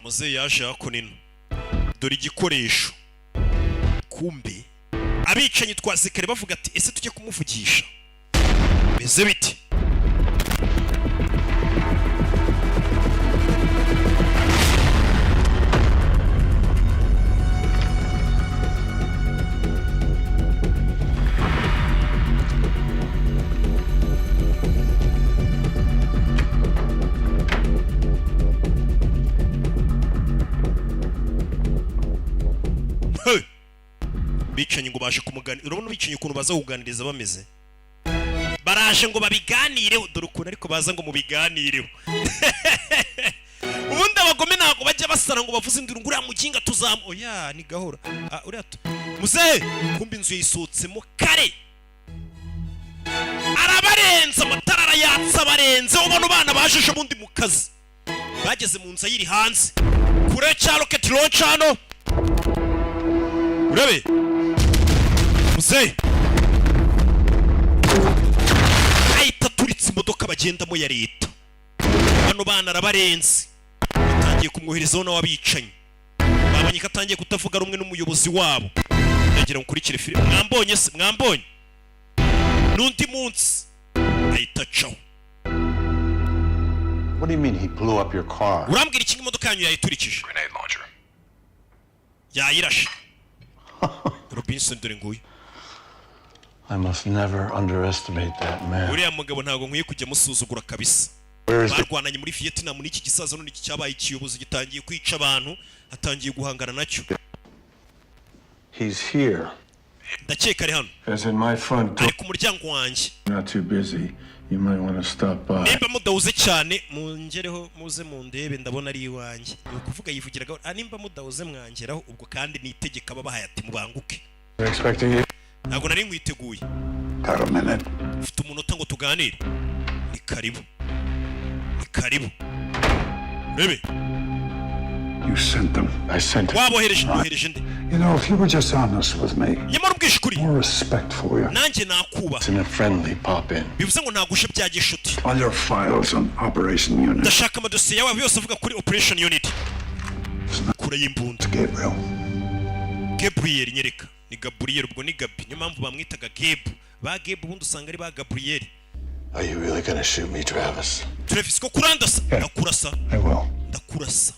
[SPEAKER 4] muzehe yaje hakunino dore igikoresho kumbe abicanyi twazikare bavuga ati ese tujye kumuvugisha beze biti bicanyi ngo baje kumuganira urabona bicanyi ukuntu baza kuganiriza bameze baraje ngo babiganireho dore ukuntu ariko baza ngo mubiganireho ubundi abagome ntabwo bajya basara ngo bavuze induru ngo uriya muginga tuzamu oya ni gahora uriya muzehe kumbe inzu yisohotsemo kare arabarenza amatara arayatsa barenze ubona abana bajeje bundi mu kazi bageze mu nzu ayiri hanze kure cya rocket launch hano urabe muzehe ahita turitse imodoka bagendamo ya leta bano bana arabarenze batangiye kumwoherezaho n'awabicanyi babonye ko atangiye kutavuga rumwe n'umuyobozi wabo yagira nkurikire filime mwambonye se mwambonye n'undi munsi ahita acaho.
[SPEAKER 17] What do you mean he blew up your car?
[SPEAKER 4] urambwira iki imodoka yanyu yayiturikije
[SPEAKER 8] Grenade launcher.
[SPEAKER 4] yayirashe Robinson dore nguyu
[SPEAKER 17] I must never underestimate that man.
[SPEAKER 4] uriya mugabo ntabwo nkwiye kujya musuzugura kabisa barwananye muri Vietnam n'iki gisaza none iki cyabaye ikiyobozi gitangiye kwica abantu hatangiye guhangana nacyo.
[SPEAKER 17] He's here.
[SPEAKER 4] ndakeka ari hano
[SPEAKER 17] As in my front door.
[SPEAKER 4] ari ku muryango wanjye.
[SPEAKER 17] Not too busy. You might want to stop by.
[SPEAKER 4] nimba mudawuze cyane mungereho muze mundebe ndabona ari iwanjye ni kuvuga yivugiraga nimba mudawuze mwangeraho ubwo kandi nitegeka babahaye ati mubanguke.
[SPEAKER 8] Expecting you.
[SPEAKER 4] ntabwo nari mwiteguye.
[SPEAKER 8] Got a minute.
[SPEAKER 4] ufite umunota ngo tuganire. ni karibu ni karibu bebe.
[SPEAKER 8] You sent them. I sent them.
[SPEAKER 4] wabohereje nde.
[SPEAKER 8] You know, if you were just honest with me,
[SPEAKER 4] nyamara ubwishe kuri
[SPEAKER 8] more respect for you.
[SPEAKER 4] nanjye nakuba
[SPEAKER 17] It's in a friendly pop in.
[SPEAKER 4] bivuze ngo ntagushe bya gishuti.
[SPEAKER 8] All your files on Operation Unit.
[SPEAKER 4] ndashaka amadosiye yawe yose avuga kuri Operation Unit. kura y'imbunda. Gabriel nyereka ni Gabriel ubwo ni Gabi niyo mpamvu bamwitaga Gabe ba Gabe ubundi usanga ari ba Gabriel.
[SPEAKER 17] Are you really gonna shoot me, Travis?
[SPEAKER 4] Travis ko kurandasa ndakurasa.
[SPEAKER 8] I will.
[SPEAKER 4] ndakurasa.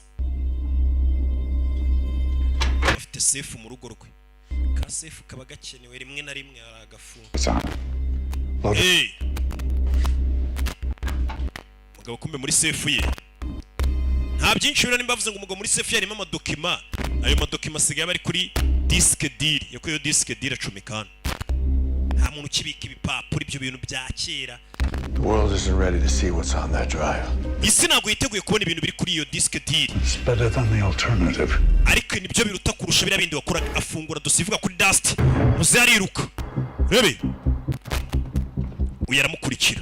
[SPEAKER 4] afite safe mu rugo rwe ka safe kaba gakenewe rimwe na rimwe aragafunga. mugabo kumbe muri safe ye nta byinshi bira nimba bavuze ngo umugabo muri safe yarimo amadokima ayo madokima asigaye bari kuri disque deal yakuye disque deal acomekana nta muntu ukibika ibipapuro ibyo bintu bya kera.
[SPEAKER 17] The world isn't ready to see what's on that drive.
[SPEAKER 4] isi ntabwo yiteguye kubona ibintu biri kuri iyo disque deal.
[SPEAKER 8] It's better than the alternative.
[SPEAKER 4] ariko nibyo biruta kurusha biriya bindi wakoraga afungura dosiye ivuga kuri dust muze ariruka rebe uyu aramukurikira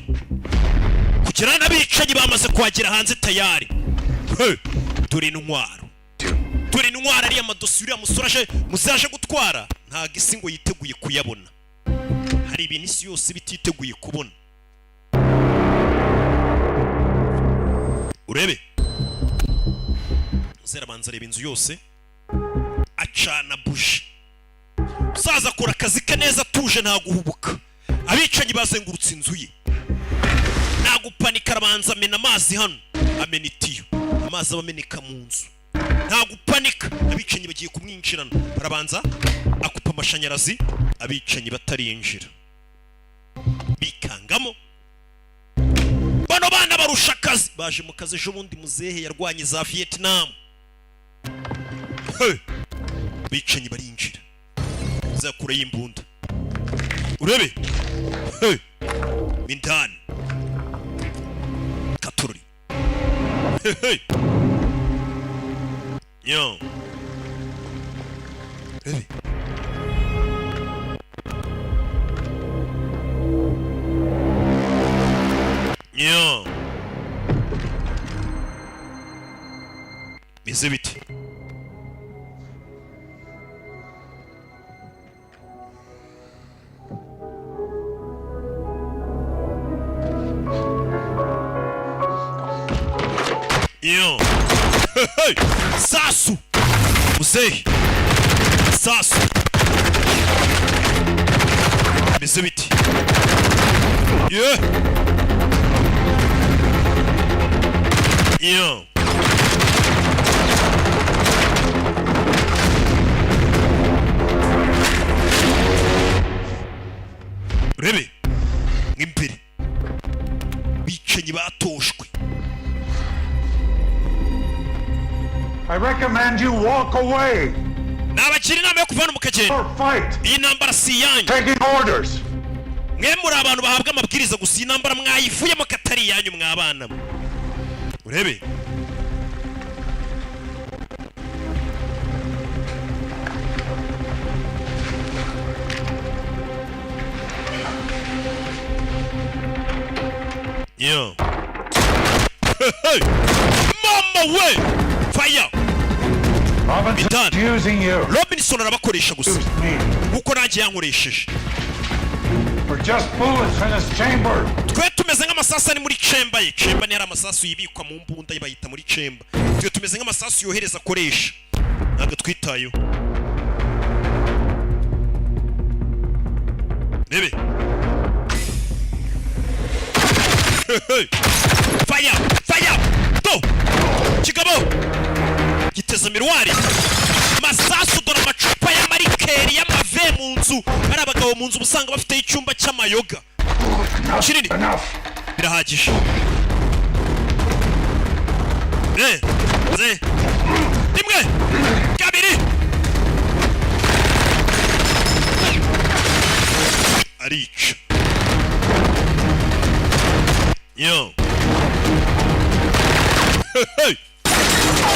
[SPEAKER 4] kugera n'abicanyi bamaze kuhagera hanze tayari. dore intwaro ariya madosiye uriya musore aje muzaje gutwara ntabwo isi ngo yiteguye kuyabona. hari ibintu isi yose bititeguye kubona. urebe muzera banza areba inzu yose acana buji usaza akora akazi ke neza atuje nta guhubuka. abicanyi bazengurutse inzu ye nta gupanika arabanza amena amazi hano amena itiyo amazi abameneka mu nzu nta gupanika. abicanyi bagiye kumwinjirana barabanza akupa amashanyarazi abicanyi batarinjira bikangamo. bano bana barusha akazi baje mu kazi ejo bundi muzehe yarwanye za Vietnam. bicanyi barinjira zakura y'imbunda urebe mindani katururi yo urebe yo bize biti yo sasu muzehe sasu bise biti yeah yeah urebe nk'imbere bicanyi batoshwe.
[SPEAKER 13] I recommend you walk away.
[SPEAKER 4] Nabakiri inama yo kuvana mu kagenda. Iyi ntambara si yanyu.
[SPEAKER 13] Taking orders.
[SPEAKER 4] Mwe muri abantu bahabwa amabwiriza gusa iyi ntambara mwayivuyemo katari yanyu mwabana. Urebe. Yo. Mama we. Fire.
[SPEAKER 13] Using you.
[SPEAKER 4] Robinson arabakoresha gusa. Uko nanjye yankoresheje.
[SPEAKER 13] We're just bullets in his chamber.
[SPEAKER 4] Twe tumeze nk'amasasu ari muri chamber ye. Chamber ni hari amasasu yibikwa mu mbunda bayita muri chamber. Twe tumeze nk'amasasu yohereza akoresha. Ntabwo twitayo. Nebe. Fire! Fire! Do! Kigabo! Giteza miruwari. Masasu dore amacupa ya marikeri y'amave mu nzu. Ari abagabo mu nzu usanga bafite icyumba cy'amayoga. Kinini. Birahagije. Rimwe! Kabiri! Arica. Yo. Hey.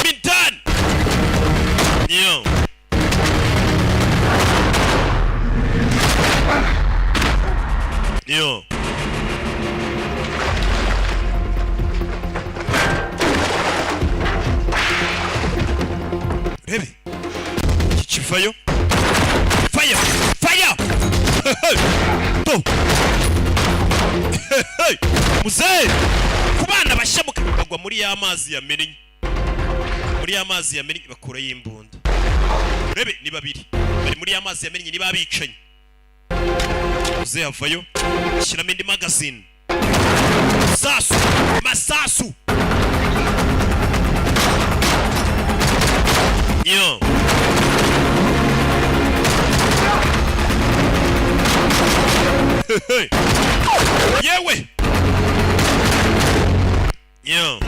[SPEAKER 4] Been done. Yo. Yo. Rebe. Kichifayo. Fire. Fire. To. Muzehe kubana bashamuka bagwa muri ya mazi yamenye. Muri ya mazi yamenye bakura y'imbunda. Rebe ni babiri. Bari muri ya mazi yamenye ni babicanye. Muzehe avayo. Shiramo indi magazine. Sasu, masasu. Yo. Yewe. Yo.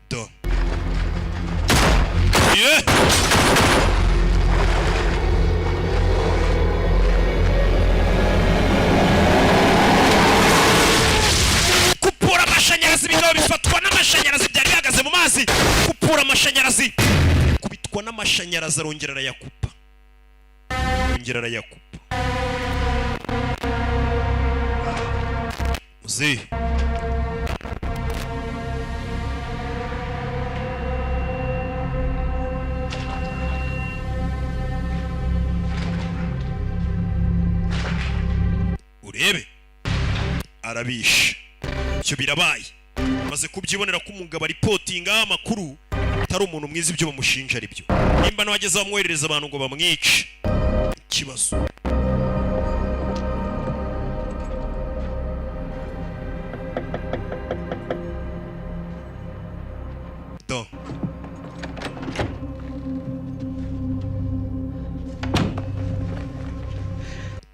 [SPEAKER 4] Do. Yeah. Kupura amashanyarazi bikaba bifatwa n'amashanyarazi byari bihagaze mu mazi. Kupura amashanyarazi kubitwa n'amashanyarazi arongera arayakupa. Arongera arayakupa. Muzehe. Urebe. Arabisha. Icyo birabaye. Maze kubyibonera ko umugabo aripotinga amakuru atari umuntu mwiza ibyo bamushinja ari byo. Nimba n'abageze bamwoherereza abantu ngo bamwice. Kibazo. Do.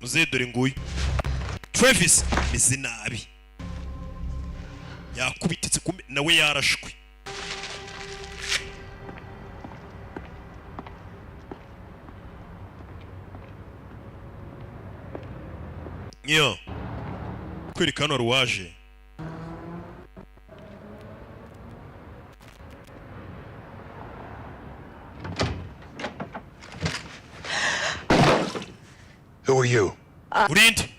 [SPEAKER 4] Muzehe dore nguyu. Travis meze nabi. Yakubititse nawe yarashwe. Yo. Kwerekana ruwaje.
[SPEAKER 8] Who are you?
[SPEAKER 4] Urinde.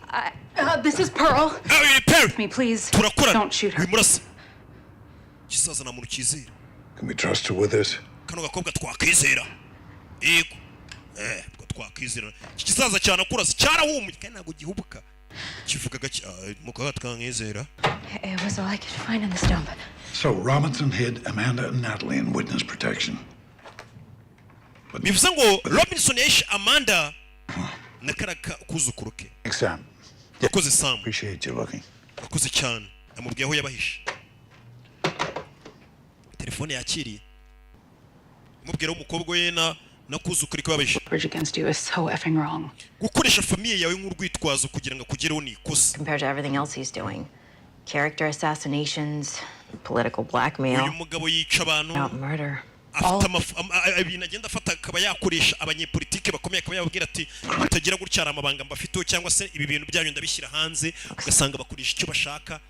[SPEAKER 12] This is Pearl.
[SPEAKER 4] Pearl.
[SPEAKER 12] Me, please.
[SPEAKER 4] Don't shoot her. Wimurasa. Kisaza na muntu kizera.
[SPEAKER 8] Can we trust her with this?
[SPEAKER 4] Kano gakobwa twakizera. yego ubwo twakwizera iki kisaza cyane akura cyarahumuye kandi ntago gihubuka kivuga gake mukaga twankizera.
[SPEAKER 14] It was all I could find in this dump.
[SPEAKER 8] So Robinson hid Amanda and Natalie in witness protection.
[SPEAKER 4] Bivuze ngo Robinson yishe Amanda na karaka kuzukuruke.
[SPEAKER 8] Exam.
[SPEAKER 4] Yakoze Sam.
[SPEAKER 8] Appreciate you looking.
[SPEAKER 4] Yakoze cyane. Amubwiye aho yabahishe. Telefone yakiriye. Mubwira umukobwa we na kuzukuri ko yabahishe.
[SPEAKER 16] Urge against you is so effing wrong.
[SPEAKER 4] Gukoresha famiye yawe nk'urwitwazo kugira ngo kugereho ni ikosa.
[SPEAKER 14] Compared to everything else he's doing. Character assassinations, political blackmail.
[SPEAKER 4] Uyu mugabo yica abantu.
[SPEAKER 14] Not murder.
[SPEAKER 4] Afata ibintu agenda afata akaba yakoresha abanyepolitike bakomeye akaba yababwira ati mutagira gutya amabanga mbafiteho cyangwa se ibi bintu byanyu ndabishyira hanze ugasanga bakoresha icyo bashaka.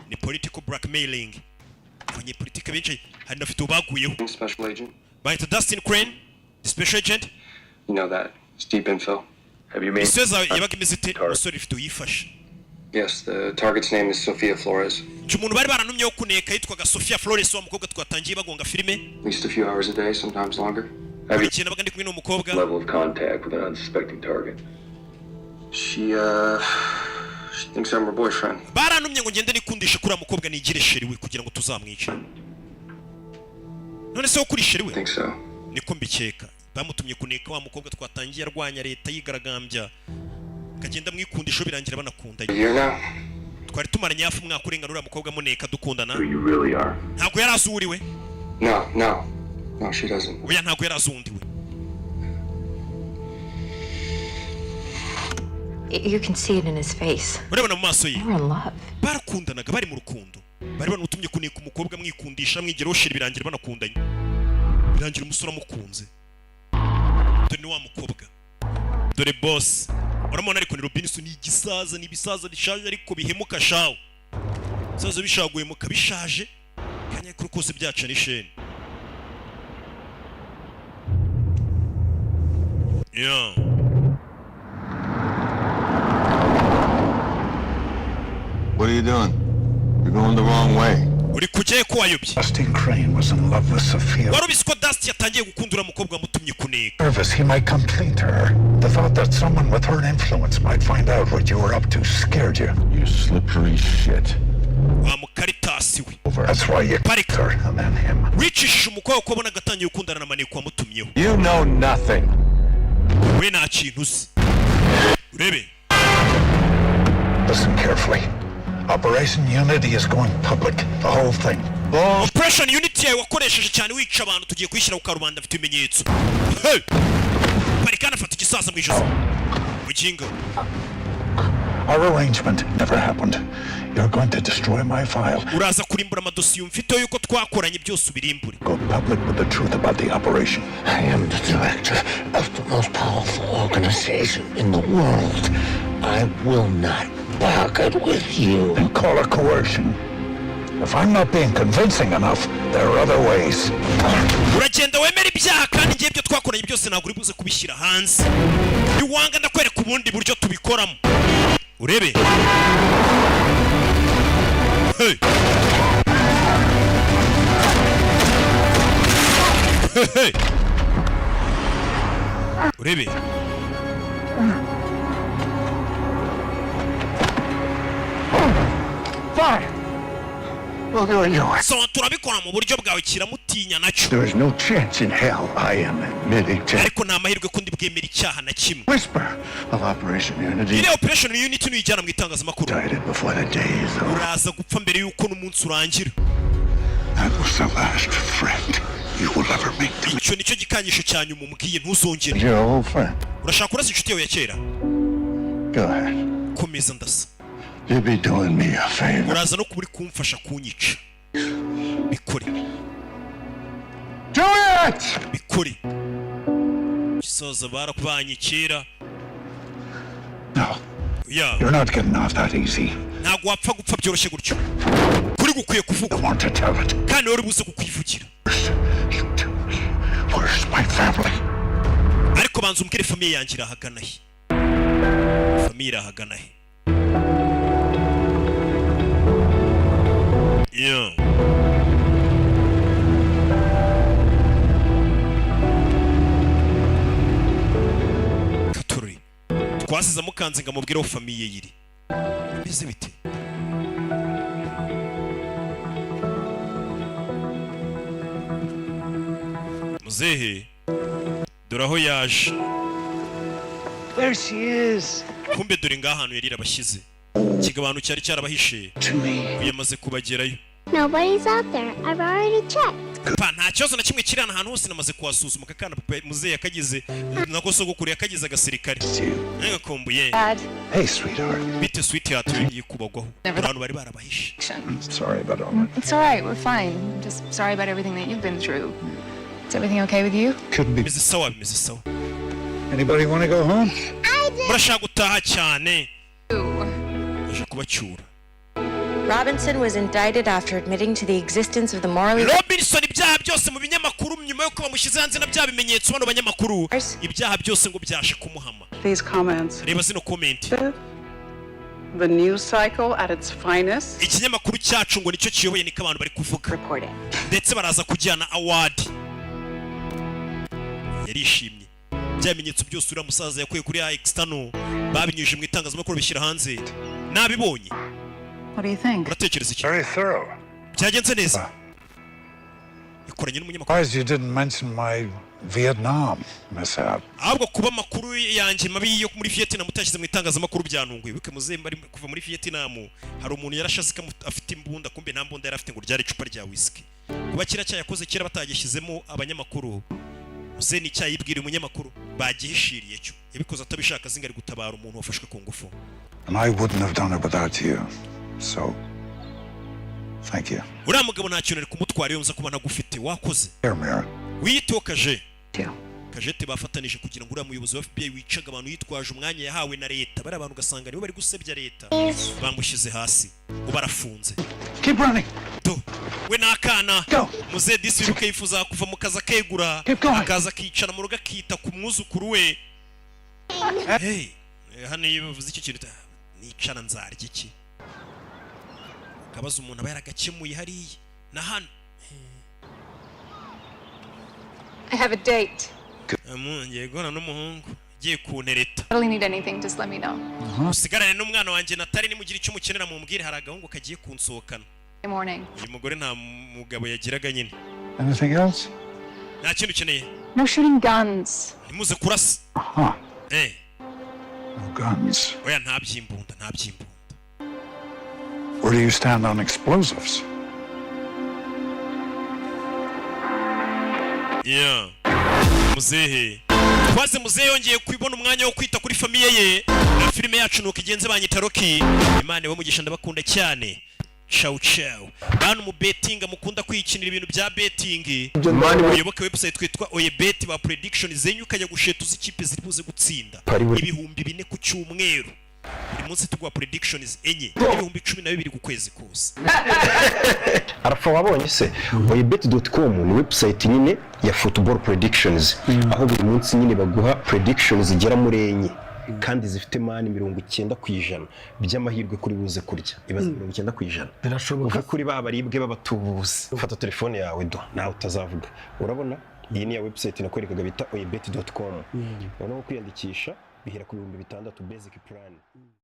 [SPEAKER 4] Ni political blackmailing. Abanyepolitike benshi hari nafite ubaguyeho.
[SPEAKER 6] Special agent.
[SPEAKER 4] By the Dustin Crane, the special agent.
[SPEAKER 6] You know that. It's deep info. Have you made...
[SPEAKER 4] Iseza yabaga imeze ite umusore ifite uyifashe.
[SPEAKER 6] Yes, the target's name is Sofia Flores.
[SPEAKER 4] Umuntu bari baranumyeho kuneka yitwaga Sofia Flores wa mukobwa twatangiye bagonga filime.
[SPEAKER 6] At least a few hours a day, sometimes longer.
[SPEAKER 4] Have you seen ndi kumwe n'umukobwa?
[SPEAKER 6] Level of contact with an unsuspecting target. She thinks I'm her boyfriend.
[SPEAKER 4] Baranumye ngo ngende nikundisha kuri mukobwa nigire sheri we kugira ngo tuzamwice. None se ukuri sheri we?
[SPEAKER 6] Think so.
[SPEAKER 4] Niko mbikeka. Bamutumye kuneka wa mukobwa twatangiye arwanya leta yigaragambya. Kagenda mwikundisho birangira banakundanye. Twari tumaranye hafi umwaka urenga rura mukobwa muneka dukundana.
[SPEAKER 6] You really are.
[SPEAKER 4] Ntago yarazuriwe.
[SPEAKER 6] No, she doesn't.
[SPEAKER 4] Oya ntago yarazundiwe.
[SPEAKER 14] You can see it in his face.
[SPEAKER 4] Urabona mu maso ye.
[SPEAKER 14] We're in love.
[SPEAKER 4] Barakundanaga bari mu rukundo. Bari banutumye kuneka umukobwa mwikundisha mwigero shiri birangira banakundanye. Birangira umusore amukunze. Dore ni wa mukobwa. Dore boss. Uramubona ariko ni Robinson ni igisaza nibisaza rishaje ariko bihemuka shawo. Saza bishaguye mu kabishaje. Kanya kuri kose byaca nisheni. Yeah.
[SPEAKER 9] What are you doing? You're going the wrong way.
[SPEAKER 4] Uri kujye ko wayobye.
[SPEAKER 8] Dustin Crane was in love with Sophia.
[SPEAKER 4] Warubisiko Dustin yatangiye gukundura mukobwa mutumye kuneka.
[SPEAKER 8] Nervous he might come clean to her. The thought that someone with her influence might find out what you were up to scared you.
[SPEAKER 9] You slippery shit.
[SPEAKER 4] Wa mukaritasi we.
[SPEAKER 8] That's why you picked her and then him.
[SPEAKER 4] Wicishije umukobwa ko abona gatangiye gukundana na maneko wamutumyeho.
[SPEAKER 9] You know nothing.
[SPEAKER 4] We nta kintu uzi. Urebe.
[SPEAKER 8] Listen carefully. Operation Unity is going public. The whole thing.
[SPEAKER 4] Operation Unity wakoresheje cyane wica abantu tugiye kwishyira ku karubanda afite ibimenyetso. Hey! Parikana afata igisaza mu ijosi. Mukinga.
[SPEAKER 8] Our arrangement never happened. You're going to destroy my file.
[SPEAKER 4] Uraza kurimbura amadosiye mfite yuko twakoranye byose ubirimbure.
[SPEAKER 8] Go public with the truth about the operation.
[SPEAKER 18] I am the director of the most powerful organization in the world. I will not bargain with you.
[SPEAKER 8] Then call it coercion. If I'm not being convincing enough, there are other ways.
[SPEAKER 4] Uragenda wemera ibyaha kandi ngiye byo twakoranye byose ntabwo uri buze kubishyira hanze. Niwanga ndakwereka ubundi buryo tubikoramo. Urebe. Hey. Hey. Urebe.
[SPEAKER 8] Fine. We'll do it your way.
[SPEAKER 4] So turabikora mu buryo bwawe kiramutinya nacyo.
[SPEAKER 8] There is no chance in hell I am admitting to.
[SPEAKER 4] Ariko nta mahirwe ko ndi bwemera icyaha na kimwe.
[SPEAKER 8] Whisper of Operation Unity.
[SPEAKER 4] Ile Operation Unity nuyijyana mu itangazamakuru.
[SPEAKER 8] Before the day is over.
[SPEAKER 4] Uraza gupfa mbere yuko n'umunsi urangira.
[SPEAKER 8] That was the last friend you will ever meet.
[SPEAKER 4] Icyo nicyo gikanyisho cyanyu mumubwiye ntuzongere.
[SPEAKER 8] You're an old friend.
[SPEAKER 4] Urashaka kurasa inshuti yawe ya kera.
[SPEAKER 8] Go ahead.
[SPEAKER 4] Komeza ndasa.
[SPEAKER 8] You'll be doing me a favor.
[SPEAKER 4] Uraza no kuburi kumfasha kunyica. Bikore.
[SPEAKER 8] Do it!
[SPEAKER 4] Bikore. Gisoza barakubanye kera.
[SPEAKER 8] No.
[SPEAKER 4] Yeah.
[SPEAKER 8] You're not getting off that easy.
[SPEAKER 4] Ntabwo wapfa gupfa byoroshye gutyo. Kuri gukwiye kuvuga.
[SPEAKER 8] I want to tell it.
[SPEAKER 4] Kandi wari buze kukwivugira.
[SPEAKER 8] You tell me. Where's my family?
[SPEAKER 4] Ariko banza umbwire famiye yanjye irahagana he. Famiye irahagana he. Yeah. twasize amukanze ngo amubwire aho famiye yiri. Bimeze bite? Muzehe dore aho yaje.
[SPEAKER 18] There she is.
[SPEAKER 4] Kumbe dore ngaha hantu yari abashyize. Ikigabano cyari cyarabahishe. Yamaze kubagerayo.
[SPEAKER 10] Nobody's out there. I've already checked.
[SPEAKER 4] Pa nta kibazo na kimwe kiri ahantu hose namaze kuhasuzuma kakana papa muzehe yakagize nako sogokuru yakagize agasirikare. Nagakombuye.
[SPEAKER 8] Hey, sweetheart.
[SPEAKER 4] Bite sweetheart yikubagwaho. Abantu bari barabahishe.
[SPEAKER 8] Sorry about all that.
[SPEAKER 19] It's all right. We're fine. I'm just sorry about everything that you've been through. Is everything okay with you?
[SPEAKER 8] Couldn't be.
[SPEAKER 4] Mrs. Sawa, Mrs. Sawa.
[SPEAKER 8] Anybody want to go home?
[SPEAKER 10] I did.
[SPEAKER 4] Murashaka gutaha cyane. Aje kubacyura.
[SPEAKER 14] Robinson was indicted after admitting to the existence of the morally...
[SPEAKER 4] Robinson ibyaha byose mu binyamakuru nyuma yo kuba mushize hanze na bya bimenyetso bano banyamakuru ibyaha byose ngo byashe kumuhama.
[SPEAKER 16] These comments.
[SPEAKER 4] Reba zino comment.
[SPEAKER 16] The news cycle at its finest.
[SPEAKER 4] Ikinyamakuru cyacu ngo nicyo kiyoboye niko abantu bari kuvuga. Ndetse baraza kujyana award. Yarishimye. Bya bimenyetso byose uriya musaza yakuye kuri external babinyuje mu itangazamakuru bishyira hanze. Nabibonye.
[SPEAKER 16] What do you think?
[SPEAKER 4] Uratekereza iki?
[SPEAKER 8] Very thorough.
[SPEAKER 4] Byagenze neza. Ikoranye n'umunyamakuru.
[SPEAKER 8] Surprised you didn't mention my Vietnam mishap.
[SPEAKER 4] Ahubwo kuba makuru yanjye mabi yo muri Vietnam utashyize mu itangazamakuru byantunguye. Buke muzehe bari kuva muri Vietnam hari umuntu yarashaze afite imbunda kumbe nta mbunda yari afite ngo ryari icupa rya whisky. Kuba kira cyayakoze kera batagishyizemo abanyamakuru. Muzehe ni cyayibwira umunyamakuru bagihishiriye cyo. Yabikoze atabishaka zingari gutabara umuntu wafashwe ku ngufu.
[SPEAKER 8] And I wouldn't have done it without you. So, thank you.
[SPEAKER 4] Uriya mugabo nta kintu ari kumutwara iyo nza kuba ntagufite wakoze. Wiyitokaje. Kajete bafatanije kugira ngo uriya muyobozi wa FBI wicaga abantu yitwaje umwanya yahawe na leta bari abantu ugasanga nibo bari gusebya leta bamushyize hasi ubarafunze.
[SPEAKER 8] Keep running.
[SPEAKER 4] To we nakana muze disiruke yifuza kuva mu kaza kegura akaza kicara mu rugo akita ku mwuzukuru we. Hey hano yivuze iki kintu nicana nzarya iki kabaza umuntu aba yaragakemuye hariya na hano.
[SPEAKER 19] I have a date.
[SPEAKER 4] Ngiye guhana n'umuhungu giye kuntereta.
[SPEAKER 19] I don't need anything, just let me know.
[SPEAKER 4] Usigarane n'umwana wanjye Natali nimugira icyo mukenera mumbwire hari agahungu kagiye kunsohokana.
[SPEAKER 19] Good morning.
[SPEAKER 4] Uyu mugore nta mugabo yagiraga nyine.
[SPEAKER 8] Anything else?
[SPEAKER 4] Nta kintu ukeneye.
[SPEAKER 19] No shooting guns.
[SPEAKER 4] Nimuze kurasa.
[SPEAKER 8] No guns.
[SPEAKER 4] Oya nta byimbunda, nta byimbunda.
[SPEAKER 8] Where do you stand on explosives?
[SPEAKER 4] Yeah. Muzehe. Twaze muzehe yongeye kwibona umwanya wo kwita kuri famiye ye. Na filime yacu nuko igenze banyita Rocky. Imana bamugisha ndabakunda cyane. Ciao ciao. Bantu mu betting mukunda kwikinira ibintu bya betting. Uyoboke website twitwa Oyebet ba prediction zenyukanya gushetuza ikipe ziri buze gutsinda. Ibihumbi 4 ku cyumweru. Buri munsi tugwa predictions enye. Ibihumbi 12 ku kwezi kose.
[SPEAKER 11] Arafa wabonye se oyebet.com ni website nyine ya football predictions aho buri munsi nyine baguha predictions zigera muri enye kandi zifite mani 90% by'amahirwe kuri buze kurya ibaza 90%. Birashoboka kuri babaribwe babatubuze. Fata telefone yawe do nawe utazavuga. Urabona iyi ni ya website nakwerekaga bita oyebet.com. Noneho kwiyandikisha bihera ku 6,000 basic plan.